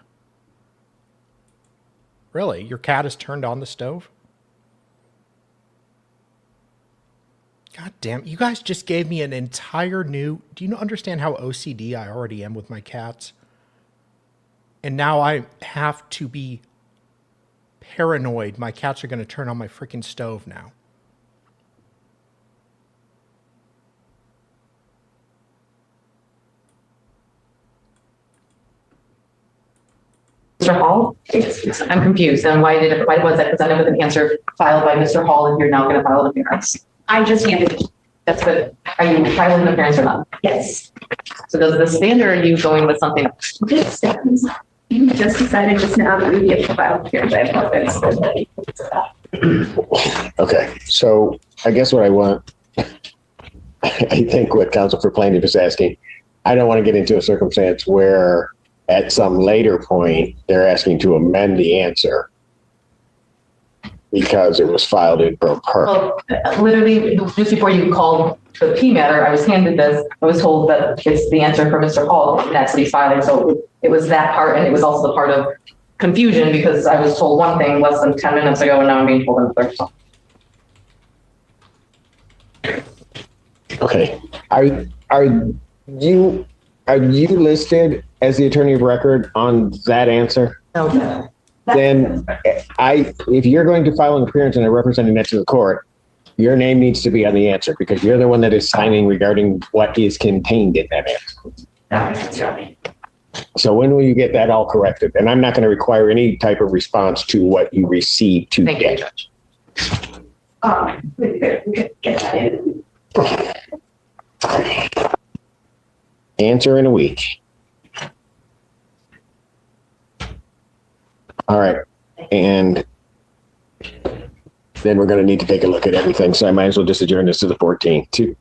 Really? Your cat is turned on the stove? God damn, you guys just gave me an entire new... Do you understand how OCD I already am with my cats? And now I have to be paranoid. My cats are going to turn on my freaking stove now. Mr. Hall? I'm confused. And why was that presented with an answer filed by Mr. Hall and you're now going to file an appearance? I just handed it. That's good. Are you filing an appearance or not? Yes. So does this stand or are you going with something else? This stands. You just decided just now that we get to file appearance. I apologize. Okay, so I guess what I want, I think what counsel for plaintiff is asking, I don't want to get into a circumstance where at some later point, they're asking to amend the answer because it was filed in pro per. Well, literally just before you called the P matter, I was handed this. I was told that it's the answer for Mr. Hall, and that's what he's filing. So it was that part, and it was also the part of confusion because I was told one thing less than 10 minutes ago, and now I'm being told another. Okay, are you listed as the attorney of record on that answer? Okay. Then if you're going to file an appearance and I'm representing that to the court, your name needs to be on the answer because you're the one that is signing regarding what is contained in that answer. So when will you get that all corrected? And I'm not going to require any type of response to what you received today. Thank you, Judge. Answer in a week. All right. And then we're going to need to take a look at everything. So I might as well just adjourn this to the 14th,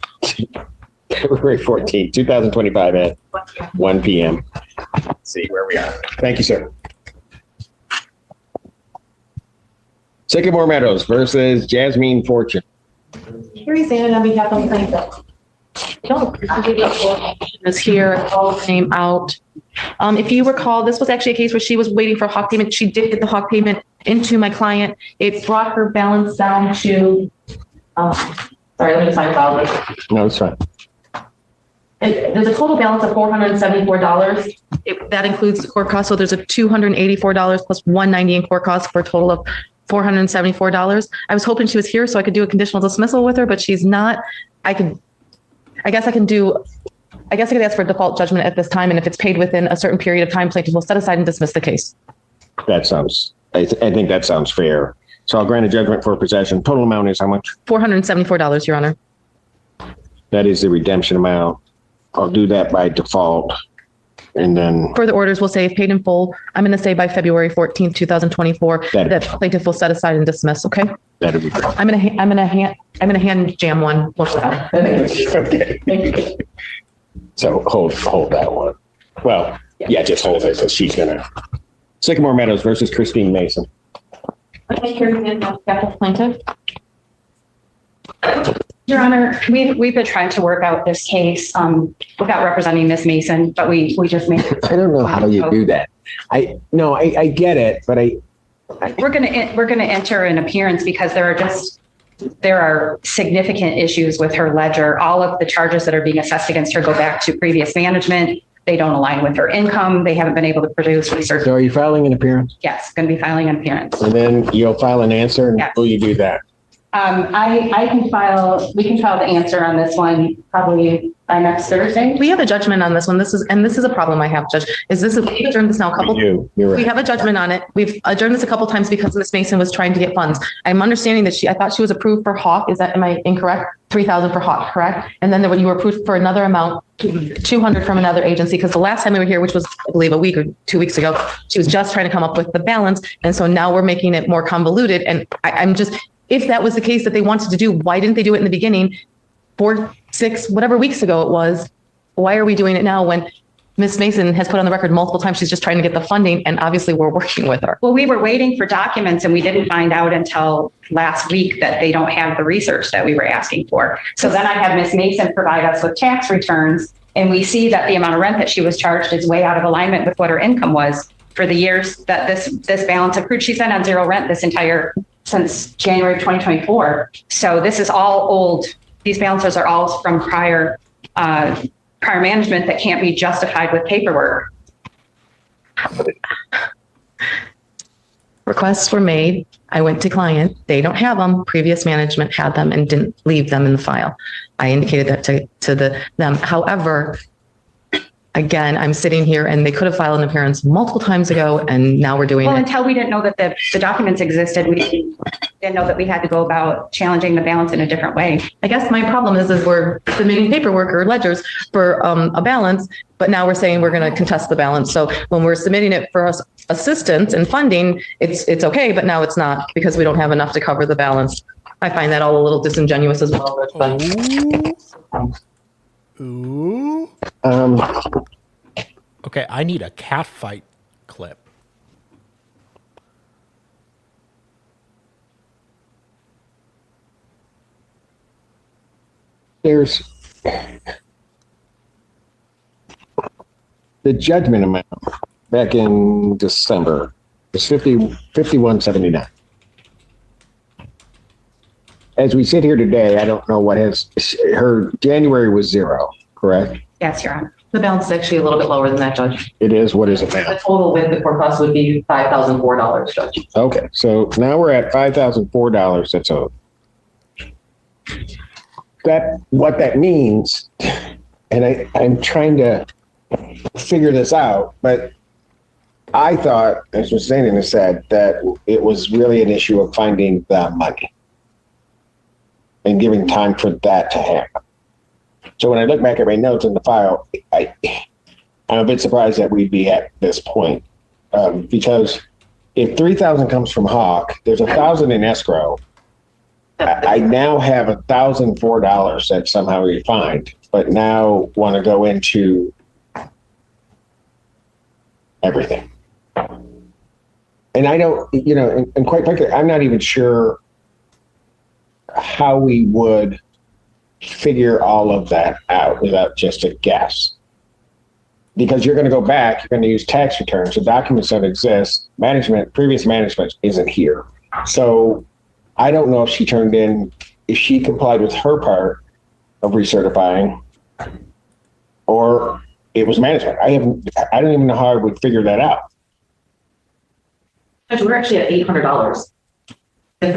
February 14th, 2025 at 1 p.m. Let's see where we are. Thank you, sir. Sycamore Meadows versus Jasmine Fortune. Carrie Sandon on behalf of the plaintiff. Is here, call the name out. If you recall, this was actually a case where she was waiting for a hawk payment. She did get the hawk payment into my client. It brought her balance down to, sorry, let me just find out. No, it's fine. There's a total balance of $474. That includes the court cost. So there's a $284 plus $190 in court costs for a total of $474. I was hoping she was here so I could do a conditional dismissal with her, but she's not. I guess I could ask for a default judgment at this time, and if it's paid within a certain period of time, plaintiff will set aside and dismiss the case. That sounds, I think that sounds fair. So I'll grant a judgment for possession. Total amount is how much? $474, Your Honor. That is the redemption amount. I'll do that by default. And then For the orders, we'll say if paid in full. I'm going to say by February 14th, 2024, that plaintiff will set aside and dismiss. Okay. that'd be great. I'm going to hand Jam one. Okay. So hold that one. Well, yeah, just hold it. So she's gonna. Sycamore Meadows versus Christine Mason. Plaintiff. Your Honor, we've been trying to work out this case without representing Miss Mason, but we just made. I don't know how you do that. I get it, but we're gonna enter an appearance because there are significant issues with her ledger. All of the charges that are being assessed against her go back to previous management. They don't align with her income. They haven't been able to produce research. So are you filing an appearance? Yes, going to be filing an appearance. And then you'll file an answer, and Yes. will you do that? We can file the answer on this one probably by next Thursday. We have a judgment on this one. This is a problem I have, Judge, we've adjourned this now a couple. You're right. We have a judgment on it. We've adjourned this a couple times because Miss Mason was trying to get funds. I'm understanding that I thought she was approved for Hawk. Am I incorrect? 3,000 for Hawk, correct? And then you were approved for another amount, 200 from another agency, because the last time we were here, which was, I believe, a week or 2 weeks ago, she was just trying to come up with the balance. And so now we're making it more convoluted. And I'm just, if that was the case that they wanted to do, why didn't they do it in the beginning, 4, 6, whatever weeks ago it was? Why are we doing it now when Ms. Mason has put on the record multiple times she's just trying to get the funding, and obviously we're working with her? Well, we were waiting for documents and we didn't find out until last week that they don't have the research that we were asking for. So then I had Ms. Mason provide us with tax returns, and we see that the amount of rent that she was charged is way out of alignment with what her income was for the years that this balance accrued. She's been on zero rent since January of 2024. So this is all old. These balances are all from prior management that can't be justified with paperwork. Requests were made. I went to client. They don't have them. Previous management had them and didn't leave them in the file. I indicated that to them. However, again, I'm sitting here and they could have filed an appearance multiple times ago, and now we're doing it. Until we didn't know that the documents existed, we didn't know that we had to go about challenging the balance in a different way. I guess my problem is we're submitting paperwork or ledgers for a balance, but now we're saying we're going to contest the balance. So when we're submitting it for assistance and funding, it's okay, but now it's not because we don't have enough to cover the balance. I find that all a little disingenuous as well. Ooh. Okay, I need a cat fight clip. There's the judgment amount back in December was $51.79. As we sit here today, I don't know what her January was zero, correct? Yes, Your Honor. The balance is actually a little bit lower than that, Judge. It is. What is it now? The total with the court cost would be $5,004, Judge. Okay, so now we're at $5,004 that's owed. What that means, and I'm trying to figure this out, but I thought, as was saying, has said, that it was really an issue of finding the money and giving time for that to happen. So when I look back at my notes in the file, I'm a bit surprised that we'd be at this point, because if 3,000 comes from Hawk, there's 1,000 in escrow. I now have $1,004 that somehow we find, but now want to go into everything. And I don't, and quite frankly, I'm not even sure how we would figure all of that out without just a guess. Because you're going to go back, you're going to use tax returns, the documents don't exist, previous management isn't here. So I don't know if she complied with her part of recertifying, or it was management. I don't even know how I would figure that out. Judge, we're actually at $800. If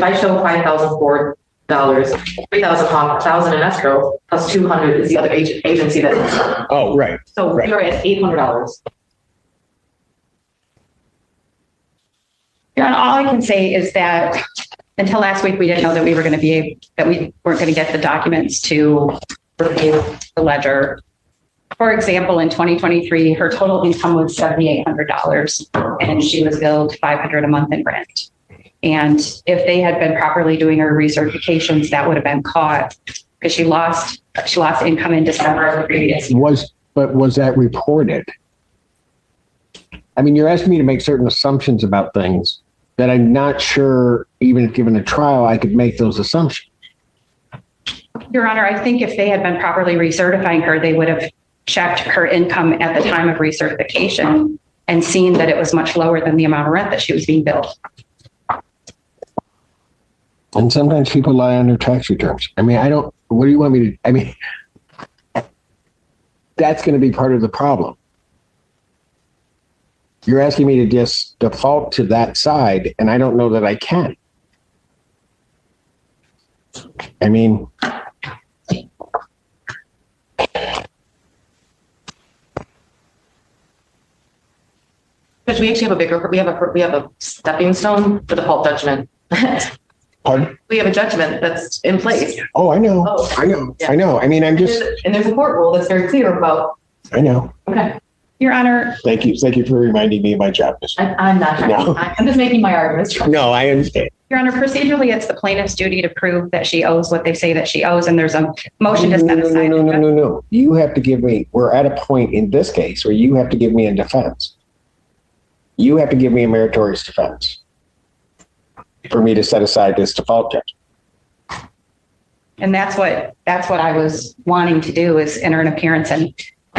I show $5,004, 3,000 Hawk, 1,000 in escrow, plus 200 is the other agency that. Oh, right. So right. We're at $800. Yeah, all I can say is that until last week, we didn't know that we weren't going to get the documents to review the ledger. For example, in 2023, her total income was $7,800 and she was billed $500 a month in rent. And if they had been properly doing her recertifications, that would have been caught because she lost income in December of the previous year. Was that reported? I mean, you're asking me to make certain assumptions about things that I'm not sure, even if given a trial, I could make those assumptions. Your Honor, I think if they had been properly recertifying her, they would have checked her income at the time of recertification and seen that it was much lower than the amount of rent that she was being billed. And sometimes people lie on their tax returns. I mean, what do you want me to, I mean, that's going to be part of the problem. You're asking me to just default to that side, and I don't know that I can. I mean, Because we actually have we have a stepping stone for default judgment. pardon? We have a judgment that's in place. Oh, I know. Oh, I know. yeah. I know. I mean, I'm just. And there's a court rule that's very clear about. I know. Okay. Your Honor. Thank you. Thank you for reminding me of my job. I'm not. No. I'm just making my arguments. No, I understand. Your Honor, procedurally, it's the plaintiff's duty to prove that she owes what they say that she owes, and there's a motion to set aside. No. You have to give me, we're at a point in this case where you have to give me a defense. You have to give me a meritorious defense for me to set aside this default judgment. And that's what I was wanting to do, is enter an appearance and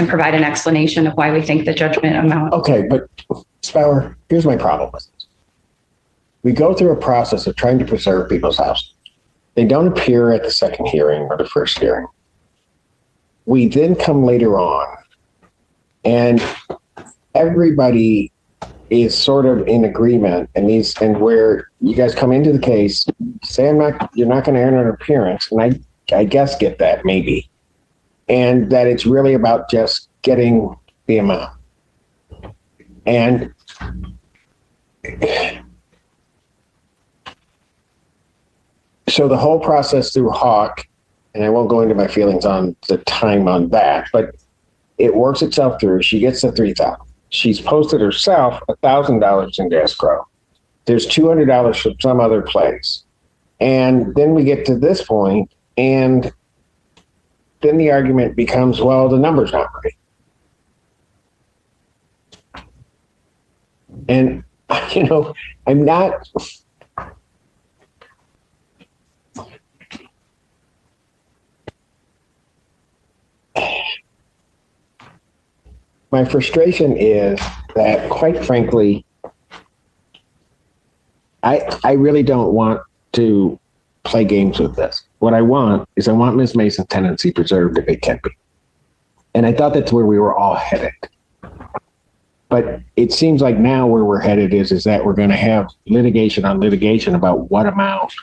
provide an explanation of why we think the judgment amount. Okay, but Spauer, here's my problem with this. We go through a process of trying to preserve people's houses. They don't appear at the second hearing or the first hearing. We then come later on and everybody is sort of in agreement, and where you guys come into the case, say you're not going to enter an appearance, and I guess get that maybe, and that it's really about just getting the amount. And so the whole process through Hawk, and I won't go into my feelings on the time on that, but it works itself through. She gets the $3,000. She's posted herself $1,000 in escrow. There's $200 from some other place. And then we get to this point, and then the argument becomes, well, the number's not right. And, I'm not... My frustration is that, quite frankly, I really don't want to play games with this. What I want is Ms. Mason's tenancy preserved if it can be. And I thought that's where we were all headed. But it seems like now where we're headed is that we're going to have litigation on litigation about what amount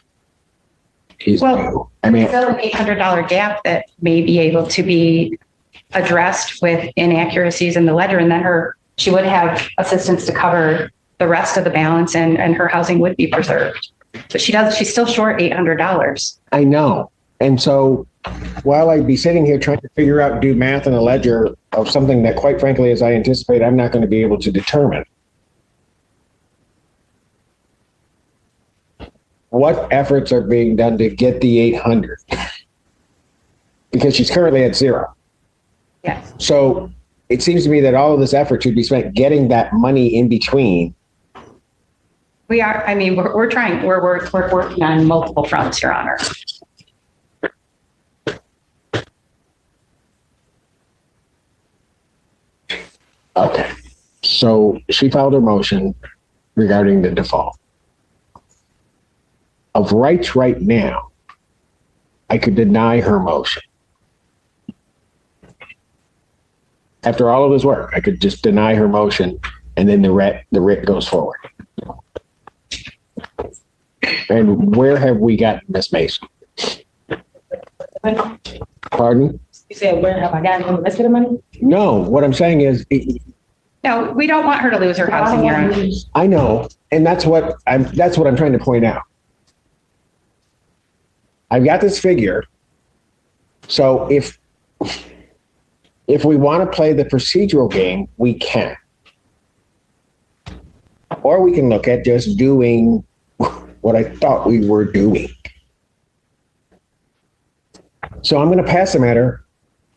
is due. I mean, still an $800 gap that may be able to be addressed with inaccuracies in the ledger, and then she would have assistance to cover the rest of the balance, and her housing would be preserved. But she's still short $800. I know. And so while I'd be sitting here trying to figure out, do math in a ledger of something that, quite frankly, as I anticipate, I'm not going to be able to determine. What efforts are being done to get the 800? Because she's currently at zero. Yes. So it seems to me that all of this effort should be spent getting that money in between. We are, we're working on multiple fronts, Your Honor. Okay. So she filed her motion regarding the default. Of rights right now, I could deny her motion. After all of this work, I could just deny her motion, and then the writ goes forward. And where have we got Miss Mason? Pardon? You said, where have I gotten the rest of the money? No, what I'm saying is... No, we don't want her to lose her housing, Your Honor. I know, and that's what I'm trying to point out. I've got this figure. So if we want to play the procedural game, we can. Or we can look at just doing what I thought we were doing. So I'm going to pass the matter.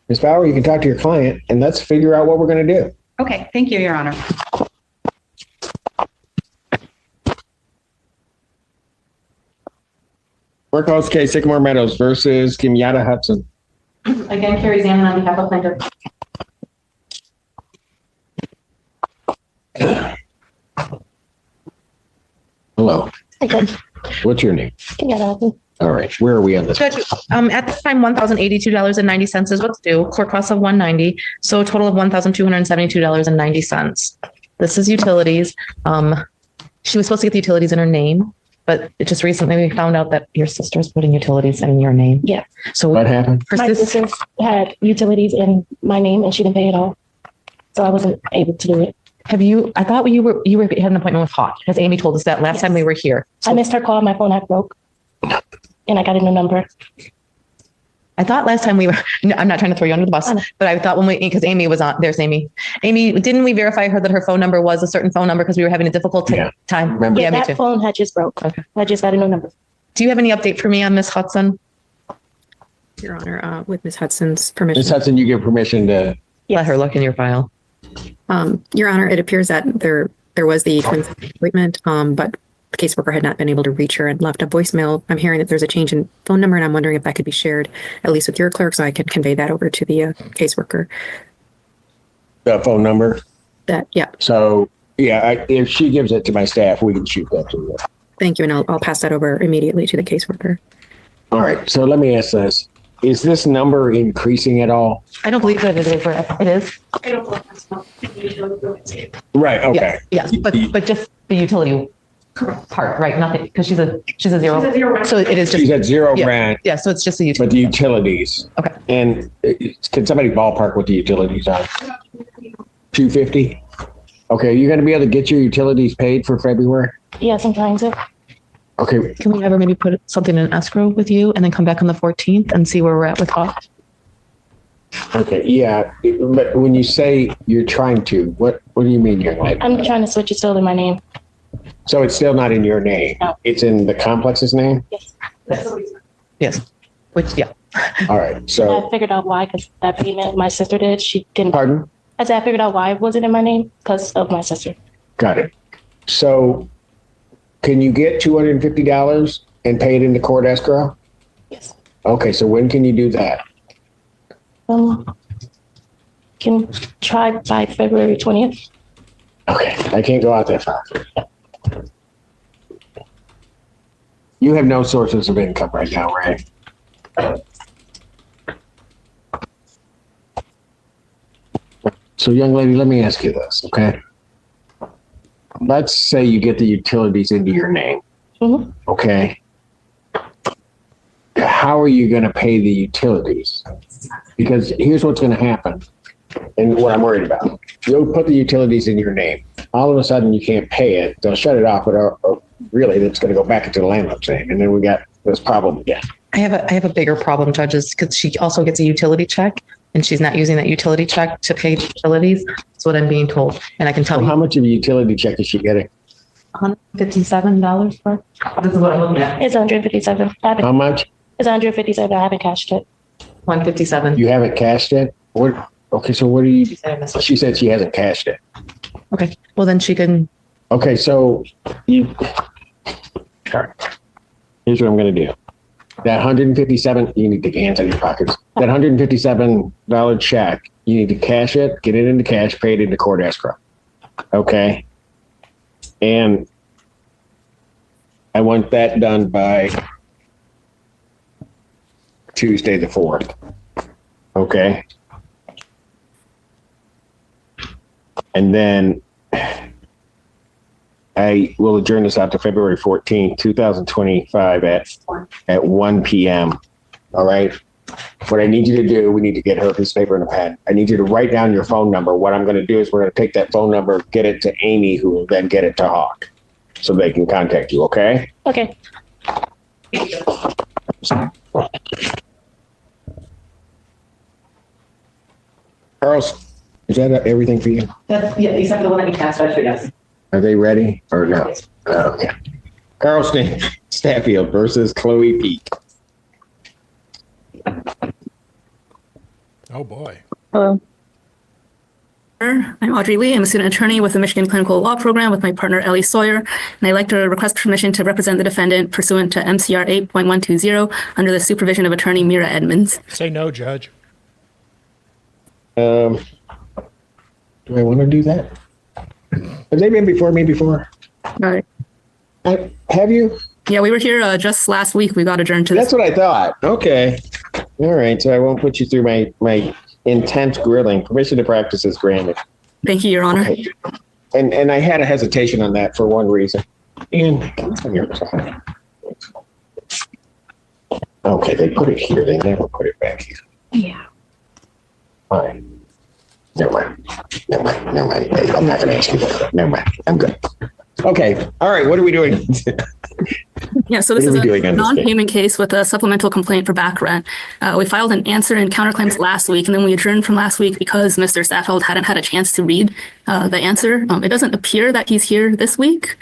Ms. Bauer, you can talk to your client and let's figure out what we're going to do. Okay, thank you, Your Honor. Court calls case Sycamore Meadows versus Kimyata Hudson. Again, Carrie Zannon on behalf of plaintiff. Hello. Hi, Judge. What's your name? Kimyata. All right. Where are we on this? Judge, at this time, $1,082.90 is what's due. Court costs of $190, so a total of $1,272.90. This is utilities. She was supposed to get the utilities in her name, but it just recently we found out that your sister's putting utilities in your name. Yeah. So what happened? My sister had utilities in my name and she didn't pay it all, so I wasn't able to do it. I thought you had an appointment with Hawk, because Amy told us that last time we were here. I missed her call. My phone had broke, and I got a new number. I thought last time we were, no, I'm not trying to throw you under the bus, but I thought because Amy was on, there's Amy. Amy, didn't we verify that her phone number was a certain phone number because we were having a difficult time? Remember? Yeah, me that too. phone had just broke. Okay. I just got a new number. Do you have any update for me on Miss Hudson? Your Honor, with Miss Hudson's permission. Ms. Hudson, you give permission to let her look in your file. Your Honor, it appears that there was the appointment, but the caseworker had not been able to reach her and left a voicemail. I'm hearing that there's a change in phone number, and I'm wondering if that could be shared, at least with your clerk, so I can convey that over to the caseworker. the phone number. Yeah. So yeah, if she gives it to my staff, we can shoot that to you. Thank you, and I'll pass that over immediately to the caseworker. All right. So let me ask this: is this number increasing at all? I don't believe that it is. It is. Right. Okay. Yes, but just the utility part, right? Nothing, because she's a zero. So it is just. She's at zero rent. Yeah. So it's just the utility. But the utilities. Okay. And can somebody ballpark what the utilities are? 250. Okay. You're going to be able to get your utilities paid for February? Yes, I'm trying to. Okay. Can we ever maybe put something in escrow with you and then come back on the 14th and see where we're at with cost? Okay. Yeah. But when you say you're trying to, what do you mean you're like? I'm trying to switch it still in my name. So it's still not in your name? No. It's in the complex's name? Yes. Yes. Which, yeah. All right. So I figured out why, because that payment my sister did, she didn't. Pardon? I said I figured out why it wasn't in my name because of my sister. Got it. So can you get $250 and pay it into court escrow? Yes. Okay. So when can you do that? Can try by February 20th. Okay. I can't go out that far. You have no sources of income right now, right? So young lady, let me ask you this, okay? Let's say you get the utilities into your name, okay? How are you going to pay the utilities? Because here's what's going to happen, and what I'm worried about. You'll put the utilities in your name. All of a sudden, you can't pay it. They'll shut it off, but really, it's going to go back into the landlord's name, and then we got this problem again. I have a bigger problem, judges, because she also gets a utility check, and she's not using that utility check to pay utilities. That's what I'm being told, and I can tell you. How much of a utility check is she getting? $157 for. This is what I'm looking at. It's 157. How much? It's 157. I haven't cashed it. 157. You haven't cashed it? What? Okay, so what do you? She said she hasn't cashed it. Okay, well then she can. Okay, so you. All right. Here's what I'm going to do. That 157, you need to get hands out of your pockets. That $157 check, you need to cash it, get it into cash, pay it into court escrow. Okay. And I want that done by Tuesday the 4th. Okay. And then I will adjourn this out to February 14th, 2025 at 1 p.m. All right. What I need you to do, we need to get her a piece of paper and a pen. I need you to write down your phone number. What I'm going to do is we're going to take that phone number, get it to Amy, who will then get it to Hawk so they can contact you. Okay. Okay. Carlos, is that everything for you? That's, yeah, except for the one that you passed, I should guess. Are they ready or no? Okay. Carl Staffield versus Chloe Peak. Oh boy. Hello. I'm Audrey Lee. I'm a student attorney with the Michigan Clinical Law Program with my partner Ellie Sawyer, and I'd like to request permission to represent the defendant pursuant to MCR 8.120 under the supervision of attorney Mira Edmonds. Say no, Judge. Do I want to do that? Have they been before me before? All right. Have you? Yeah, we were here just last week. We got adjourned to That's what I thought. Okay. All right. So I won't put you through my intense grilling. Permission to practice is granted. Thank you, Your Honor. Okay. And I had a hesitation on that for one reason. And on your side. Okay, they put it here. They never put it back here. Yeah. Fine. Never mind. I'm not going to ask you. Never mind. I'm good. Okay. All right. What are we doing? Yeah, so this is a non-payment case with a supplemental complaint for back rent. We filed an answer and counterclaims last week, and then we adjourned from last week because Mr. Staffield hadn't had a chance to read the answer. It doesn't appear that he's here this week.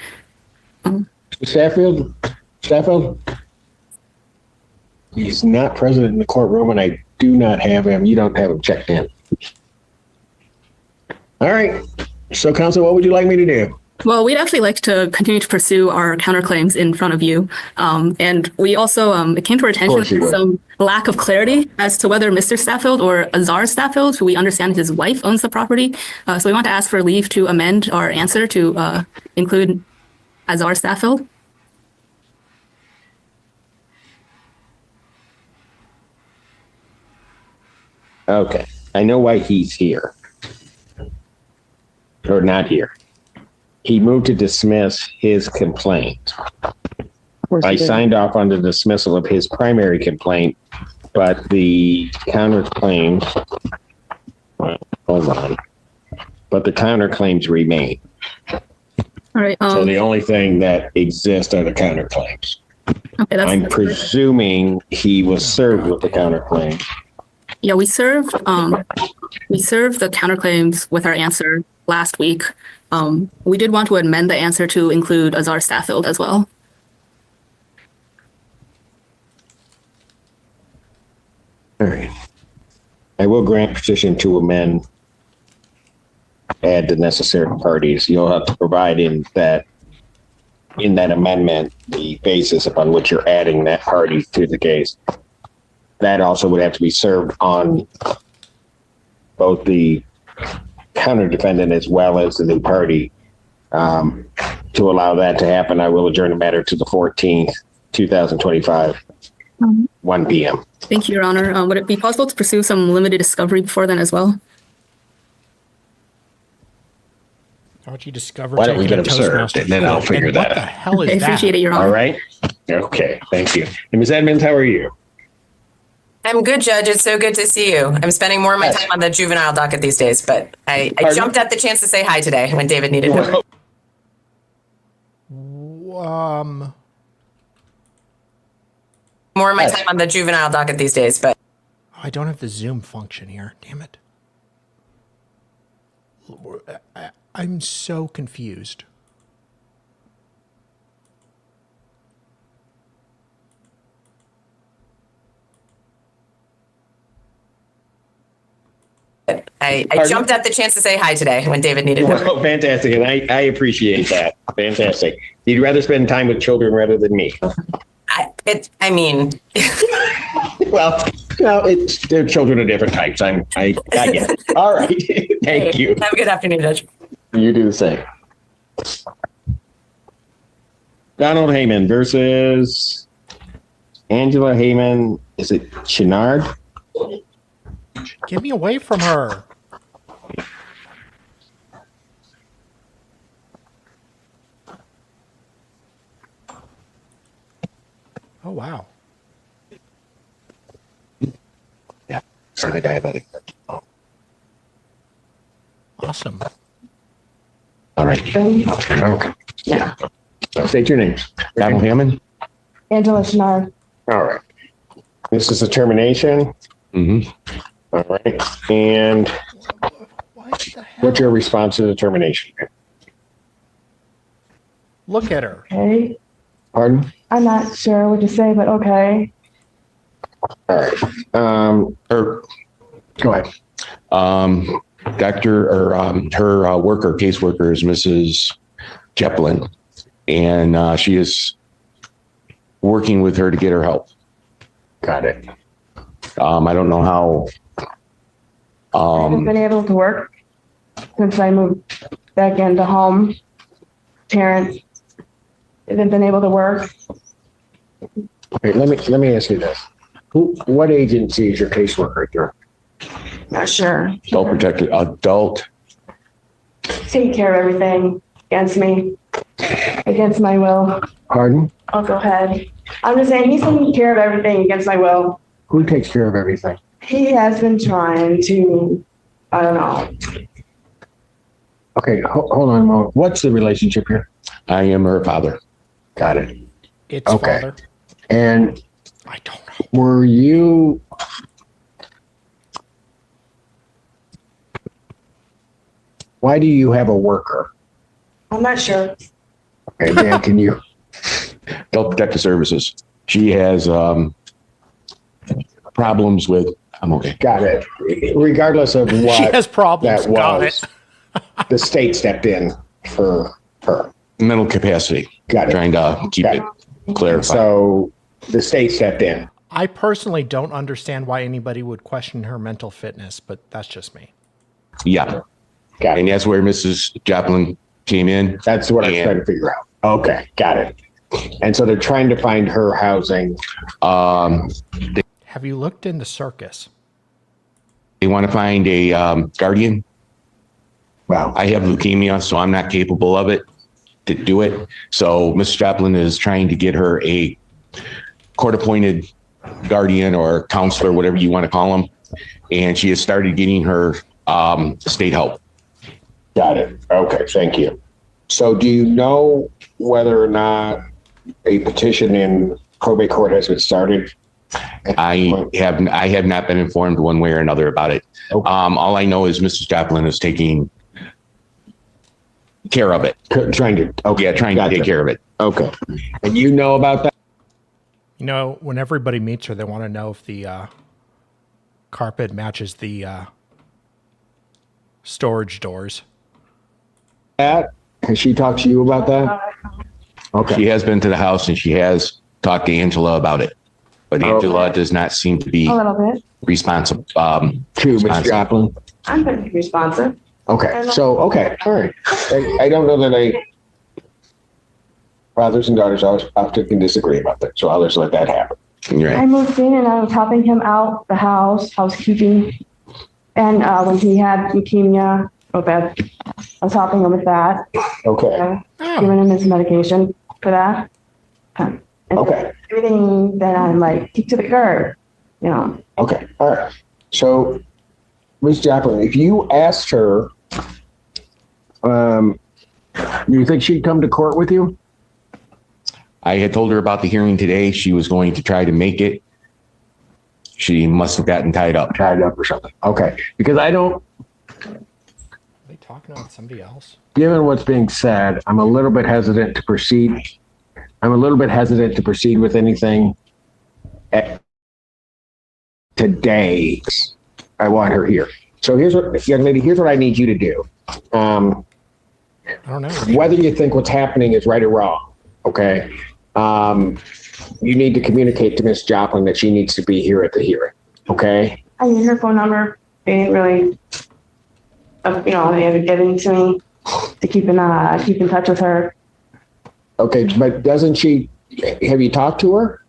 Staffield? He's not present in the courtroom, and I do not have him. You don't have him checked in. All right. So, counsel, what would you like me to do? Well, we'd actually like to continue to pursue our counterclaims in front of you. And we also, it came to our attention that there's some lack of clarity as to whether Mr. Staffield or Azar Staffield, who we understand his wife owns the property. So we want to ask for leave to amend our answer to include Azar Staffield. Okay. I know why he's here. Or not here. He moved to dismiss his complaint. I signed off on the dismissal of his primary complaint, but the counterclaims, hold on, but the counterclaims remain. All right. So the only thing that exists are the counterclaims. Okay, I'm presuming he was served with the counterclaim. Yeah, we served the counterclaims with our answer last week. We did want to amend the answer to include Azar Staffield as well. All right. I will grant petition to amend, add the necessary parties. You'll have to provide in that amendment the basis upon which you're adding that party to the case. That also would have to be served on both the counter defendant as well as the new party. To allow that to happen, I will adjourn the matter to the 14th, 2025, 1 p.m. Thank you, Your Honor. Would it be possible to pursue some limited discovery before then as well? How about you discover? Why don't we get him served, and then I'll figure that out. What the hell is I that? appreciate it, Your Honor. All right. Okay. Thank you. And Ms. Edmonds, how are you? I'm good, Judge. It's so good to see you. I'm spending more of my time on the juvenile docket these days, but I jumped at the chance to say hi today when David needed me. More of my time on the juvenile docket these days, but I don't have the Zoom function here. Damn it. I'm so confused. I jumped at the chance to say hi today when David needed me. Well, fantastic. And I appreciate that. Fantastic. You'd rather spend time with children rather than me. They're children of different types. I get it. All right. Thank you. Have a good afternoon, Judge. You do the same. Donald Heyman versus Angela Heyman. Is it Chenard? Get me away from her. Oh, wow. Yeah, certainly diabetic. Awesome. All right. Okay. Yeah. State your names. Donald Hammond. Angela Chenard. All right. this is a termination. All right. And what's your response to the termination? Look at her. Okay. Pardon? I'm not sure what to say, but okay. All right. Go ahead. Her worker, caseworker is Mrs. Jeplin, and she is working with her to get her help. Got it. I don't know how. I haven't been able to work since I moved back into home. Parents haven't been able to work. Okay, let me ask you this. What agency is your caseworker through? Not sure. Adult. Take care of everything against me, against my will. Pardon? Oh, go ahead. I'm just saying he's taking care of everything against my will. Who takes care of everything? He has been trying to, I don't know. Okay, hold on a moment. What's the relationship here? I am her father. Got it. It's okay. father. And I don't know. Were you? Why do you have a worker? I'm not sure. Okay, Dan, can you? Adult Protective Services. She has problems with. I'm okay. Got it. Regardless of what She has problems. that Got was, it. the state stepped in for her. Mental capacity. Got it. Trying to keep it clarified. So the state stepped in. I personally don't understand why anybody would question her mental fitness, but that's just me. Yeah. Got it. And that's where Mrs. Joplin came in. That's what I was trying to figure out. Okay, got it. And so they're trying to find her housing. Have you looked in the circus? They want to find a guardian. Wow. I have leukemia, so I'm not capable of it to do it. So Mrs. Joplin is trying to get her a court-appointed guardian or counselor, whatever you want to call them. And she has started getting her state help. Got it. Okay, thank you. So do you know whether or not a petition in probate court has been started? I have not been informed one way or another about it. Okay. All I know is Mrs. Joplin is taking care of it. Trying to take care of it. Okay. And you know about that? You know, when everybody meets her, they want to know if the carpet matches the storage doors. Has she talked to you about that? Okay. She has been to the house and she has talked to Angela about it. But Angela does not seem to be A little bit. responsive. To Ms. Joplin? I'm pretty responsive. Okay. So, okay. All right. I don't know that fathers and daughters always often can disagree about that. So I'll just let that happen. I moved in and I was helping him out the house, housekeeping. And when he had leukemia, I was helping him with that. Okay. Giving him his medication for that. And okay. Everything that I'm like, kick to the curb, you know. Okay. All right. So, Ms. Joplin, if you asked her, you think she'd come to court with you? I had told her about the hearing today. She was going to try to make it. She must have gotten tied up. Tied up or something. Okay. Because I don't. Are they talking about somebody else? Given what's being said, I'm a little bit hesitant to proceed. I'm a little bit hesitant to proceed with anything today. I want her here. So here's what, young lady, here's what I need you to do. I don't know. Whether you think what's happening is right or wrong, okay? You need to communicate to Ms. Joplin that she needs to be here at the hearing, okay? I need her phone number. They didn't really, they haven't given to me to keep in touch with her. Okay, but doesn't she, have you talked to her?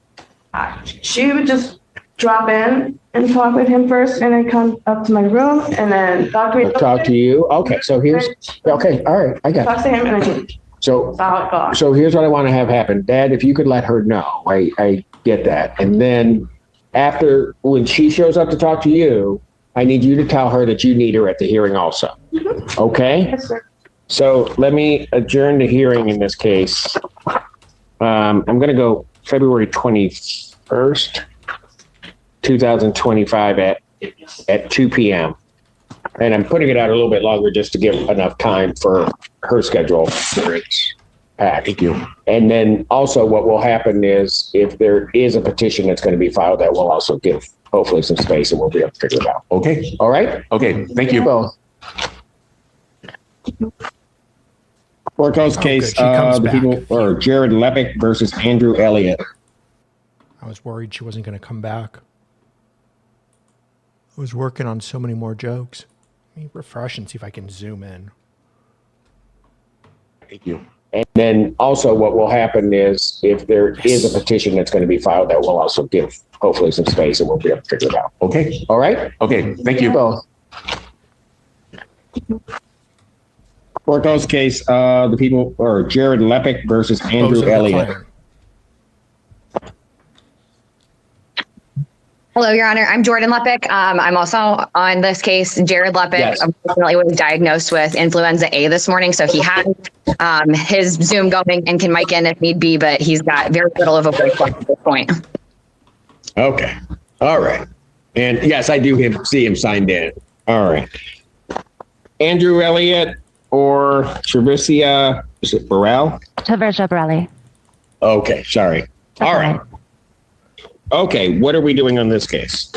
She would just drop in and talk with him first, and then come up to my room and then talk to me. Talk to you? Okay, so here's, okay, all right, I got it. Talk to him and then So, how it goes. so here's what I want to have happen. Dad, if you could let her know, I get that. And then after, when she shows up to talk to you, I need you to tell her that you need her at the hearing also. Okay? Yes, sir. So let me adjourn the hearing in this case. I'm going to go February 21st. 2025 at 2 p.m. And I'm putting it out a little bit longer just to give enough time for her schedule. Thank you. And then also what will happen is if there is a petition that's going to be filed, that will also give hopefully some space and we'll be able to figure it out. Okay. All right. Okay. Thank you. Both. Court calls case, the people, or Jared Lepick versus Andrew Elliott. I was worried she wasn't going to come back. I was working on so many more jokes. Let me refresh and see if I can zoom in. Thank you. And then also what will happen is if there is a petition that's going to be filed, that will also give hopefully some space and we'll be able to figure it out. Okay. All right. Okay. Thank you. Both. Court calls case, the people, or Jared Lepick versus Andrew Elliott. Hello, Your Honor. I'm Jordan Lepick. I'm also on this case. Jared Lepick, Yes. unfortunately, was diagnosed with influenza A this morning, so he had his Zoom going and can mic in if need be, but he's got very little of a voice left at this point. Okay. All right. And yes, I do see him signed in. All right. Andrew Elliott or Travicia, is it Burrell? Travicia Borelli. Okay. Sorry. All right. Okay. What are we doing on this case?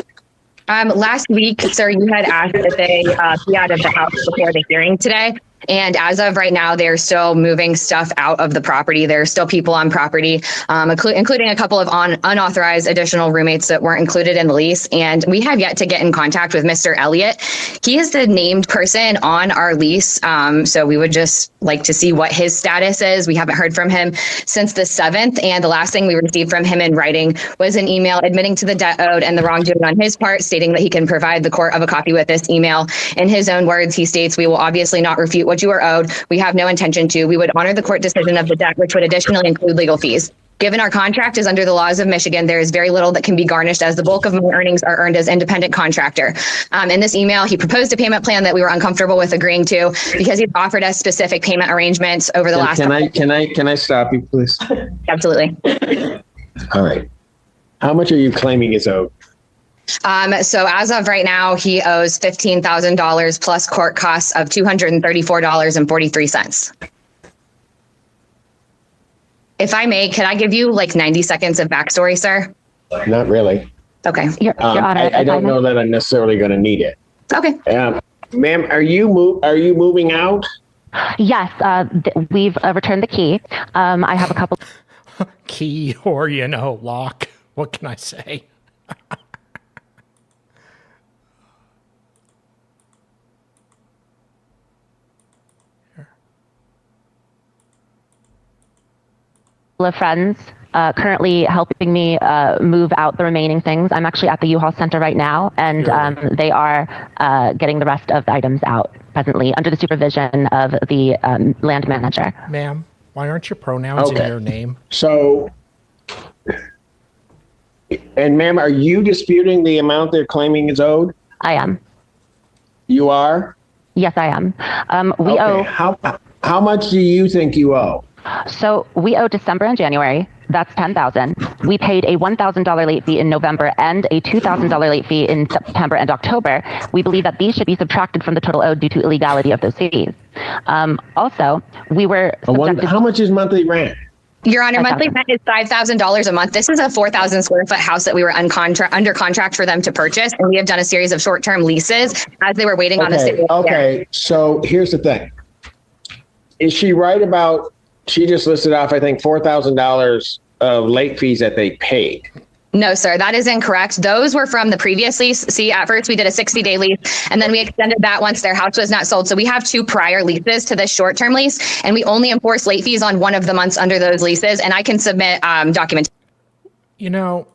Last week, sir, you had asked that they be out of the house before the hearing today. And as of right now, they're still moving stuff out of the property. There are still people on property, including a couple of unauthorized additional roommates that weren't included in the lease. And we have yet to get in contact with Mr. Elliott. He is the named person on our lease. So we would just like to see what his status is. We haven't heard from him since the 7th. And the last thing we received from him in writing was an email admitting to the debt owed and the wrongdoing on his part, stating that he can provide the court of a copy with this email. In his own words, he states, "We will obviously not refute what you are owed. We have no intention to. We would honor the court decision of the debt, which would additionally include legal fees. Given our contract is under the laws of Michigan, there is very little that can be garnished as the bulk of my earnings are earned as independent contractor." In this email, he proposed a payment plan that we were uncomfortable with agreeing to because he offered us specific payment arrangements over the last. Can I stop you, please? Absolutely. All right. How much are you claiming is owed? So as of right now, he owes $15,000 plus court costs of $234.43. If I may, can I give you like 90 seconds of backstory, sir? Not really. Okay. Your Honor, I don't know that I'm necessarily going to need it. Okay. Ma'am, are you moving out? Yes, we've returned the key. I have a couple. Key or, lock. What can I say? Of friends currently helping me move out the remaining things. I'm actually at the U-Haul Center right now, and they are getting the rest of the items out presently under the supervision of the land manager. Ma'am, why aren't your pronouns in your name? So, and ma'am, are you disputing the amount they're claiming is owed? I am. You are? Yes, I am. We owe. How much do you think you owe? So we owe December and January. That's $10,000. We paid a $1,000 late fee in November and a $2,000 late fee in September and October. We believe that these should be subtracted from the total owed due to illegality of those fees. Also, we were. How much is monthly rent? Your Honor, monthly rent is $5,000 a month. This is a 4,000 square foot house that we were under contract for them to purchase, and we have done a series of short-term leases as they were waiting on the state. Okay, so here's the thing. Is she right about? She just listed off, I think, $4,000 of late fees that they paid. No, sir, that is incorrect. Those were from the previous lease. See, at first we did a 60-day lease, and then we extended that once their house was not sold. So we have 2 prior leases to this short-term lease, and we only enforce late fees on one of the months under those leases, and I can submit documents. I'm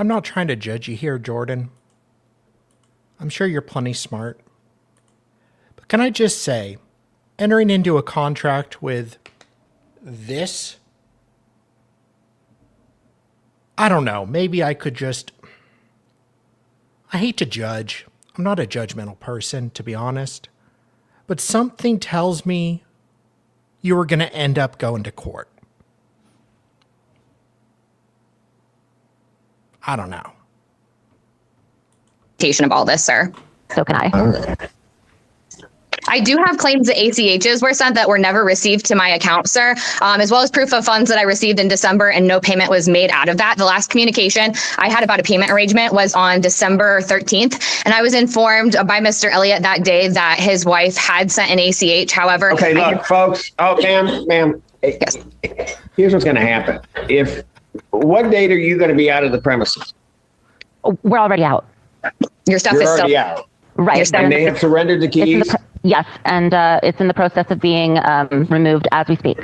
not trying to judge you here, Jordan. I'm sure you're plenty smart. But can I just say, entering into a contract with this, I don't know, maybe I could just, I hate to judge. I'm not a judgmental person, to be honest, but something tells me you were going to end up going to court. I don't know. Of all this, sir. So can I. All right. I do have claims that ACHs were sent that were never received to my account, sir, as well as proof of funds that I received in December and no payment was made out of that. The last communication I had about a payment arrangement was on December 13th, and I was informed by Mr. Elliott that day that his wife had sent an ACH. However, Okay, look, folks. Oh, ma'am. Yes. Here's what's going to happen. What date are you going to be out of the premises? We're already out. Your stuff You're is already still out. Right. And they have surrendered the keys? Yes, and it's in the process of being removed as we speak.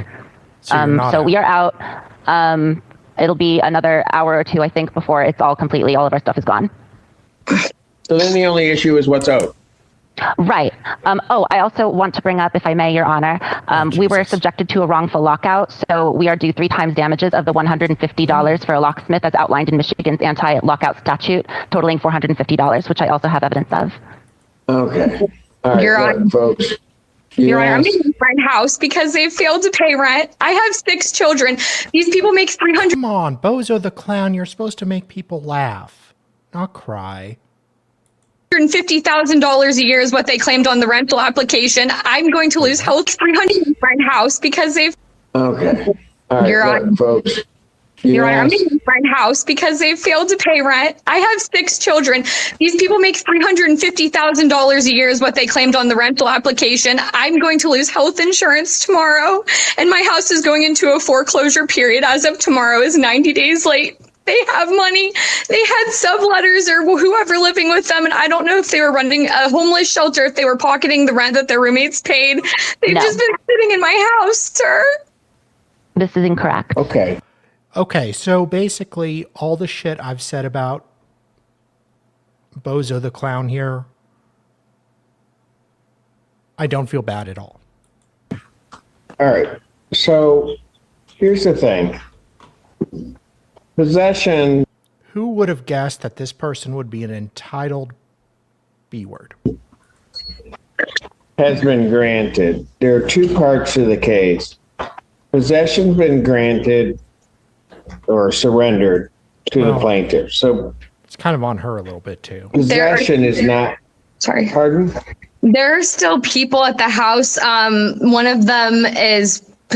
So we are out. It'll be another hour or two, I think, before it's all of our stuff is gone. So then the only issue is what's owed. Right. I also want to bring up, if I may, Your Honor, we were subjected to a wrongful lockout, so we are due 3 times damages of the $150 for a locksmith as outlined in Michigan's anti-lockout statute, totaling $450, which I also have evidence of. Okay. All right, Your Honor, folks. Your Honor, I'm getting my house because they failed to pay rent. I have 6 children. These people make $300. Come on, Bozo the Clown. You're supposed to make people laugh, not cry. $150,000 a year is what they claimed on the rental application. I'm going to lose health $300 in my house because they've. Okay. All right, Your Honor, folks. Your Honor, I'm getting my house because they failed to pay rent. I have 6 children. These people make $350,000 a year is what they claimed on the rental application. I'm going to lose health insurance tomorrow, and my house is going into a foreclosure period as of tomorrow is 90 days late. They have money. They had subletters or whoever living with them, and I don't know if they were running a homeless shelter, if they were pocketing the rent that their roommates paid. They've just been sitting in my house, sir. This is incorrect. Okay. Okay, so basically all the shit I've said about Bozo the Clown here, I don't feel bad at all. All right. So here's the thing. Possession. Who would have guessed that this person would be an entitled B-word? Has been granted. There are 2 parts to the case. Possession's been granted or surrendered to the plaintiff. So it's kind of on her a little bit too. Possession is not. Sorry. Pardon? There are still people at the house. One of them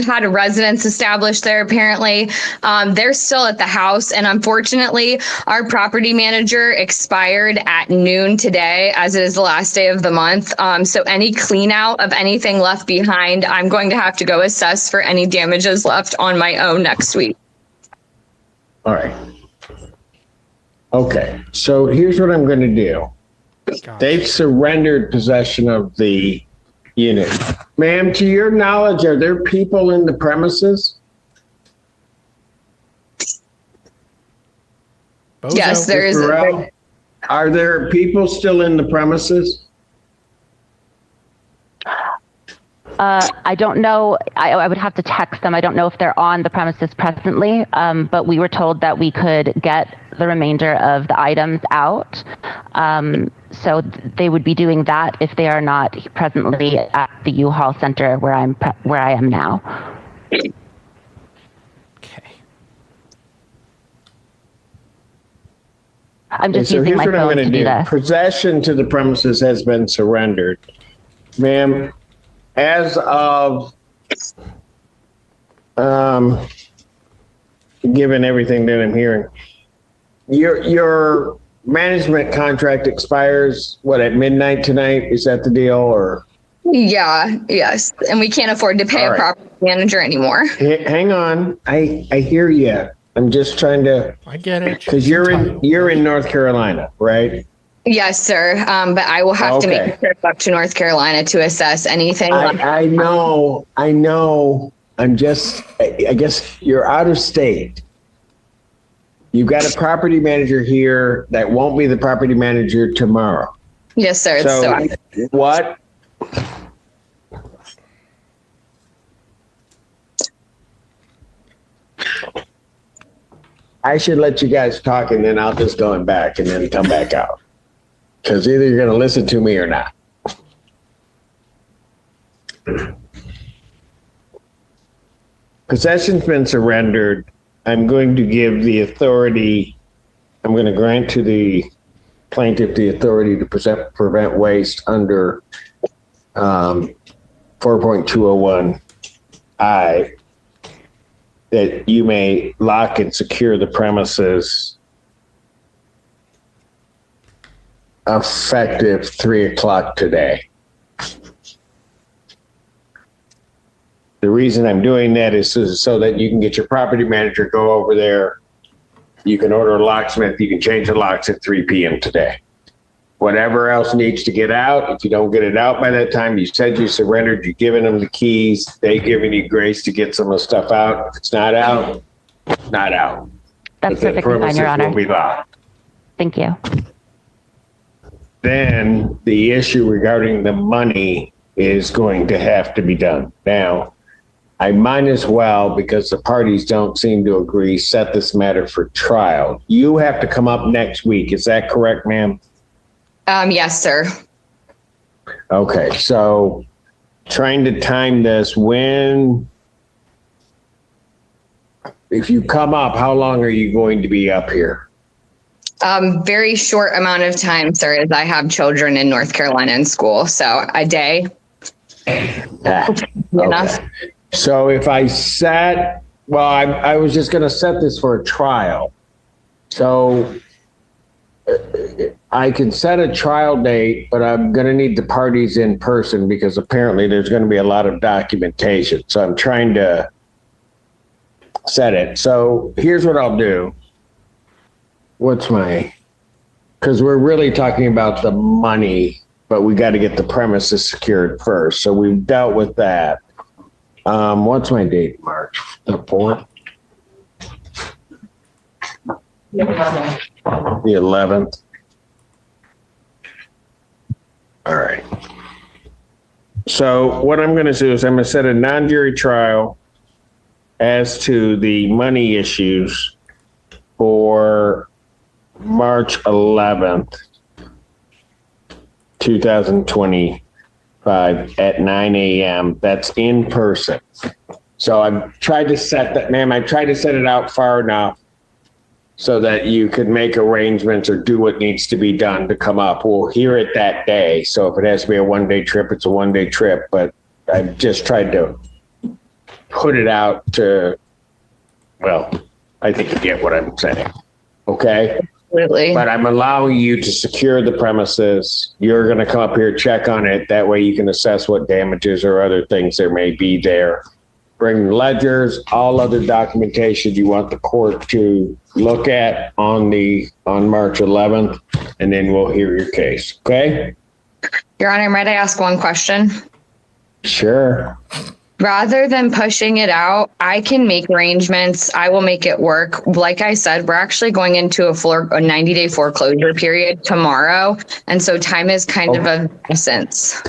had a residence established there apparently. They're still at the house, and unfortunately our property manager expired at noon today, as it is the last day of the month. So any clean out of anything left behind, I'm going to have to go assess for any damages left on my own next week. All right. Okay. So here's what I'm going to do. They've surrendered possession of the unit. Ma'am, to your knowledge, are there people in the premises? Bozo. Yes, there is. Are there people still in the premises? I don't know. I would have to text them. I don't know if they're on the premises presently, but we were told that we could get the remainder of the items out. So they would be doing that if they are not presently at the U-Haul Center where I am now. Okay. I'm just so using here's my what I'm phone going to do this. Possession to the premises has been surrendered. Ma'am, as of given everything that I'm hearing, your management contract expires at midnight tonight? Is that the deal, or? Yeah, yes. And we can't afford to pay a property manager anymore. Hang on. I hear you. I'm just trying to. I get it. Because you're in North Carolina, right? Yes, sir. But I will have to make a trip up to North Carolina to assess anything. I know. I guess you're out of state. You've got a property manager here that won't be the property manager tomorrow. Yes, sir. So what? I should let you guys talk, and then I'll just go in back and then come back out. Because either you're going to listen to me or not. Possession's been surrendered. I'm going to give the authority I'm going to grant to the plaintiff the authority to prevent waste under 4.201I, that you may lock and secure the premises effective 3:00 today. The reason I'm doing that is so that you can get your property manager, go over there. You can order a locksmith. You can change the locks at 3 p.m. today. Whatever else needs to get out, if you don't get it out by that time, you said you surrendered, you're giving them the keys, they giving you grace to get some of the stuff out. If it's not out, not out. That's perfectly fine, Your Honor. Will be locked. Thank you. Then the issue regarding the money is going to have to be done. Now, I might as well, because the parties don't seem to agree, set this matter for trial. You have to come up next week. Is that correct, ma'am? Yes, sir. Okay, so trying to time this, if you come up, how long are you going to be up here? Very short amount of time, sir, as I have children in North Carolina in school. So a day. Enough. So if I I was just going to set this for a trial. So I can set a trial date, but I'm going to need the parties in person because apparently there's going to be a lot of documentation. So I'm trying to set it. So here's what I'll do. Because we're really talking about the money, but we got to get the premises secured first. So we've dealt with that. What's my date? March the 4th? The 11th. All right. So what I'm going to do is I'm going to set a non-jury trial as to the money issues for March 11th, 2025 at 9 a.m. That's in person. So I've tried to set that, ma'am, I tried to set it out far enough so that you could make arrangements or do what needs to be done to come up. We'll hear it that day. So if it has to be a one-day trip, it's a one-day trip. But I've just tried to put it out to, well, I think you get what I'm saying. Okay? Absolutely. But I'm allowing you to secure the premises. You're going to come up here, check on it. That way you can assess what damages or other things there may be there. Bring ledgers, all other documentation you want the court to look at on March 11th, and then we'll hear your case. Okay? Your Honor, might I ask one question? Sure. Rather than pushing it out, I can make arrangements. I will make it work. Like I said, we're actually going into a 90-day foreclosure period tomorrow. And so time is kind of essence.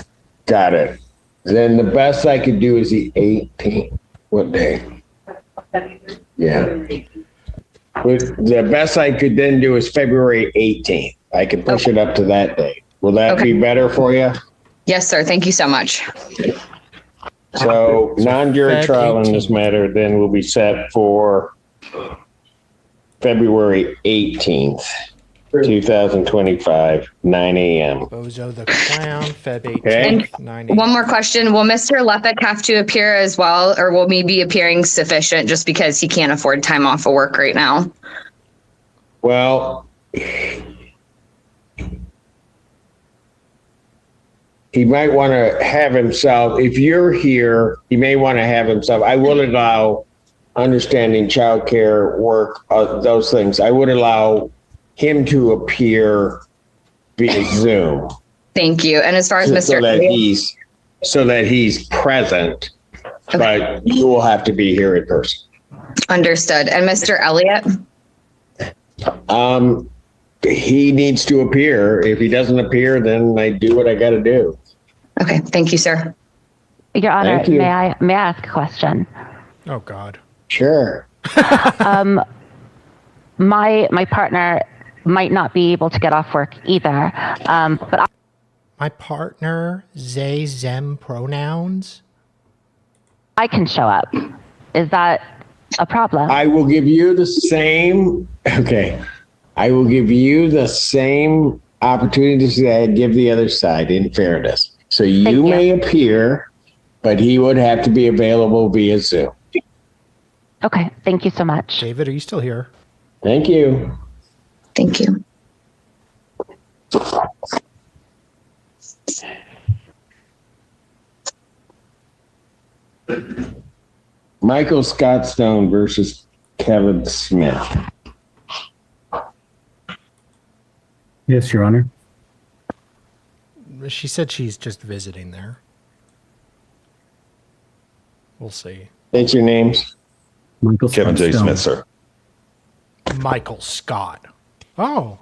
Got it. Then the best I could do is the 18th. What day? Yeah. The best I could then do is February 18th. I could push it up to that day. Will that be better for you? Yes, sir. Thank you so much. So non-jury trial in this matter then will be set for February 18th, 2025, 9 a.m. Bozo the Clown, Feb 18th, Okay. 9 One more question. Will Mr. Lepek have to appear as well, or will me be appearing sufficient just because he can't afford time off of work right now? Well, he might want to have himself, if you're here, he may want to have himself, I will allow understanding childcare, work, those things. I would allow him to appear via Zoom. Thank you. And as far as Mr. So that he's present, but you will have to be here in person. Understood. And Mr. Elliott? He needs to appear. If he doesn't appear, then I do what I got to do. Okay. Thank you, sir. Your Honor, Thank you. may I ask a question? Oh God. Sure. My partner might not be able to get off work either. But My partner, they, them pronouns. I can show up. Is that a problem? I will give you the same. Okay. I will give you the same opportunities that I give the other side in fairness. So you may appear, but he would have to be available via Zoom. Okay, thank you so much. David, are you still here? Thank you. Thank you. Michael Scott Stone versus Kevin Smith. Yes, Your Honor. She said she's just visiting there. We'll see. Thanks your names. Michael Kevin J. Smith, sir. Michael Scott. Oh.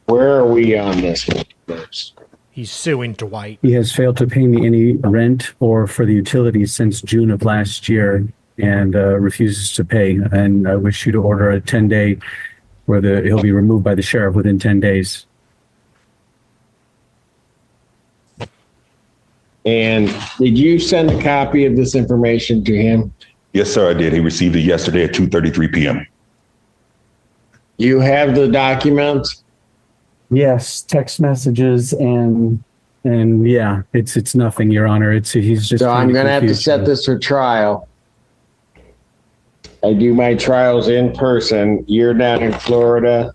Where are we on this one first? He's suing Dwight. He has failed to pay me any rent or for the utilities since June of last year and refuses to pay. And I wish you to order a 10-day where he'll be removed by the sheriff within 10 days. And did you send a copy of this information to him? Yes, sir, I did. He received it yesterday at 2:33 p.m. You have the documents? Yes, text messages and yeah, it's nothing, Your Honor. He's just. So I'm going to have to set this for trial. I do my trials in person. You're down in Florida.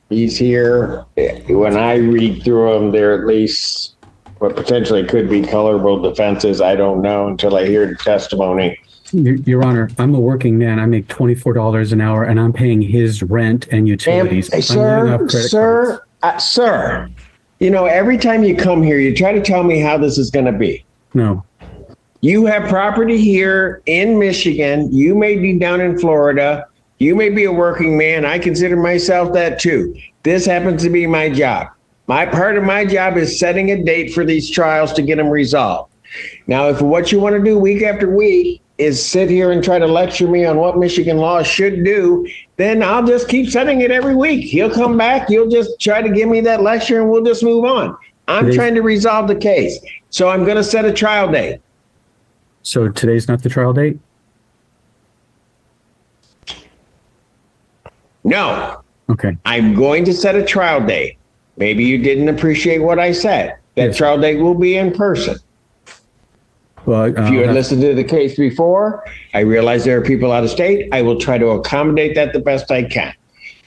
He's here. When I read through them, they're at least what potentially could be colorable defenses. I don't know until I hear the testimony. Your Honor, I'm a working man. I make $24 an hour, and I'm paying his rent and utilities. Sir, you know, every time you come here, you try to tell me how this is going to be. No. You have property here in Michigan. You may be down in Florida. You may be a working man. I consider myself that too. This happens to be my job. Part of my job is setting a date for these trials to get them resolved. Now, if what you want to do week after week is sit here and try to lecture me on what Michigan law should do, then I'll just keep setting it every week. He'll come back. You'll just try to give me that lecture and we'll just move on. I'm trying to resolve the case. So I'm going to set a trial date. So today's not the trial date? No. Okay. I'm going to set a trial date. Maybe you didn't appreciate what I said. That trial date will be in person. Well, if you had listened to the case before, I realize there are people out of state. I will try to accommodate that the best I can.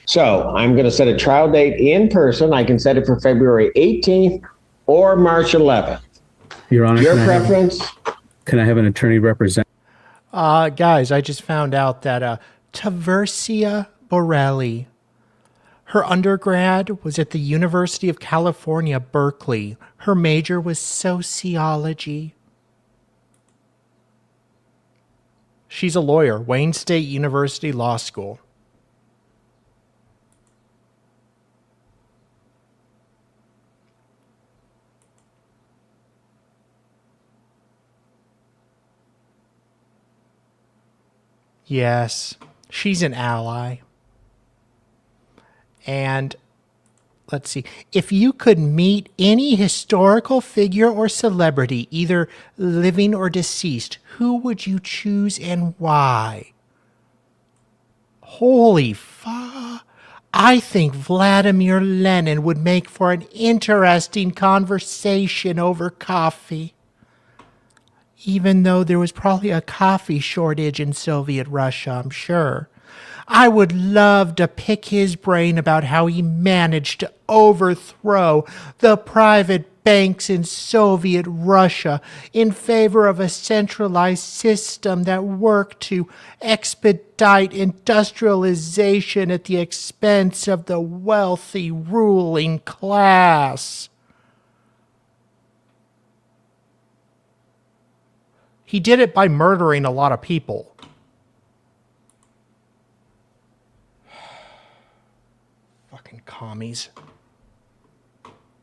So I'm going to set a trial date in person. I can set it for February 18th or March 11th. Your Honor, your preference? Can I have an attorney represent? Guys, I just found out that Taversia Borelli, her undergrad was at the University of California, Berkeley. Her major was sociology. She's a lawyer, Wayne State University Law School. Yes, she's an ally. And let's see, if you could meet any historical figure or celebrity, either living or deceased, who would you choose and why? Holy fuck. I think Vladimir Lenin would make for an interesting conversation over coffee. Even though there was probably a coffee shortage in Soviet Russia, I'm sure. I would love to pick his brain about how he managed to overthrow the private banks in Soviet Russia in favor of a centralized system that worked to expedite industrialization at the expense of the wealthy ruling class. He did it by murdering a lot of people. Fucking commies.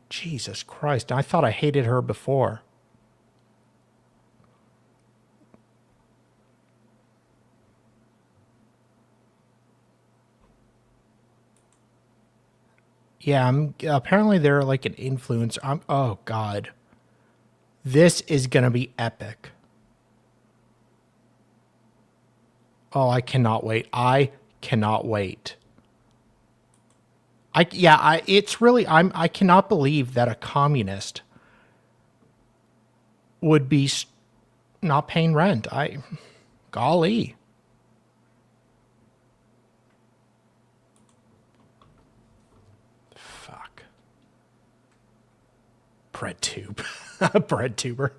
Jesus Christ, I thought I hated her before. Yeah, apparently they're like an influencer. Oh, God. This is going to be epic. Oh, I cannot wait. I cannot wait. It's really, I cannot believe that a communist would be not paying rent. Golly. Fuck. Bread tube. Bread tuber.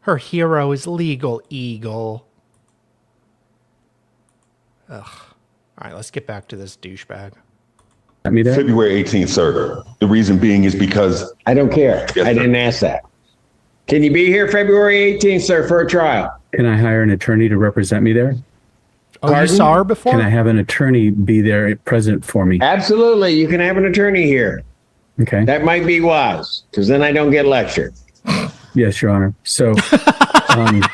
Her hero is Legal Eagle. Ugh. All right, let's get back to this douchebag. February 18th, sir. The reason being is because I don't care. Yes, I sir. didn't ask that. Can you be here February 18th, sir, for a trial? Can I hire an attorney to represent me there? Oh, you saw her before? Can I have an attorney be there present for me? Absolutely. You can have an attorney here. Okay. That might be wise, because then I don't get lectured. Yes, Your Honor. So,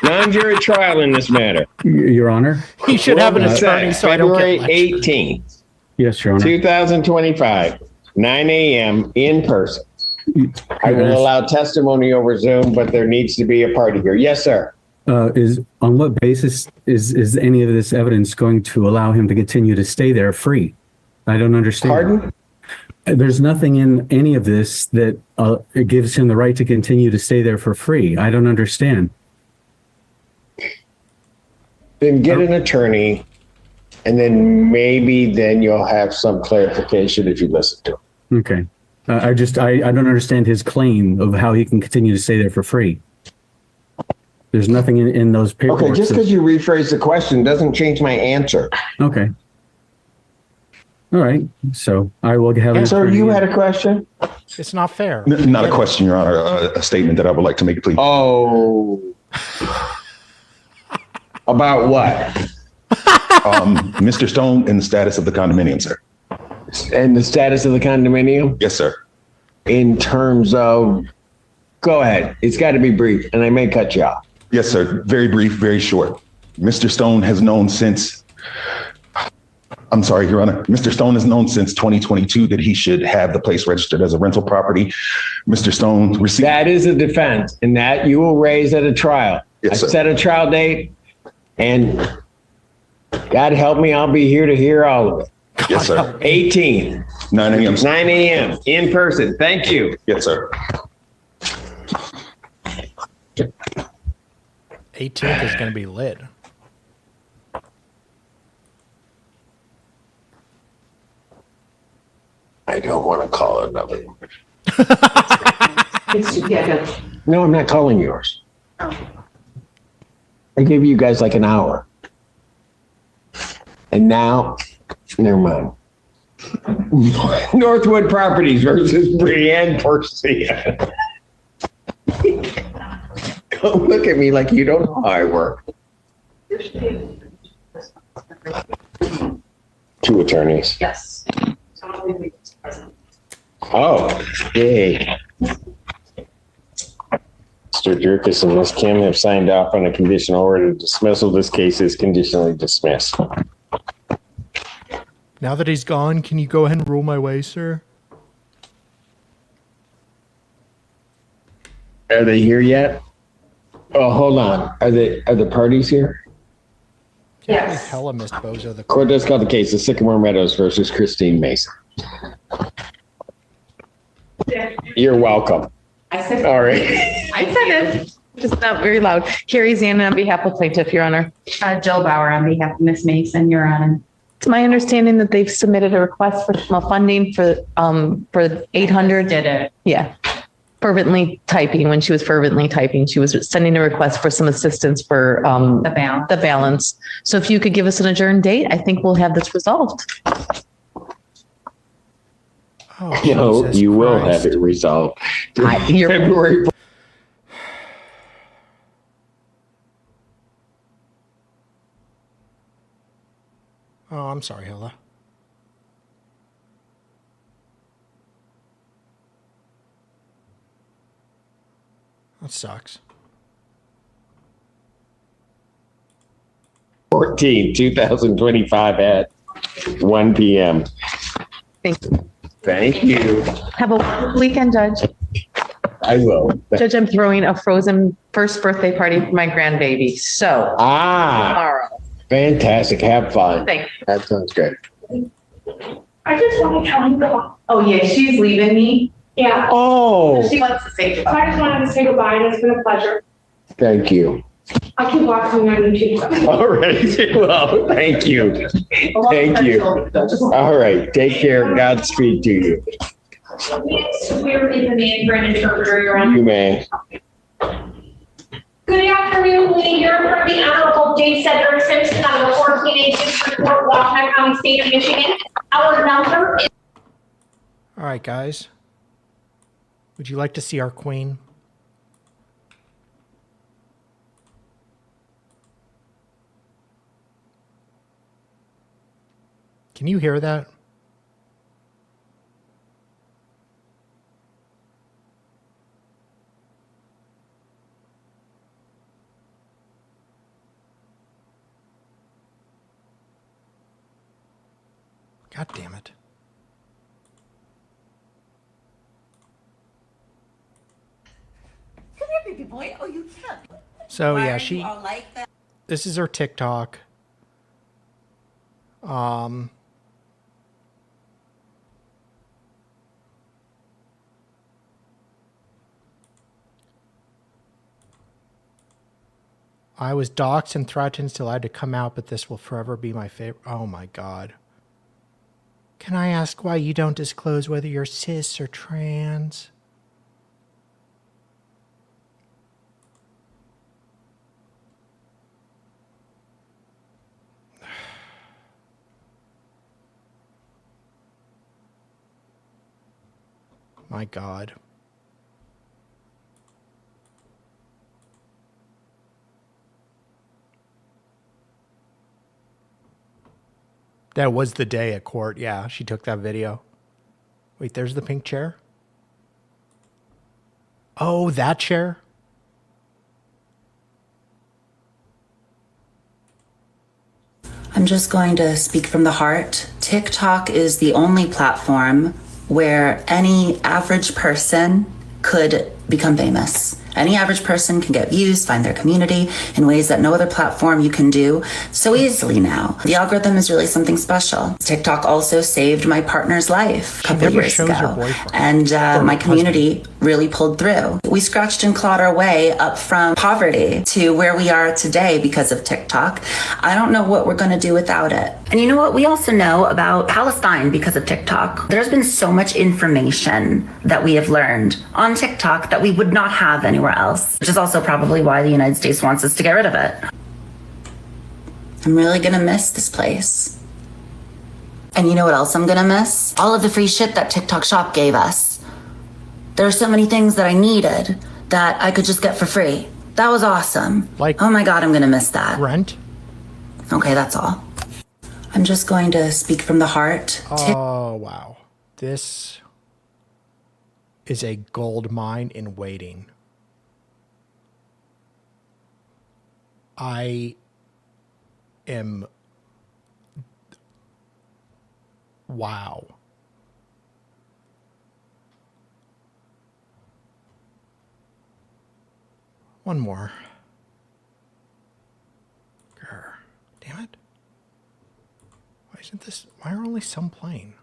non-jury trial in this matter. Your Honor. He should have an attorney so I don't get February lectured. 18th, Yes, Your Honor. 2025, 9 a.m. in person. I will allow testimony over Zoom, but there needs to be a party here. Yes, sir. Is on what basis is any of this evidence going to allow him to continue to stay there free? I don't understand. Pardon? There's nothing in any of this that it gives him the right to continue to stay there for free. I don't understand. Then get an attorney, and then maybe then you'll have some clarification if you listen to him. Okay. I don't understand his claim of how he can continue to stay there for free. There's nothing in those paperwork. Okay, just because you rephrase the question doesn't change my answer. Okay. All right. So I will have an So attorney. you had a question? It's not fair. Not a question, Your Honor, a statement that I would like to make, please. Oh. About what? Mr. Stone and the status of the condominium, sir. And the status of the condominium? Yes, sir. In terms of, go ahead. It's got to be brief, and I may cut you off. Yes, sir. Very brief, very short. Mr. Stone has known since, I'm sorry, Your Honor. Mr. Stone has known since 2022 that he should have the place registered as a rental property. Mr. Stone received. That is a defense, and that you will raise at a trial. Yes, sir. I set a trial date, and God help me, I'll be here to hear all of it. Yes, sir. 18th. 9 a.m. 9 a.m. in person. Thank you. Yes, sir. 18th is going to be lit. I don't want to call it another one. No, I'm not calling yours. I gave you guys like an hour. And now, never mind. Northwood Properties versus Brienne Porcia. Don't look at me like you don't know how I work. Two attorneys. Yes. Oh, yay. Mr. Jerkis and Ms. Kim have signed off on a conditional order to dismissal. This case is conditionally dismissed. Now that he's gone, can you go ahead and rule my way, sir? Are they here yet? Oh, hold on. Are the parties here? Yes. Hella missed Bozo the Court does call the case of Sycamore Meadows versus Christine Mason. You're welcome. I said. All right. I said it, just not very loud. Carrie Zanon on behalf of plaintiff, Your Honor. Jill Bauer on behalf of Ms. Mason, Your Honor. It's my understanding that they've submitted a request for additional funding for 800. Did it. Yeah. Fervently typing. When she was fervently typing, she was sending a request for some assistance for the balance. So if you could give us an adjourned date, I think we'll have this resolved. Oh, No, Jesus you will Christ. have it resolved. You're- February. Oh, I'm sorry, Hilla. That sucks. 14, 2025 at 1 p.m. Thank you. Thank you. Have a wonderful weekend, Judge. I will. Judge, I'm throwing a frozen first birthday party for my grandbaby. So Ah, tomorrow. fantastic. Have fun. Thank you. That sounds good. I just want to tell you goodbye. Oh, yeah, she's leaving me. Yeah. Oh, She wants to say goodbye. I just wanted to say goodbye, and it's been a pleasure. thank you. I'll keep watching on YouTube. All right. Well, thank you. Thank you. All right. Take care. Godspeed to you. We're in the name for an interpreter, Your Honor. You may. Good afternoon, we hear from the Honorable J. Cedric Simpson out of the 14th District Court, Washington County, State of Michigan. Our number is... All right, guys. Would you like to see our queen? Can you hear that? God damn it. Come here, baby boy. Oh, you can't. So Why yeah, are she. you all like that? This is her TikTok. I was doxxed and threatened till I had to come out, but this will forever be my favorite. Oh my God. Can I ask why you don't disclose whether you're cis or trans? My God. That was the day at court. Yeah, she took that video. Wait, there's the pink chair? Oh, that chair? I'm just going to speak from the heart. TikTok is the only platform where any average person could become famous. Any average person can get views, find their community in ways that no other platform you can do so easily now. The algorithm is really something special. TikTok also saved my partner's life a couple years ago. And my community really pulled through. We scratched and clawed our way up from poverty to where we are today because of TikTok. I don't know what we're going to do without it. And you know what? We also know about Palestine because of TikTok. There's been so much information that we have learned on TikTok that we would not have anywhere else, which is also probably why the United States wants us to get rid of it. I'm really gonna miss this place. And you know what else I'm gonna miss? All of the free shit that TikTok Shop gave us. There are so many things that I needed that I could just get for free. That was awesome. Like, oh my God, I'm gonna miss that. Rent? Okay, that's all. I'm just going to speak from the heart. Oh, wow. This is a gold mine in waiting. I am... Wow. One more. Grr. Damn it. Why isn't this... Why are only some playing?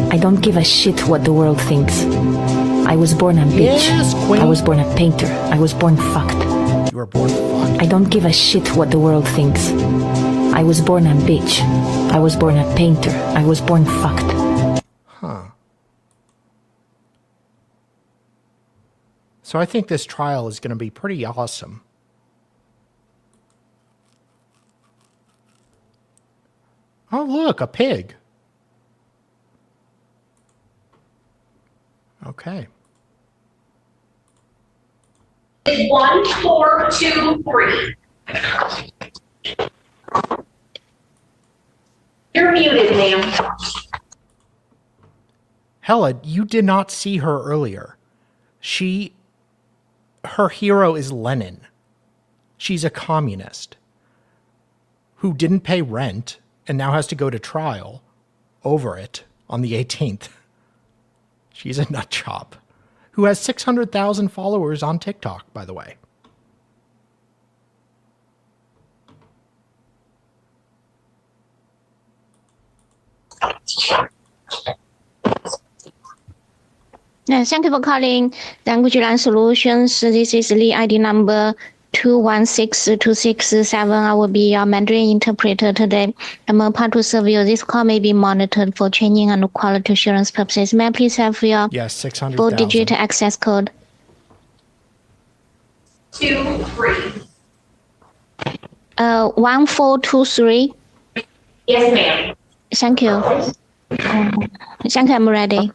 I don't give a shit what the world thinks. I was born a bitch. Yes, queen. I was born a painter. I was born fucked. You were born fucked. I don't give a shit what the world thinks. I was born a bitch. I was born a painter. I was born fucked. Huh. So I think this trial is going to be pretty awesome. Oh, look, a pig. Okay. 1, 4, 2, 3. You're muted, ma'am. Hella, you did not see her earlier. Her hero is Lenin. She's a communist who didn't pay rent and now has to go to trial over it on the 18th. She's a nut job who has 600,000 followers on TikTok, by the way. Thank you for calling Language Line Solutions. This is Lee ID number 216267. I will be your Mandarin interpreter today. I'm about to serve you. This call may be monitored for training and quality assurance purposes. May I please have your Yes, 600,000. 4-digit access code? 23. 1423. Yes, ma'am. Thank you. Thank you. I'm ready.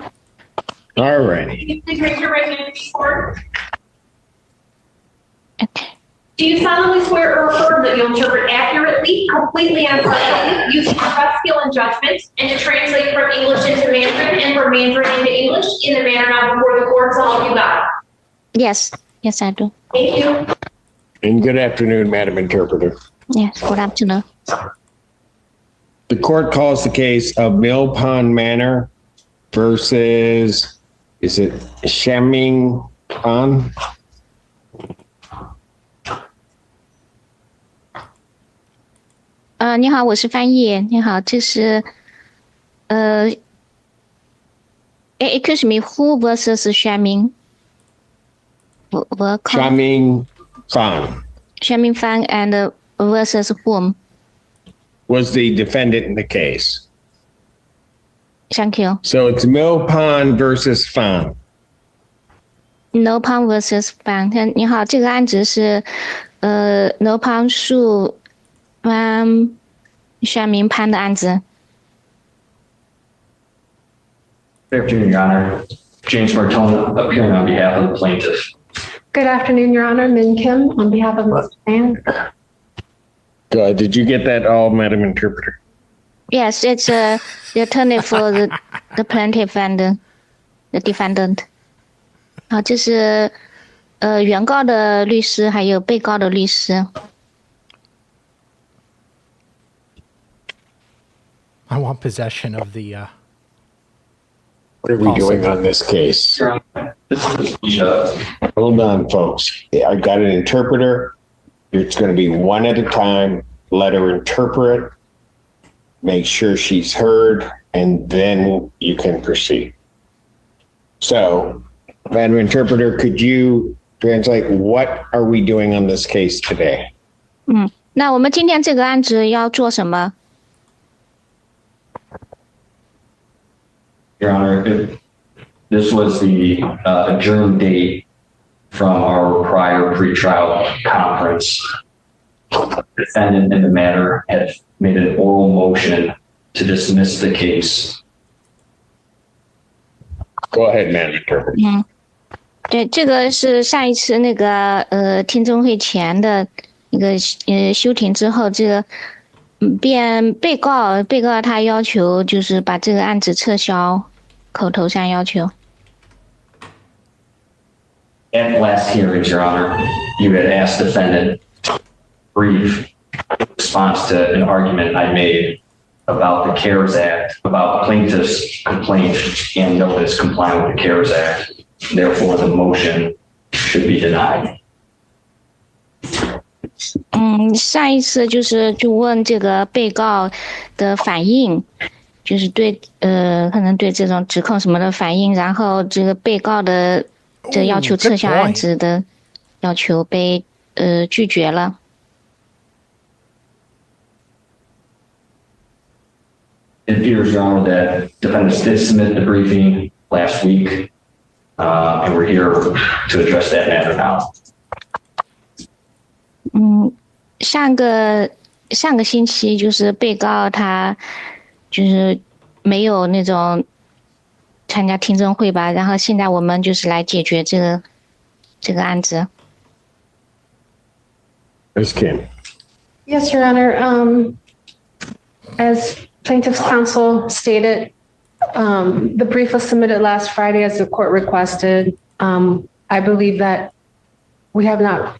All righty. Can you please raise your right hand and record? Okay. Do you solemnly swear or affirm that you'll interpret accurately, completely, and impartially, using your best skill and judgment, and to translate from English into Mandarin and from Mandarin into English in the manner now before the court, so help you God? Yes. Yes, I do. Thank you. And good afternoon, Madam Interpreter. Yes, good afternoon. The court calls the case of Mill Pond Manor versus, is it Shaming Pond? Excuse me, who versus Shaming? Shaming Fan Shaming Fan and versus whom? was the defendant in the case. Thank you. So it's Mill Pond versus Fan. No Pond versus Fan。你好，这个案子是No Pond 树湾选民潘的案子。Good afternoon, Your Honor. James Martone appearing on behalf of the plaintiff. Good afternoon, Your Honor. Min Kim on behalf of Mr. Fan. Good. Did you get that all, Madam Interpreter? Yes, it's the attorney for the plaintiff and the defendant. 好，这是原告的律师还有被告的律师。I want possession of the. What are we doing on this case? Hold on, folks. I've got an interpreter. It's going to be one at a time. Let her interpret. Make sure she's heard, and then you can proceed. So, Madam Interpreter, could you translate what are we doing on this case today? 那我们今天这个案子要做什么？ Your Honor, this was the adjourned date from our prior pretrial conference. The defendant in the matter had made an oral motion to dismiss the case. Go ahead, Madam Interpreter. 对，这个是上一次那个听证会前的一个休庭之后，这个被告他要求就是把这个案子撤销，口头上要求。 At last hearings, Your Honor, you had asked the defendant brief response to an argument I made about the CARES Act, about plaintiff's complaint and notice complying with the CARES Act. Therefore, the motion should be denied. 上一次就问这个被告的反应，就是对可能对这种指控什么的反应，然后这个被告的这要求撤销案子的要求被拒绝了。 It appears, Your Honor, that defendants did submit the briefing last week, and we're here to address that matter now. 上个星期就是被告他就是没有那种参加听证会吧，然后现在我们就是来解决这个案子。 Ms. Kim. Yes, Your Honor. As Plaintiff's counsel stated, the brief was submitted last Friday as the court requested. I believe that we have not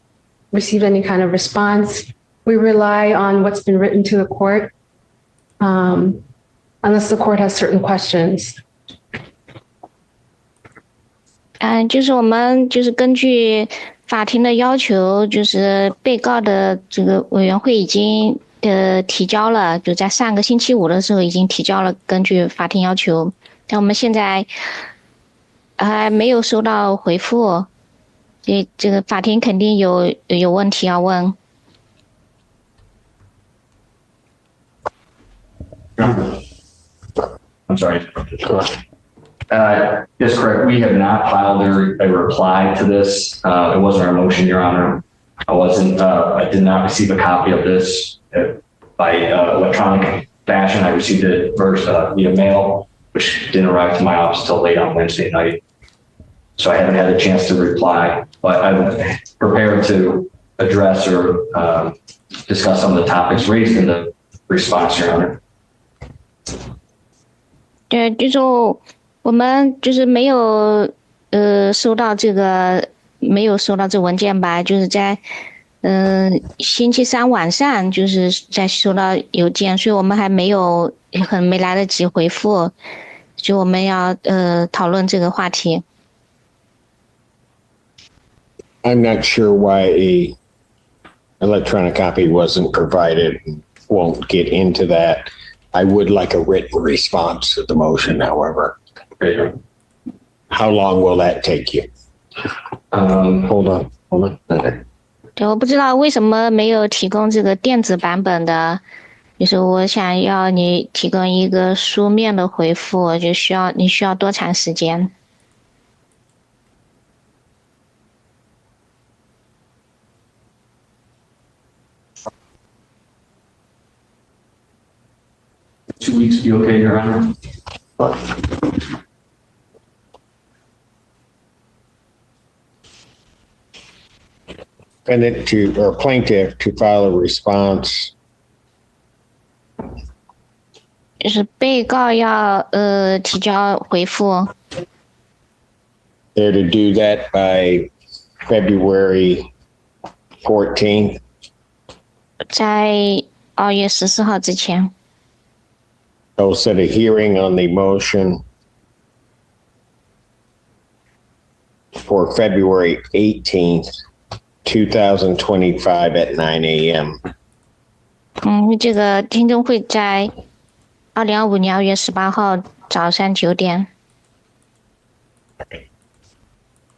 received any kind of response. We rely on what's been written to the court, unless the court has certain questions. 就是我们就是根据法庭的要求，就是被告的这个委员会已经提交了，就在上个星期五的时候已经提交了，根据法庭要求，但我们现在还没有收到回复，这个法庭肯定有问题要问。I'm sorry. Yes, correct. We have not filed a reply to this. It wasn't our motion, Your Honor. I did not receive a copy of this by electronic fashion. I received it first via mail, which didn't arrive to my office till late on Wednesday night. So I haven't had a chance to reply, but I'm prepared to address or discuss some of the topics raised in the response, Your Honor. 对，就是我们就是没有收到这文件吧，就是在星期三晚上就是在收到邮件，所以我们还没来得及回复，所以我们要讨论这个话题。I'm not sure why a electronic copy wasn't provided. Won't get into that. I would like a written response to the motion, however. How long will that take you? Hold on. 对，我不知道为什么没有提供这个电子版本的，就是我想要你提供一个书面的回复，你需要多长时间？ 2 weeks be okay, Your Honor? Plaintiff to file a response. 就是被告要提交回复。 They're to do that by February 14th. 在2月14号之前。 I'll set a hearing on the motion for February 18th, 2025 at 9 a.m. 这个听证会在2025年2月18号早上9点。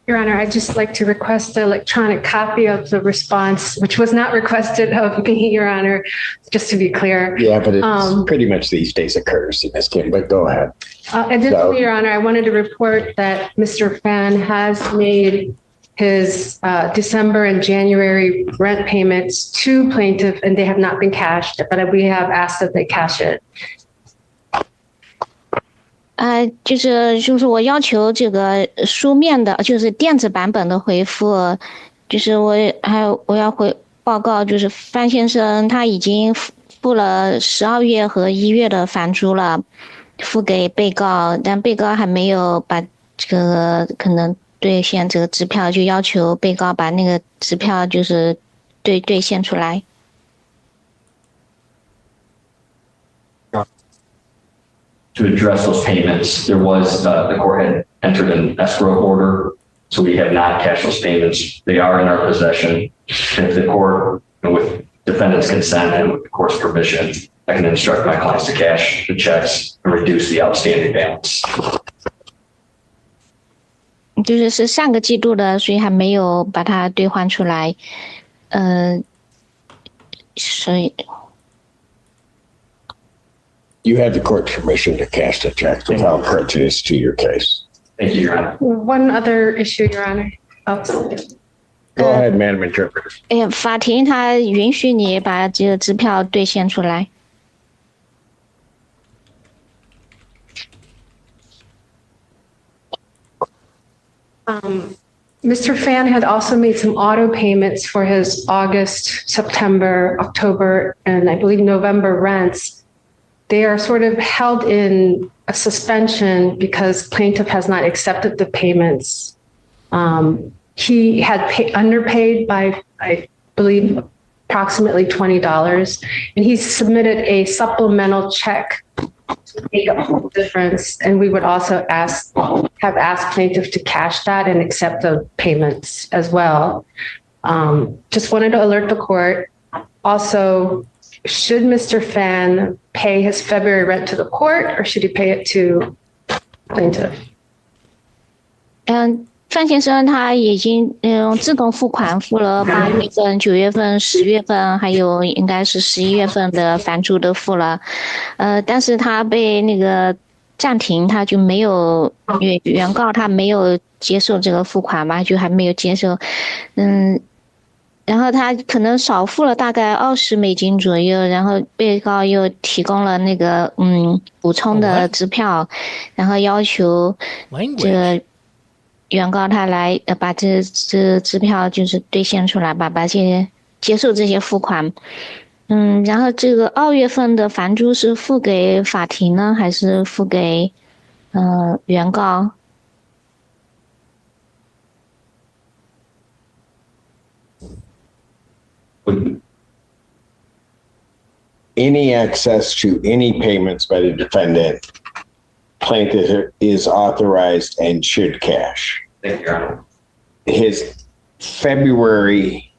Your Honor, I'd just like to request an electronic copy of the response, which was not requested of me, Your Honor, just to be clear. Yeah, but it's pretty much these days a courtesy, Ms. Kim, but go ahead. Additionally, Your Honor, I wanted to report that Mr. Fan has made his December and January rent payments to plaintiff, and they have not been cashed, but we have asked that they cash it. 就是我要求这个书面的，就是电子版本的回复，就是我要报告，就是范先生他已经付了12月和1月的房租了，付给被告，但被告还没有把这个可能兑现这个支票，就要求被告把那个支票就是兑现出来。 To address those payments, there was the court had entered an escrow order, so we have not cashed those payments. They are in our possession. And if the court, with defendant's consent and with the court's permission, I can instruct my clients to cash the checks and reduce the outstanding balance. 就是上个季度的，所以还没有把它兑换出来，所以。 You have the court's permission to cash the checks without prejudice to your case. Thank you, Your Honor. One other issue, Your Honor. Go ahead, Madam Interpreter. 法庭它允许你把这个支票兑现出来。Mr. Fan had also made some auto payments for his August, September, October, and I believe November rents. They are sort of held in a suspension because plaintiff has not accepted the payments. He had underpaid by, I believe, approximately $20, and he submitted a supplemental check to make up the difference. And we would also have asked plaintiff to cash that and accept the payments as well. Just wanted to alert the court. Also, should Mr. Fan pay his February rent to the court or should he pay it to plaintiff? 范先生他已经自动付款付了8月份、9月份、10月份，还有应该是11月份的房租都付了，但是他被那个暂停，他就没有原告他没有接受这个付款吧，就还没有接受，然后他可能少付了大概$20左右，然后被告又提供了那个补充的支票，然后要求这个原告他来把这支票就是兑现出来吧，把接受这些付款。然后这个2月份的房租是付给法庭呢，还是付给原告？ Any access to any payments by the defendant, plaintiff is authorized and should cash. Thank you, Your Honor. His February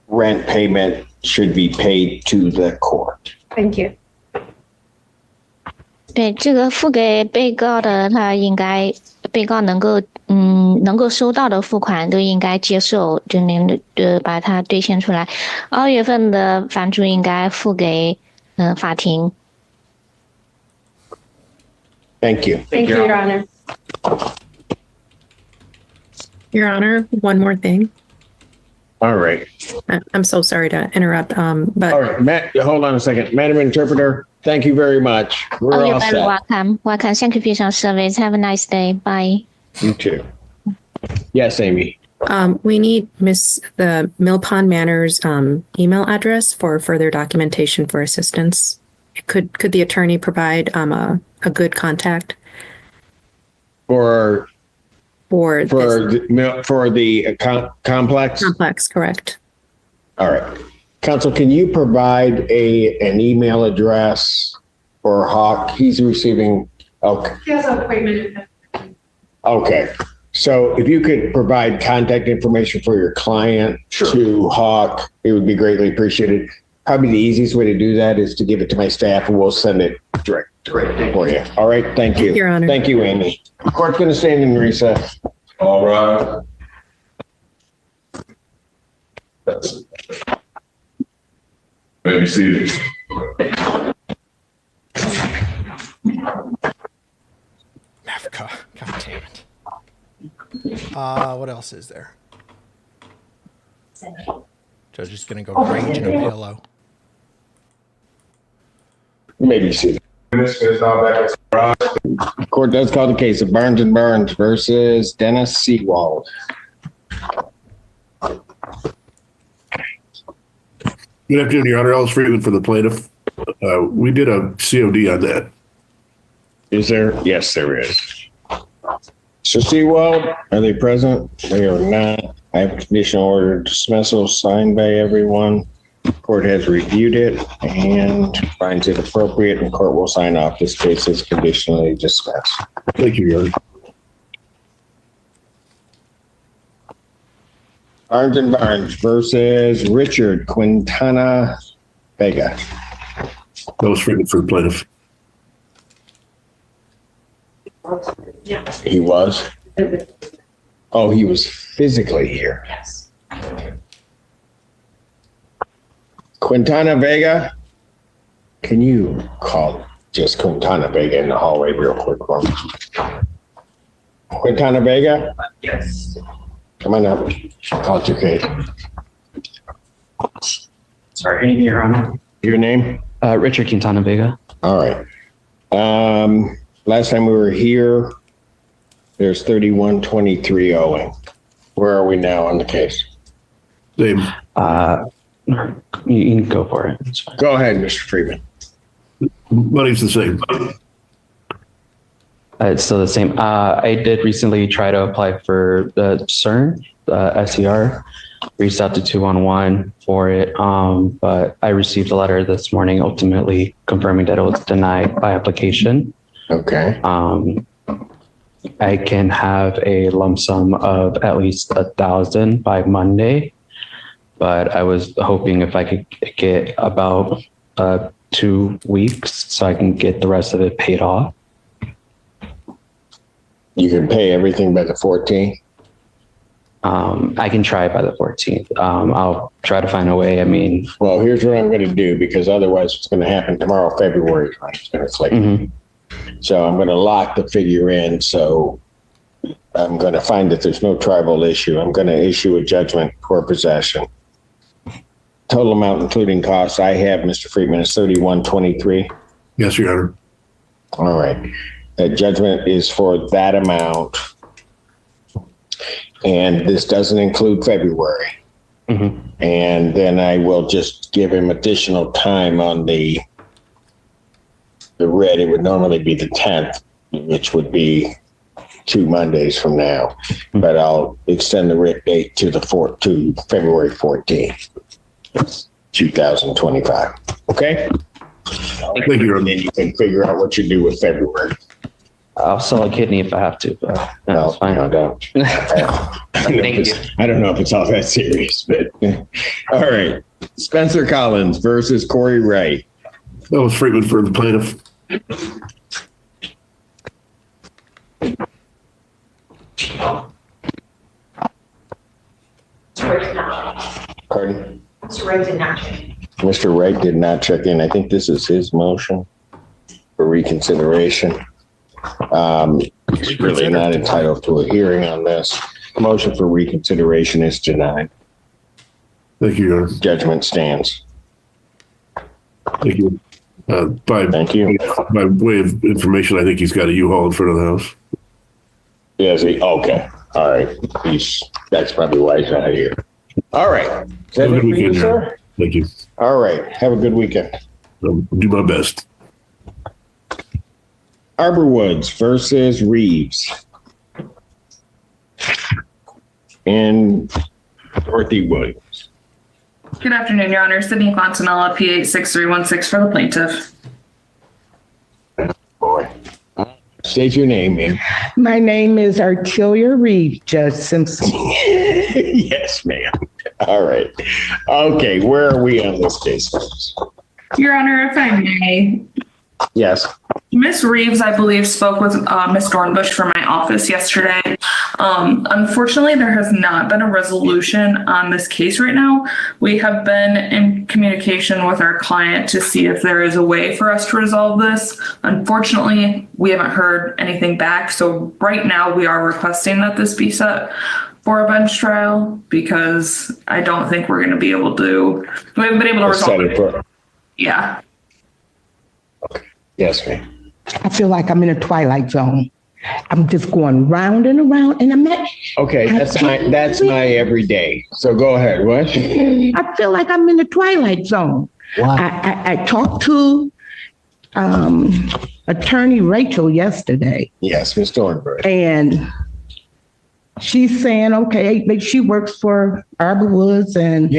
rent payment should be paid to the court. Thank you. 对，这个付给被告的，他应该被告能够收到的付款都应该接受，就能把它兑现出来。2月份的房租应该付给法庭。 Thank you. Thank you, Your Honor. Your Honor, one more thing. All right. I'm so sorry to interrupt, but. All right, Matt, hold on a second. Madam Interpreter, thank you very much. We're all set. Welcome. Welcome. Thank you for your service. Have a nice day. Bye. You too. Yes, Amy. We need the Mill Pond Manor's email address for further documentation for assistance. Could the attorney provide a good contact For this the complex? Complex, correct. All right. Counsel, can you provide an email address for Hawk? He's receiving, okay. He has an appointment. Okay. So if you could provide contact information for your client to Hawk, it would be greatly appreciated. Probably the easiest way to do that is to give it to my staff and we'll send it direct for you. All right. Thank you. Your Honor. Thank you, Amy. The court's going to stand in recess. All right. Maybe seated. Africa. God damn it. What else is there? Judge is going to go range in a pillow. Maybe seated. Court does call the case of Barnes and Barnes versus Dennis Seawald. Good afternoon, Your Honor. Ellis Freeman for the plaintiff. We did a COD on that. Is there? Yes, there is. So Seawald, are they present? They are not. I have a conditional order dismissal signed by everyone. Court has reviewed it and finds it appropriate, and court will sign off this case as conditionally dismissed. Thank you, Your Honor. Barnes and Barnes versus Richard Quintana Vega. Ellis Freeman for the plaintiff. He was? Oh, he was physically here. Yes. Quintana Vega, can you call just Quintana Vega in the hallway real quick for me? Quintana Vega? Yes. Come on up. Call it your case. Sorry, Your Honor. Your name? Richard Quintana Vega. All right. Last time we were here, there's 3123 owing. Where are we now on the case? Same. You can go for it. It's fine. Go ahead, Mr. Freeman. Money's the same. It's still the same. I did recently try to apply for the CERN, the SER. Reached out to 211 for it, but I received a letter this morning ultimately confirming that it was denied by application. Okay. I can have a lump sum of at least 1,000 by Monday, but I was hoping if I could get about 2 weeks so I can get the rest of it paid off. You can pay everything by the 14th. I can try by the 14th. I'll try to find a way. I mean, well, here's what I'm going to do, because otherwise what's going to happen tomorrow, February, it's going to flake. So I'm going to lock the figure in. So I'm going to find that there's no tribal issue. I'm going to issue a judgment for possession. Total amount, including costs, I have, Mr. Friedman, is $31.23. Yes, Your Honor. All right. That judgment is for that amount. And this doesn't include February. And then I will just give him additional time on the writ. It would normally be the 10th, which would be 2 Mondays from now. But I'll extend the writ date to to February 14th, 2025. Okay? Thank you. And then you can figure out what you do with February. I'll sell a kidney if I have to, but no, it's fine. No, don't. Thank you. I don't know if it's all that serious, but all right. Spencer Collins versus Corey Wright. That was Friedman for the plaintiff. Pardon? Mr. Wright did not check. Mr. Wright did not check in. I think this is his motion for reconsideration. He's really not entitled to a hearing on this. Motion for reconsideration is denied. Thank you, Your Honor. Judgment stands. Thank you. Thank you. By way of information, I think he's got a U-Haul in front of the house. Yes, okay. All right. That's probably why he's not here. All right. Is that Have a it good for you, weekend, Your sir? Honor. Thank you. All right. Have a good weekend. I'll do my best. Arborwoods versus Reeves. And Dorothy Williams. Good afternoon, Your Honor. Sydney Fontanella, P86316 for the plaintiff. Boy. State your name, ma'am. My name is Artelia Reed, Judge Simpson. Yes, ma'am. All right. Okay, where are we on this case? Your Honor, if I may, Yes. Ms. Reeves, I believe, spoke with Ms. Dornbush from my office yesterday. Unfortunately, there has not been a resolution on this case right now. We have been in communication with our client to see if there is a way for us to resolve this. Unfortunately, we haven't heard anything back. So right now we are requesting that this be set for a bench trial because I don't think we're going to be able to, we haven't been able to resolve it. Yeah. Yes, ma'am. I feel like I'm in a twilight zone. I'm just going round and around, and I'm not. Okay, that's my everyday. So go ahead. What? I feel like I'm in a twilight zone. I talked to Attorney Rachel yesterday. Yes, Ms. Dornbush. And she's saying, okay, but she works for Arborwoods, and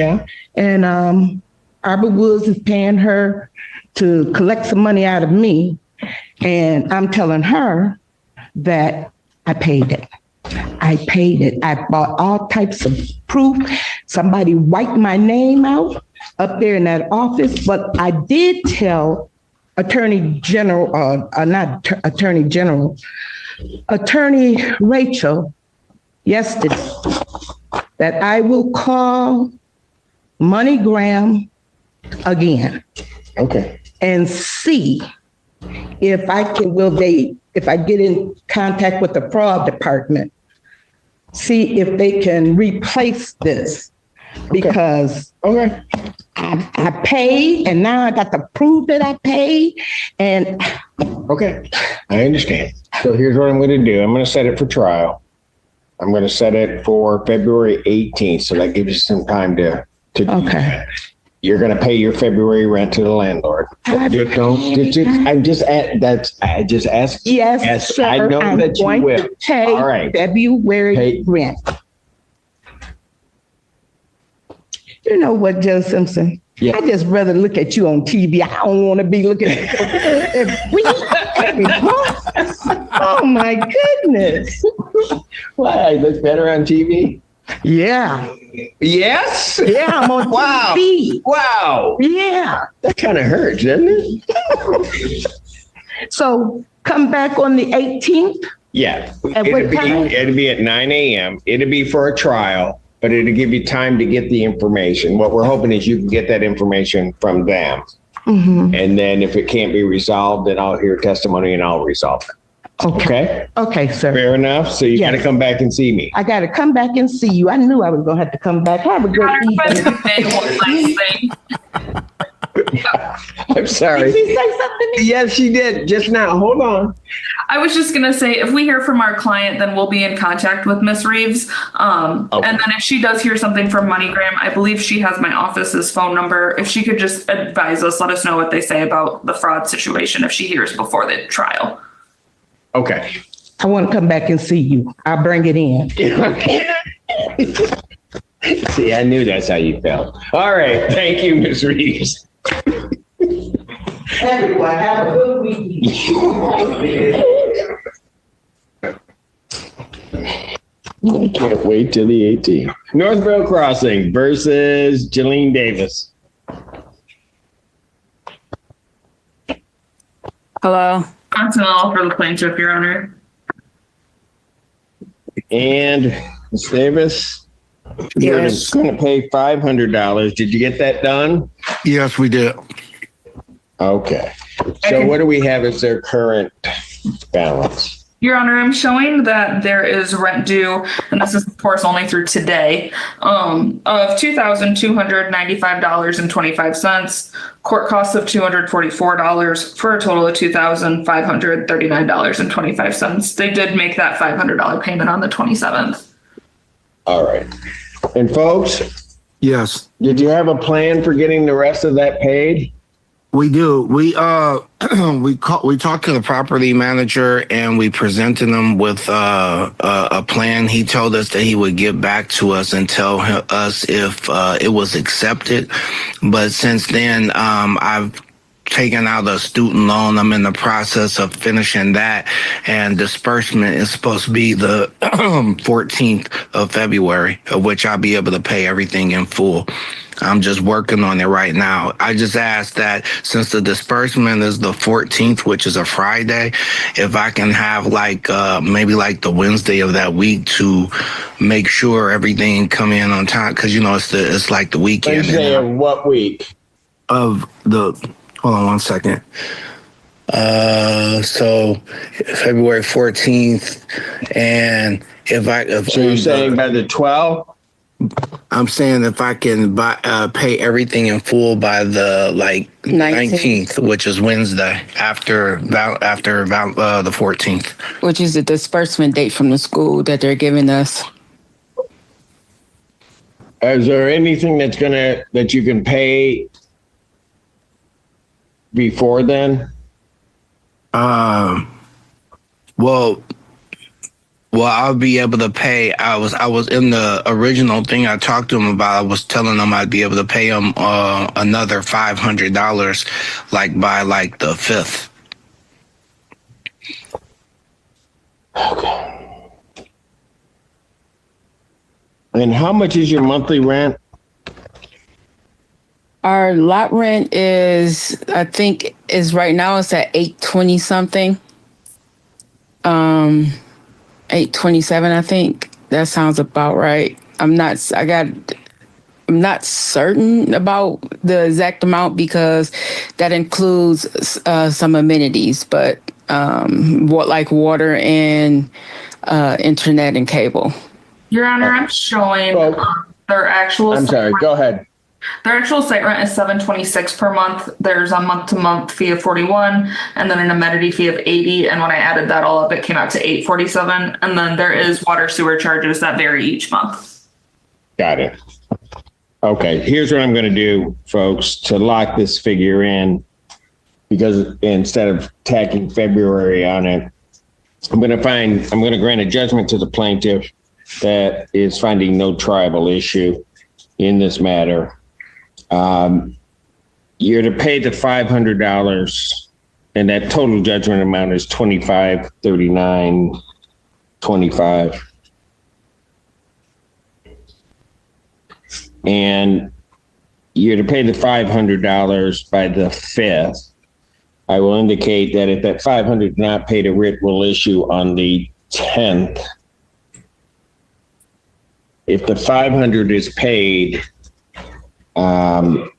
Arborwoods is paying her to collect some money out of me. And I'm telling her that I paid it. I paid it. I bought all types of proof. Somebody wiped my name out up there in that office, but I did tell Attorney Rachel yesterday that I will call MoneyGram again. Okay. And see if I can, if I get in contact with the fraud department, see if they can replace this. Because I paid, and now I got to prove that I paid. And okay, I understand. So here's what I'm going to do. I'm going to set it for trial. I'm going to set it for February 18th. So that gives you some time to do that. You're going to pay your February rent to the landlord. I just asked. Yes, sir. I know I'm that you going will. to pay All right. February rent. You know what, Judge Simpson? Yeah. I just rather look at you on TV. I don't want to be looking at you. Oh my goodness. Why? I look better on TV? Yeah. Yes? Yeah, I'm on Wow. TV. Wow. Yeah. That kind of hurts, doesn't it? So come back on the 18th? Yeah. At what time? It'll be at 9 a.m. It'll be for a trial, but it'll give you time to get the information. What we're hoping is you can get that information from them. Mm-hmm. And then if it can't be resolved, then I'll hear testimony and I'll resolve it. Okay? Okay, sir. Fair enough. So you got to Yes. come back and see me. I got to come back and see you. I knew I was going to have to come back. Have a great evening. I'm sorry. Did she say something? Yes, she did. Just now. Hold on. I was just gonna say, if we hear from our client, then we'll be in contact with Miss Reeves. And then if she does hear something from MoneyGram, I believe she has my office's phone number. If she could just advise us, let us know what they say about the fraud situation if she hears before the trial. Okay. I want to come back and see you. I'll bring it in. See, I knew that's how you felt. All right. Thank you, Ms. Reeves. Everyone, have a good weekend. I can't wait till the 18th. Northborough Crossing versus Jalene Davis. Hello. Continental for the plaintiff, Your Honor. And Ms. Davis, you're going to pay $500. Did you get that done? Yes, we did. Okay. So what do we have as their current balance? Your Honor, I'm showing that there is rent due, and this is of course only through today, of $2,295.25, court costs of $244 for a total of $2,539.25. They did make that $500 payment on the 27th. All right. And folks? Yes. Did you have a plan for getting the rest of that paid? We do. We talked to the property manager and we presented him with a plan. He told us that he would get back to us and tell us if it was accepted. But since then, I've taken out a student loan. I'm in the process of finishing that, and disbursement is supposed to be the 14th of February, of which I'll be able to pay everything in full. I'm just working on it right now. I just asked that since the disbursement is the 14th, which is a Friday, if I can have maybe the Wednesday of that week to make sure everything come in on time, because it's like the weekend. Wednesday of what week? Hold on one second. So February 14th, and so you're saying by the 12th? I'm saying if I can pay everything in full by the 19th, which is Wednesday after the 14th, Which is the disbursement date from the school that they're giving us. Is there anything that you can pay before then? Well, I'll be able to pay. I was in the original thing I talked to him about. I was telling him I'd be able to pay him another $500, by the 5th. Okay. And how much is your monthly rent? Our lot rent is right now it's at $820 something. 827, I think. That sounds about right. I'm not certain about the exact amount because that includes some amenities, but water and internet and cable. Your Honor, I'm showing their actual. I'm sorry, go ahead. Their actual site rent is $726 per month. There's a month-to-month fee of $41, and then an amenity fee of $80. And when I added that all up, it came out to $847. And then there is water sewer charges that vary each month. Got it. Okay, here's what I'm going to do, folks, to lock this figure in, because instead of tacking February on it, I'm going to grant a judgment to the plaintiff that is finding no tribal issue in this matter. You're to pay the $500, and that total judgment amount is $2539.25. and you're to pay the $500 by the 5th, I will indicate that if that $500 is not paid, a writ will issue on the 10th. If the $500 is paid, a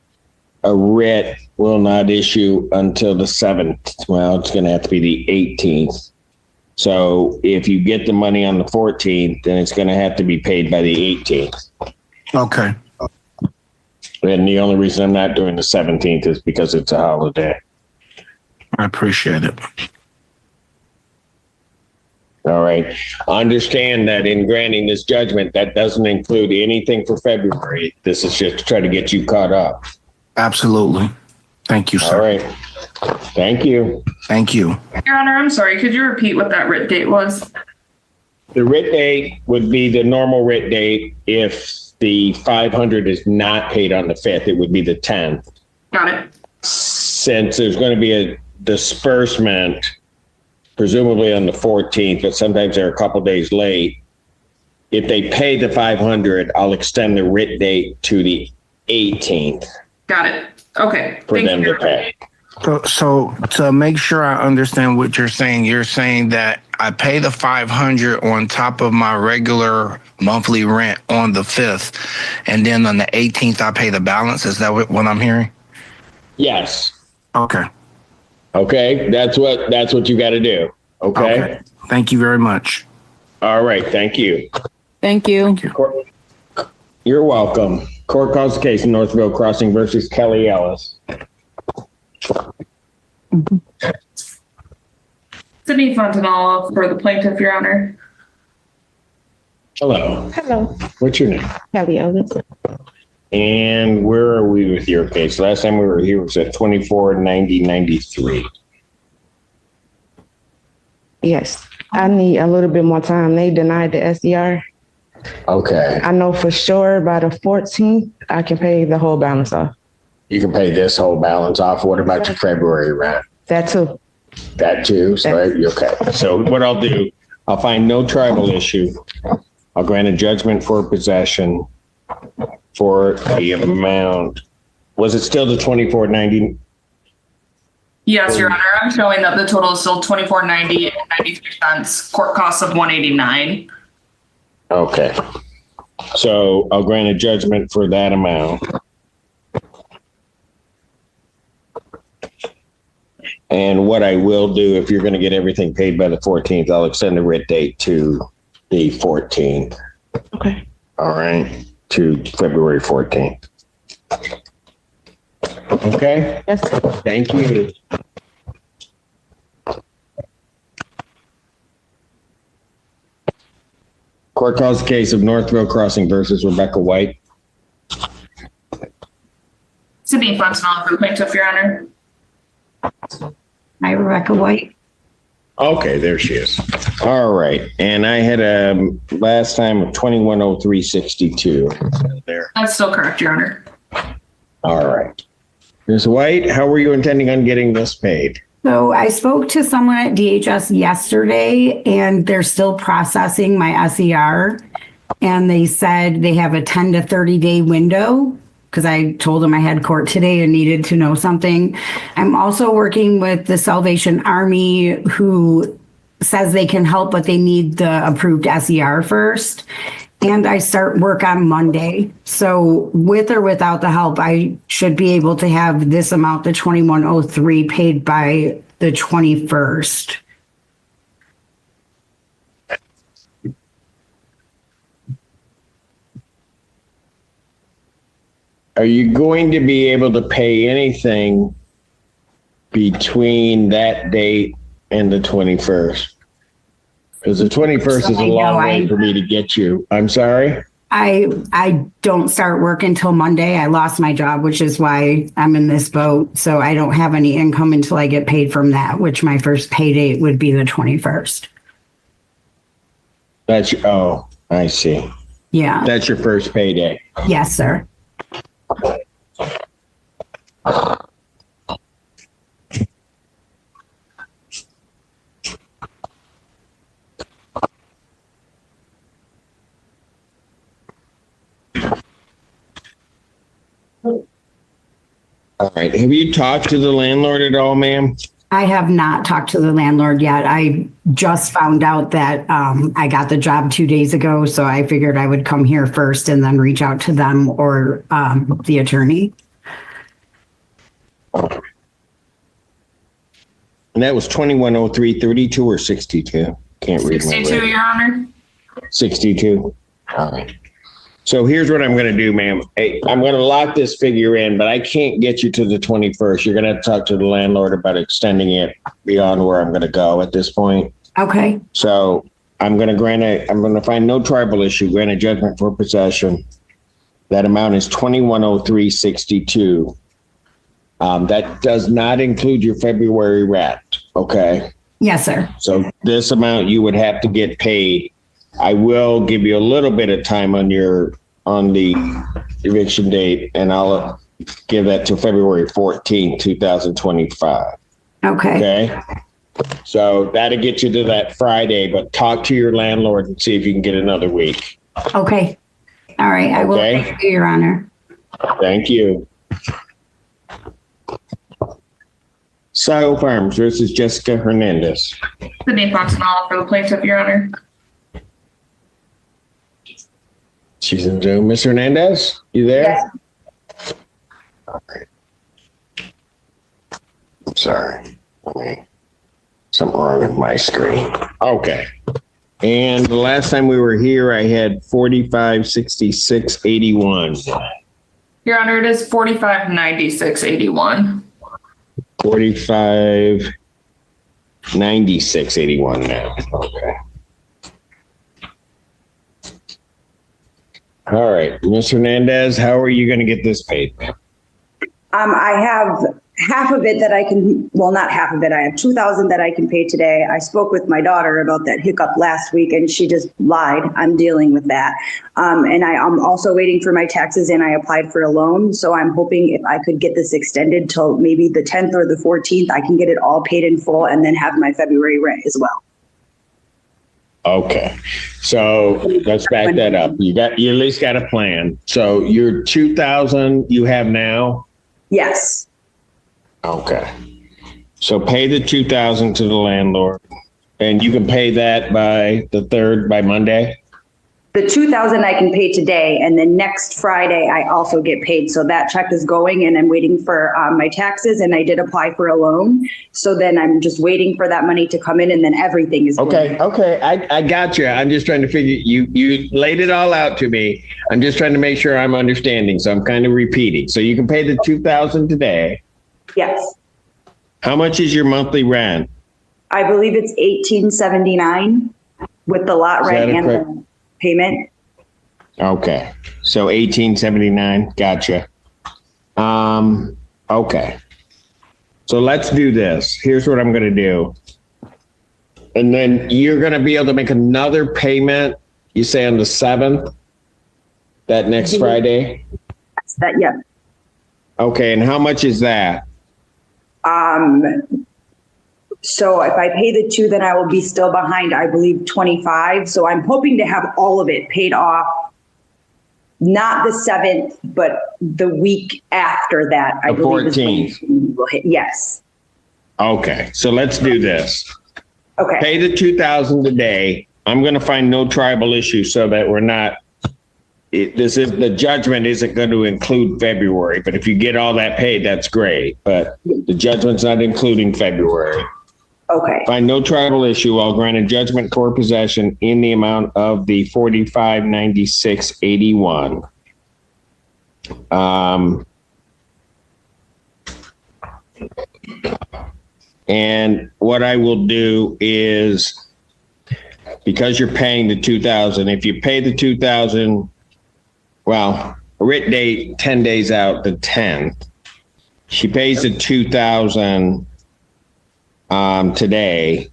writ will not issue until the 7th. Well, it's going to have to be the 18th. So if you get the money on the 14th, then it's going to have to be paid by the 18th. Okay. And the only reason I'm not doing the 17th is because it's a holiday. I appreciate it. All right. Understand that in granting this judgment, that doesn't include anything for February. This is just to try to get you caught up. Absolutely. Thank you, sir. All right. Thank you. Thank you. Your Honor, I'm sorry. Could you repeat what that writ date was? The writ date would be the normal writ date. If the $500 is not paid on the 5th, it would be the 10th. Got it. Since there's going to be a disbursement, presumably on the 14th, but sometimes they're a couple days late. If they pay the $500, I'll extend the writ date to the 18th. Got it. Okay. For them to pay. So to make sure I understand what you're saying that I pay the $500 on top of my regular monthly rent on the 5th, and then on the 18th I pay the balance. Is that what I'm hearing? Yes. Okay. Okay. That's what you got to do. Okay? Thank you very much. All right. Thank you. Thank you. You're welcome. Court calls the case in Northville Crossing versus Kelly Ellis. Sydney Fontanella for the plaintiff, Your Honor. Hello. Hello. What's your name? Kelly Ellis. And where are we with your case? Last time we were here was at 249093. Yes. I need a little bit more time. They denied the SDR. Okay. I know for sure by the 14th, I can pay the whole balance off. You can pay this whole balance off. What about your February rent? That too. That too? So, okay. So what I'll do, I'll find no tribal issue. I'll grant a judgment for possession for the amount. Was it still the 2490? Yes, Your Honor. I'm showing that the total is still $24.90 and 93 cents. Court costs of $189. Okay. So I'll grant a judgment for that amount. And what I will do, if you're going to get everything paid by the 14th, I'll extend the writ date to the 14th. Okay. All right. To February 14th. Okay? Yes. Thank you. Court calls the case of Northville Crossing versus Rebecca White. Sydney Fontanella for the plaintiff, Your Honor. Hi, Rebecca White. Okay, there she is. All right. And I had a last time of 210362. There. That's still correct, Your Honor. All right. Ms. White, how were you intending on getting this paid? So I spoke to someone at DHS yesterday and they're still processing my SER. And they said they have a 10 to 30 day window because I told them I had court today and needed to know something. I'm also working with the Salvation Army who says they can help, but they need the approved SER first. And I start work on Monday. So with or without the help, I should be able to have this amount, the 2103, paid by the 21st. Are you going to be able to pay anything between that date and the 21st? Because the 21st is a long way for me to get you. I'm sorry? I don't start work until Monday. I lost my job, which is why I'm in this boat. So I don't have any income until I get paid from that, which my first pay date would be the 21st. Oh, I see. Yeah. That's your first payday. Yes, sir. All right. Have you talked to the landlord at all, ma'am? I have not talked to the landlord yet. I just found out that I got the job 2 days ago, so I figured I would come here first and then reach out to them or the attorney. And that was 210332 or 62? Can't read. 62, Your Honor. 62. All right. So here's what I'm going to do, ma'am. Hey, I'm going to lock this figure in, but I can't get you to the 21st. You're going to have to talk to the landlord about extending it beyond where I'm going to go at this point. Okay. So I'm going to find no tribal issue, grant a judgment for possession. That amount is 210362. That does not include your February rent. Okay. Yes, sir. So this amount you would have to get paid. I will give you a little bit of time on the eviction date, and I'll give that to February 14th, 2025. Okay. Okay. So that'll get you to that Friday, but talk to your landlord and see if you can get another week. Okay. All right. I will. Okay. Thank you, Your Honor. Thank you. Sile Farms versus Jessica Hernandez. Sydney Foxnall for the plaintiff, Your Honor. She's in Zoom. Ms. Hernandez, you there? Yes. All right. I'm sorry. Something wrong with my screen. Okay. And the last time we were here, I had 456681. Your Honor, it is 459681. 459681 now. Okay. All right, Ms. Hernandez, how are you going to get this paid? I have half of it that I can, well, not half of it. I have 2,000 that I can pay today. I spoke with my daughter about that hiccup last week and she just lied. I'm dealing with that. And I'm also waiting for my taxes and I applied for a loan. So I'm hoping if I could get this extended till maybe the 10th or the 14th, I can get it all paid in full and then have my February rent as well. Okay. So let's back that up. You at least got a plan. So your 2,000 you have now? Yes. Okay. So pay the 2,000 to the landlord and you can pay that by the 3rd, by Monday? The 2,000 I can pay today, and then next Friday I also get paid. So that check is going, and I'm waiting for my taxes, and I did apply for a loan. So then I'm just waiting for that money to come in, and then everything is okay. Going. Okay, I got you. I'm just trying to figure. You laid it all out to me. I'm just trying to make sure I'm understanding. So I'm kind of repeating. So you can pay the 2,000 today. Yes. How much is your monthly rent? I believe it's $1,879 with the lot rent and the payment. Okay. So $1,879. Gotcha. Okay. So let's do this. Here's what I'm going to do. And then you're going to be able to make another payment, you say on the 7th, that next Friday? Yeah. Okay. And how much is that? So if I pay the 2, then I will be still behind, I believe, 25. So I'm hoping to have all of it paid off, not the 7th, but the week after that. I believe 14th. Yes. Okay. So let's do this. Okay. Pay the 2,000 today. I'm going to find no tribal issue so that we're not, the judgment isn't going to include February, but if you get all that paid, that's great. But the judgment's not including February. Okay. Find no tribal issue. I'll grant a judgment for possession in the amount of the 4596.81. And what I will do is, because you're paying the 2,000, if you pay the 2,000, well, writ date 10 days out, the 10th. She pays the 2,000 today.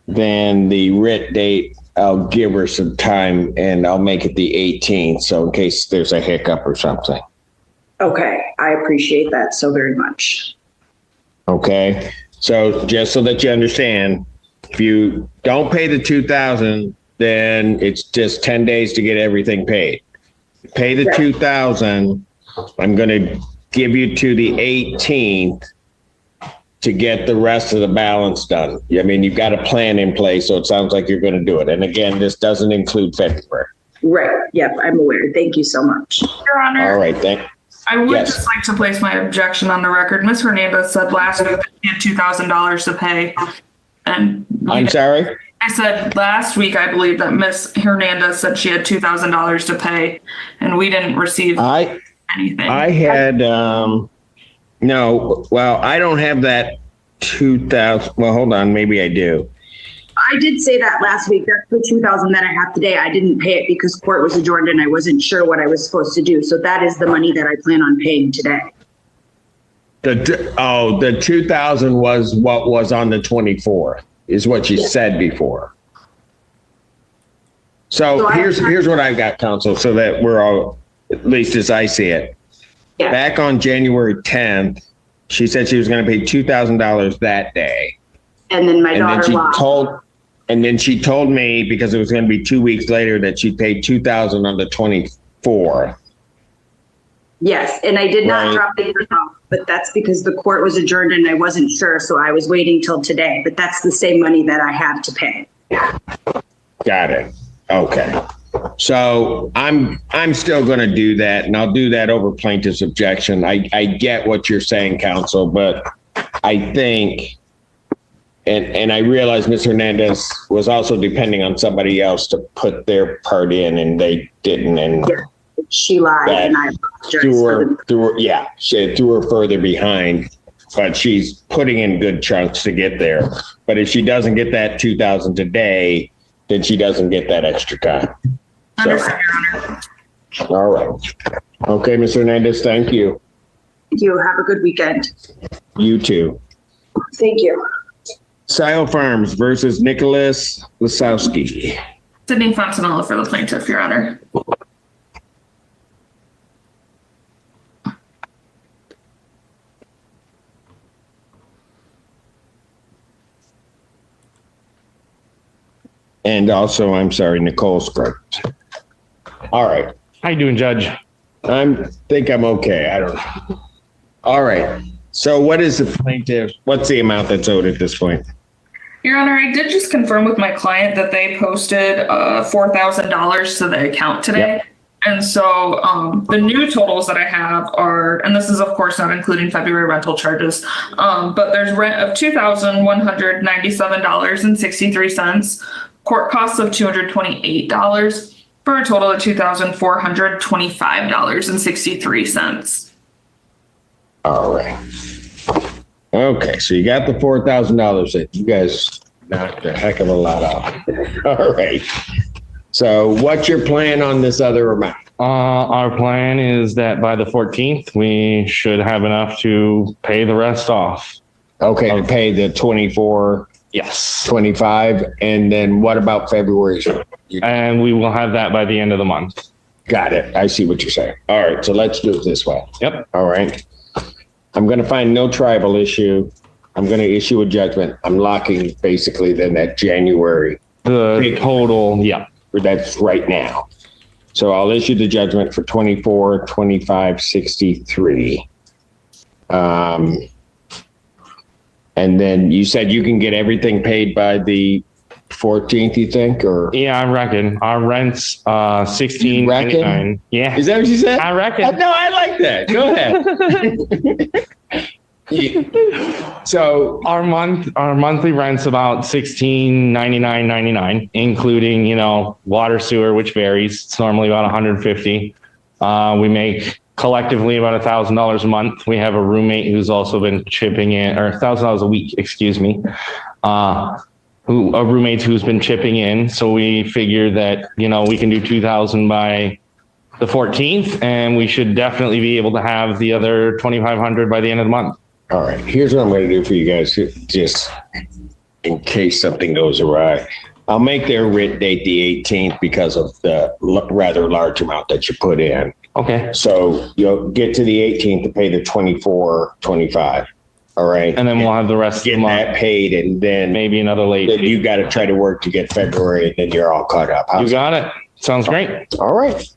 Then the writ date, I'll give her some time and I'll make it the 18th. So in case there's a hiccup or something. Okay. I appreciate that so very much. Okay. So just so that you understand, if you don't pay the 2,000, then it's just 10 days to get everything paid. Pay the 2,000. I'm going to give you to the 18th to get the rest of the balance done. I mean, you've got a plan in place, so it sounds like you're going to do it. And again, this doesn't include February. Right. Yep. I'm aware. Thank you so much. Your Honor. All right. I would Yes. just like to place my objection on the record. Ms. Hernandez said last week that she had $2,000 to pay. And I'm sorry? I said last week, I believe that Ms. Hernandez said she had $2,000 to pay and we didn't receive anything. I had, no, well, I don't have that 2,000. Well, hold on. Maybe I do. I did say that last week. That's the 2,000 that I have today. I didn't pay it because court was adjourned and I wasn't sure what I was supposed to do. So that is the money that I plan on paying today. The 2,000 was what was on the 24th, is what you said before. So here's what I've got, counsel, so that we're all, at least as I see it. Yeah. Back on January 10th, she said she was going to pay $2,000 that day. And then my daughter lost. And then she told me, because it was going to be 2 weeks later, that she paid $2,000 on the 24th. Yes, and I did not drop the years off, but that's because the court was adjourned and I wasn't sure, so I was waiting till today. But that's the same money that I have to pay. Got it. Okay. So I'm still going to do that, and I'll do that over plaintiff's objection. I get what you're saying, counsel, but I think, and I realize Ms. Hernandez was also depending on somebody else to put their part in, and they didn't. And she lied, and I she threw her further behind, but she's putting in good chunks to get there. But if she doesn't get that 2,000 today, then she doesn't get that extra time. Understood, Your Honor. All right. Okay, Ms. Hernandez, thank you. Thank you. Have a good weekend. You too. Thank you. Sile Farms versus Nicholas Lasowski. Sydney Fontanella for the plaintiff, Your Honor. And also, I'm sorry, Nicole Scruggs. All right. How you doing, Judge? Think I'm okay. I don't know. All right. So what is the plaintiff? What's the amount that's owed at this point? Your Honor, I did just confirm with my client that they posted $4,000 to the account today. Yep. And so the new totals that I have are, and this is of course not including February rental charges, but there's rent of $2,197.63, court costs of $228, for a total of $2,425.63. All right. Okay, so you got the $4,000 that you guys knocked a heck of a lot off. All right. So what's your plan on this other amount? Our plan is that by the 14th, we should have enough to pay the rest off. Okay, to pay the 24. Yes. 25. And then what about February? And we will have that by the end of the month. Got it. I see what you're saying. All right, so let's do it this way. Yep. All right. I'm going to find no tribal issue. I'm going to issue a judgment. I'm locking basically then that January. The total, yeah. That's right now. So I'll issue the judgment for 24, 25, 63. And then you said you can get everything paid by the 14th, you think? Or yeah, I reckon. Our rent's $16.99. Yeah. Is that what you said? I reckon. No, I like that. Go ahead. So our monthly rent's about $16.99.99, including, water, sewer, which varies. It's normally about $150. We make collectively about $1,000 a month. We have a roommate who's also been chipping in, or $1,000 a week, excuse me. A roommate who's been chipping in. So we figure that, we can do 2,000 by the 14th, and we should definitely be able to have the other 2,500 by the end of the month. All right, here's what I'm going to do for you guys, just in case something goes awry. I'll make their writ date the 18th because of the rather large amount that you put in. Okay. So you'll get to the 18th to pay the 24.25. All right. And then we'll have the rest of the month that paid, and then maybe another late. Then you got to try to work to get February, and then you're all caught up. You got it. Sounds great. All right.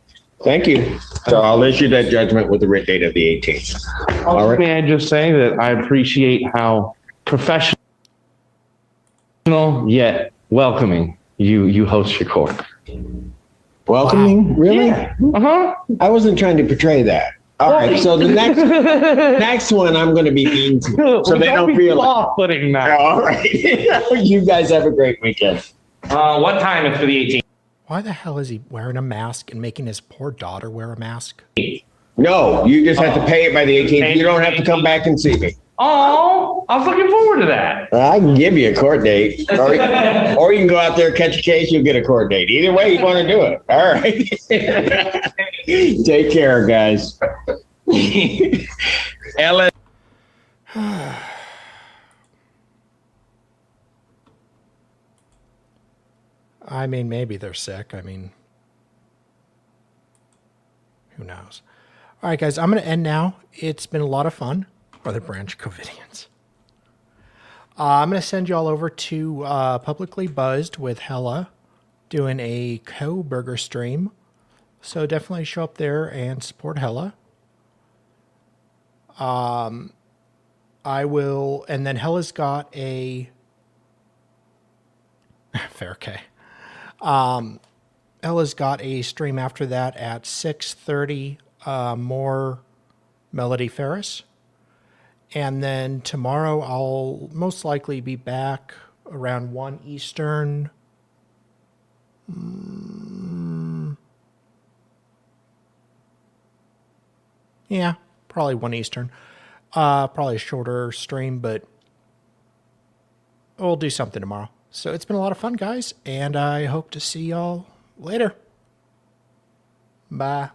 Thank you. So I'll issue that judgment with the writ date of the 18th. All right. May I just say that I appreciate how professional yet welcoming you host your court. Welcoming? Really? Yeah. Uh-huh. I wasn't trying to portray that. All right. So the next one I'm going to be mean to, so they don't feel off-putting that. All right. You guys have a great weekend. What time is for the 18th? Why the hell is he wearing a mask and making his poor daughter wear a mask? No, you just have to pay it by the 18th. You don't have to come back and see me. Oh, I was looking forward to that. I can give you a court date. Or you can go out there, catch a case, you'll get a court date. Either way you want to do it. All right. Take care, guys. Ellen. I mean, maybe they're sick. I mean, who knows? All right, guys, I'm going to end now. It's been a lot of fun. Brother Branch Covidians. I'm going to send you all over to Publicly Buzzed with Hella doing a co-burger stream. So definitely show up there and support Hella. I will, and then Hella's got a fair K. Hella's got a stream after that at 6:30. More Melody Ferris. And then tomorrow I'll most likely be back around 1 Eastern. Yeah, probably 1 Eastern. Probably a shorter stream, but we'll do something tomorrow. So it's been a lot of fun, guys, and I hope to see y'all later. Bye.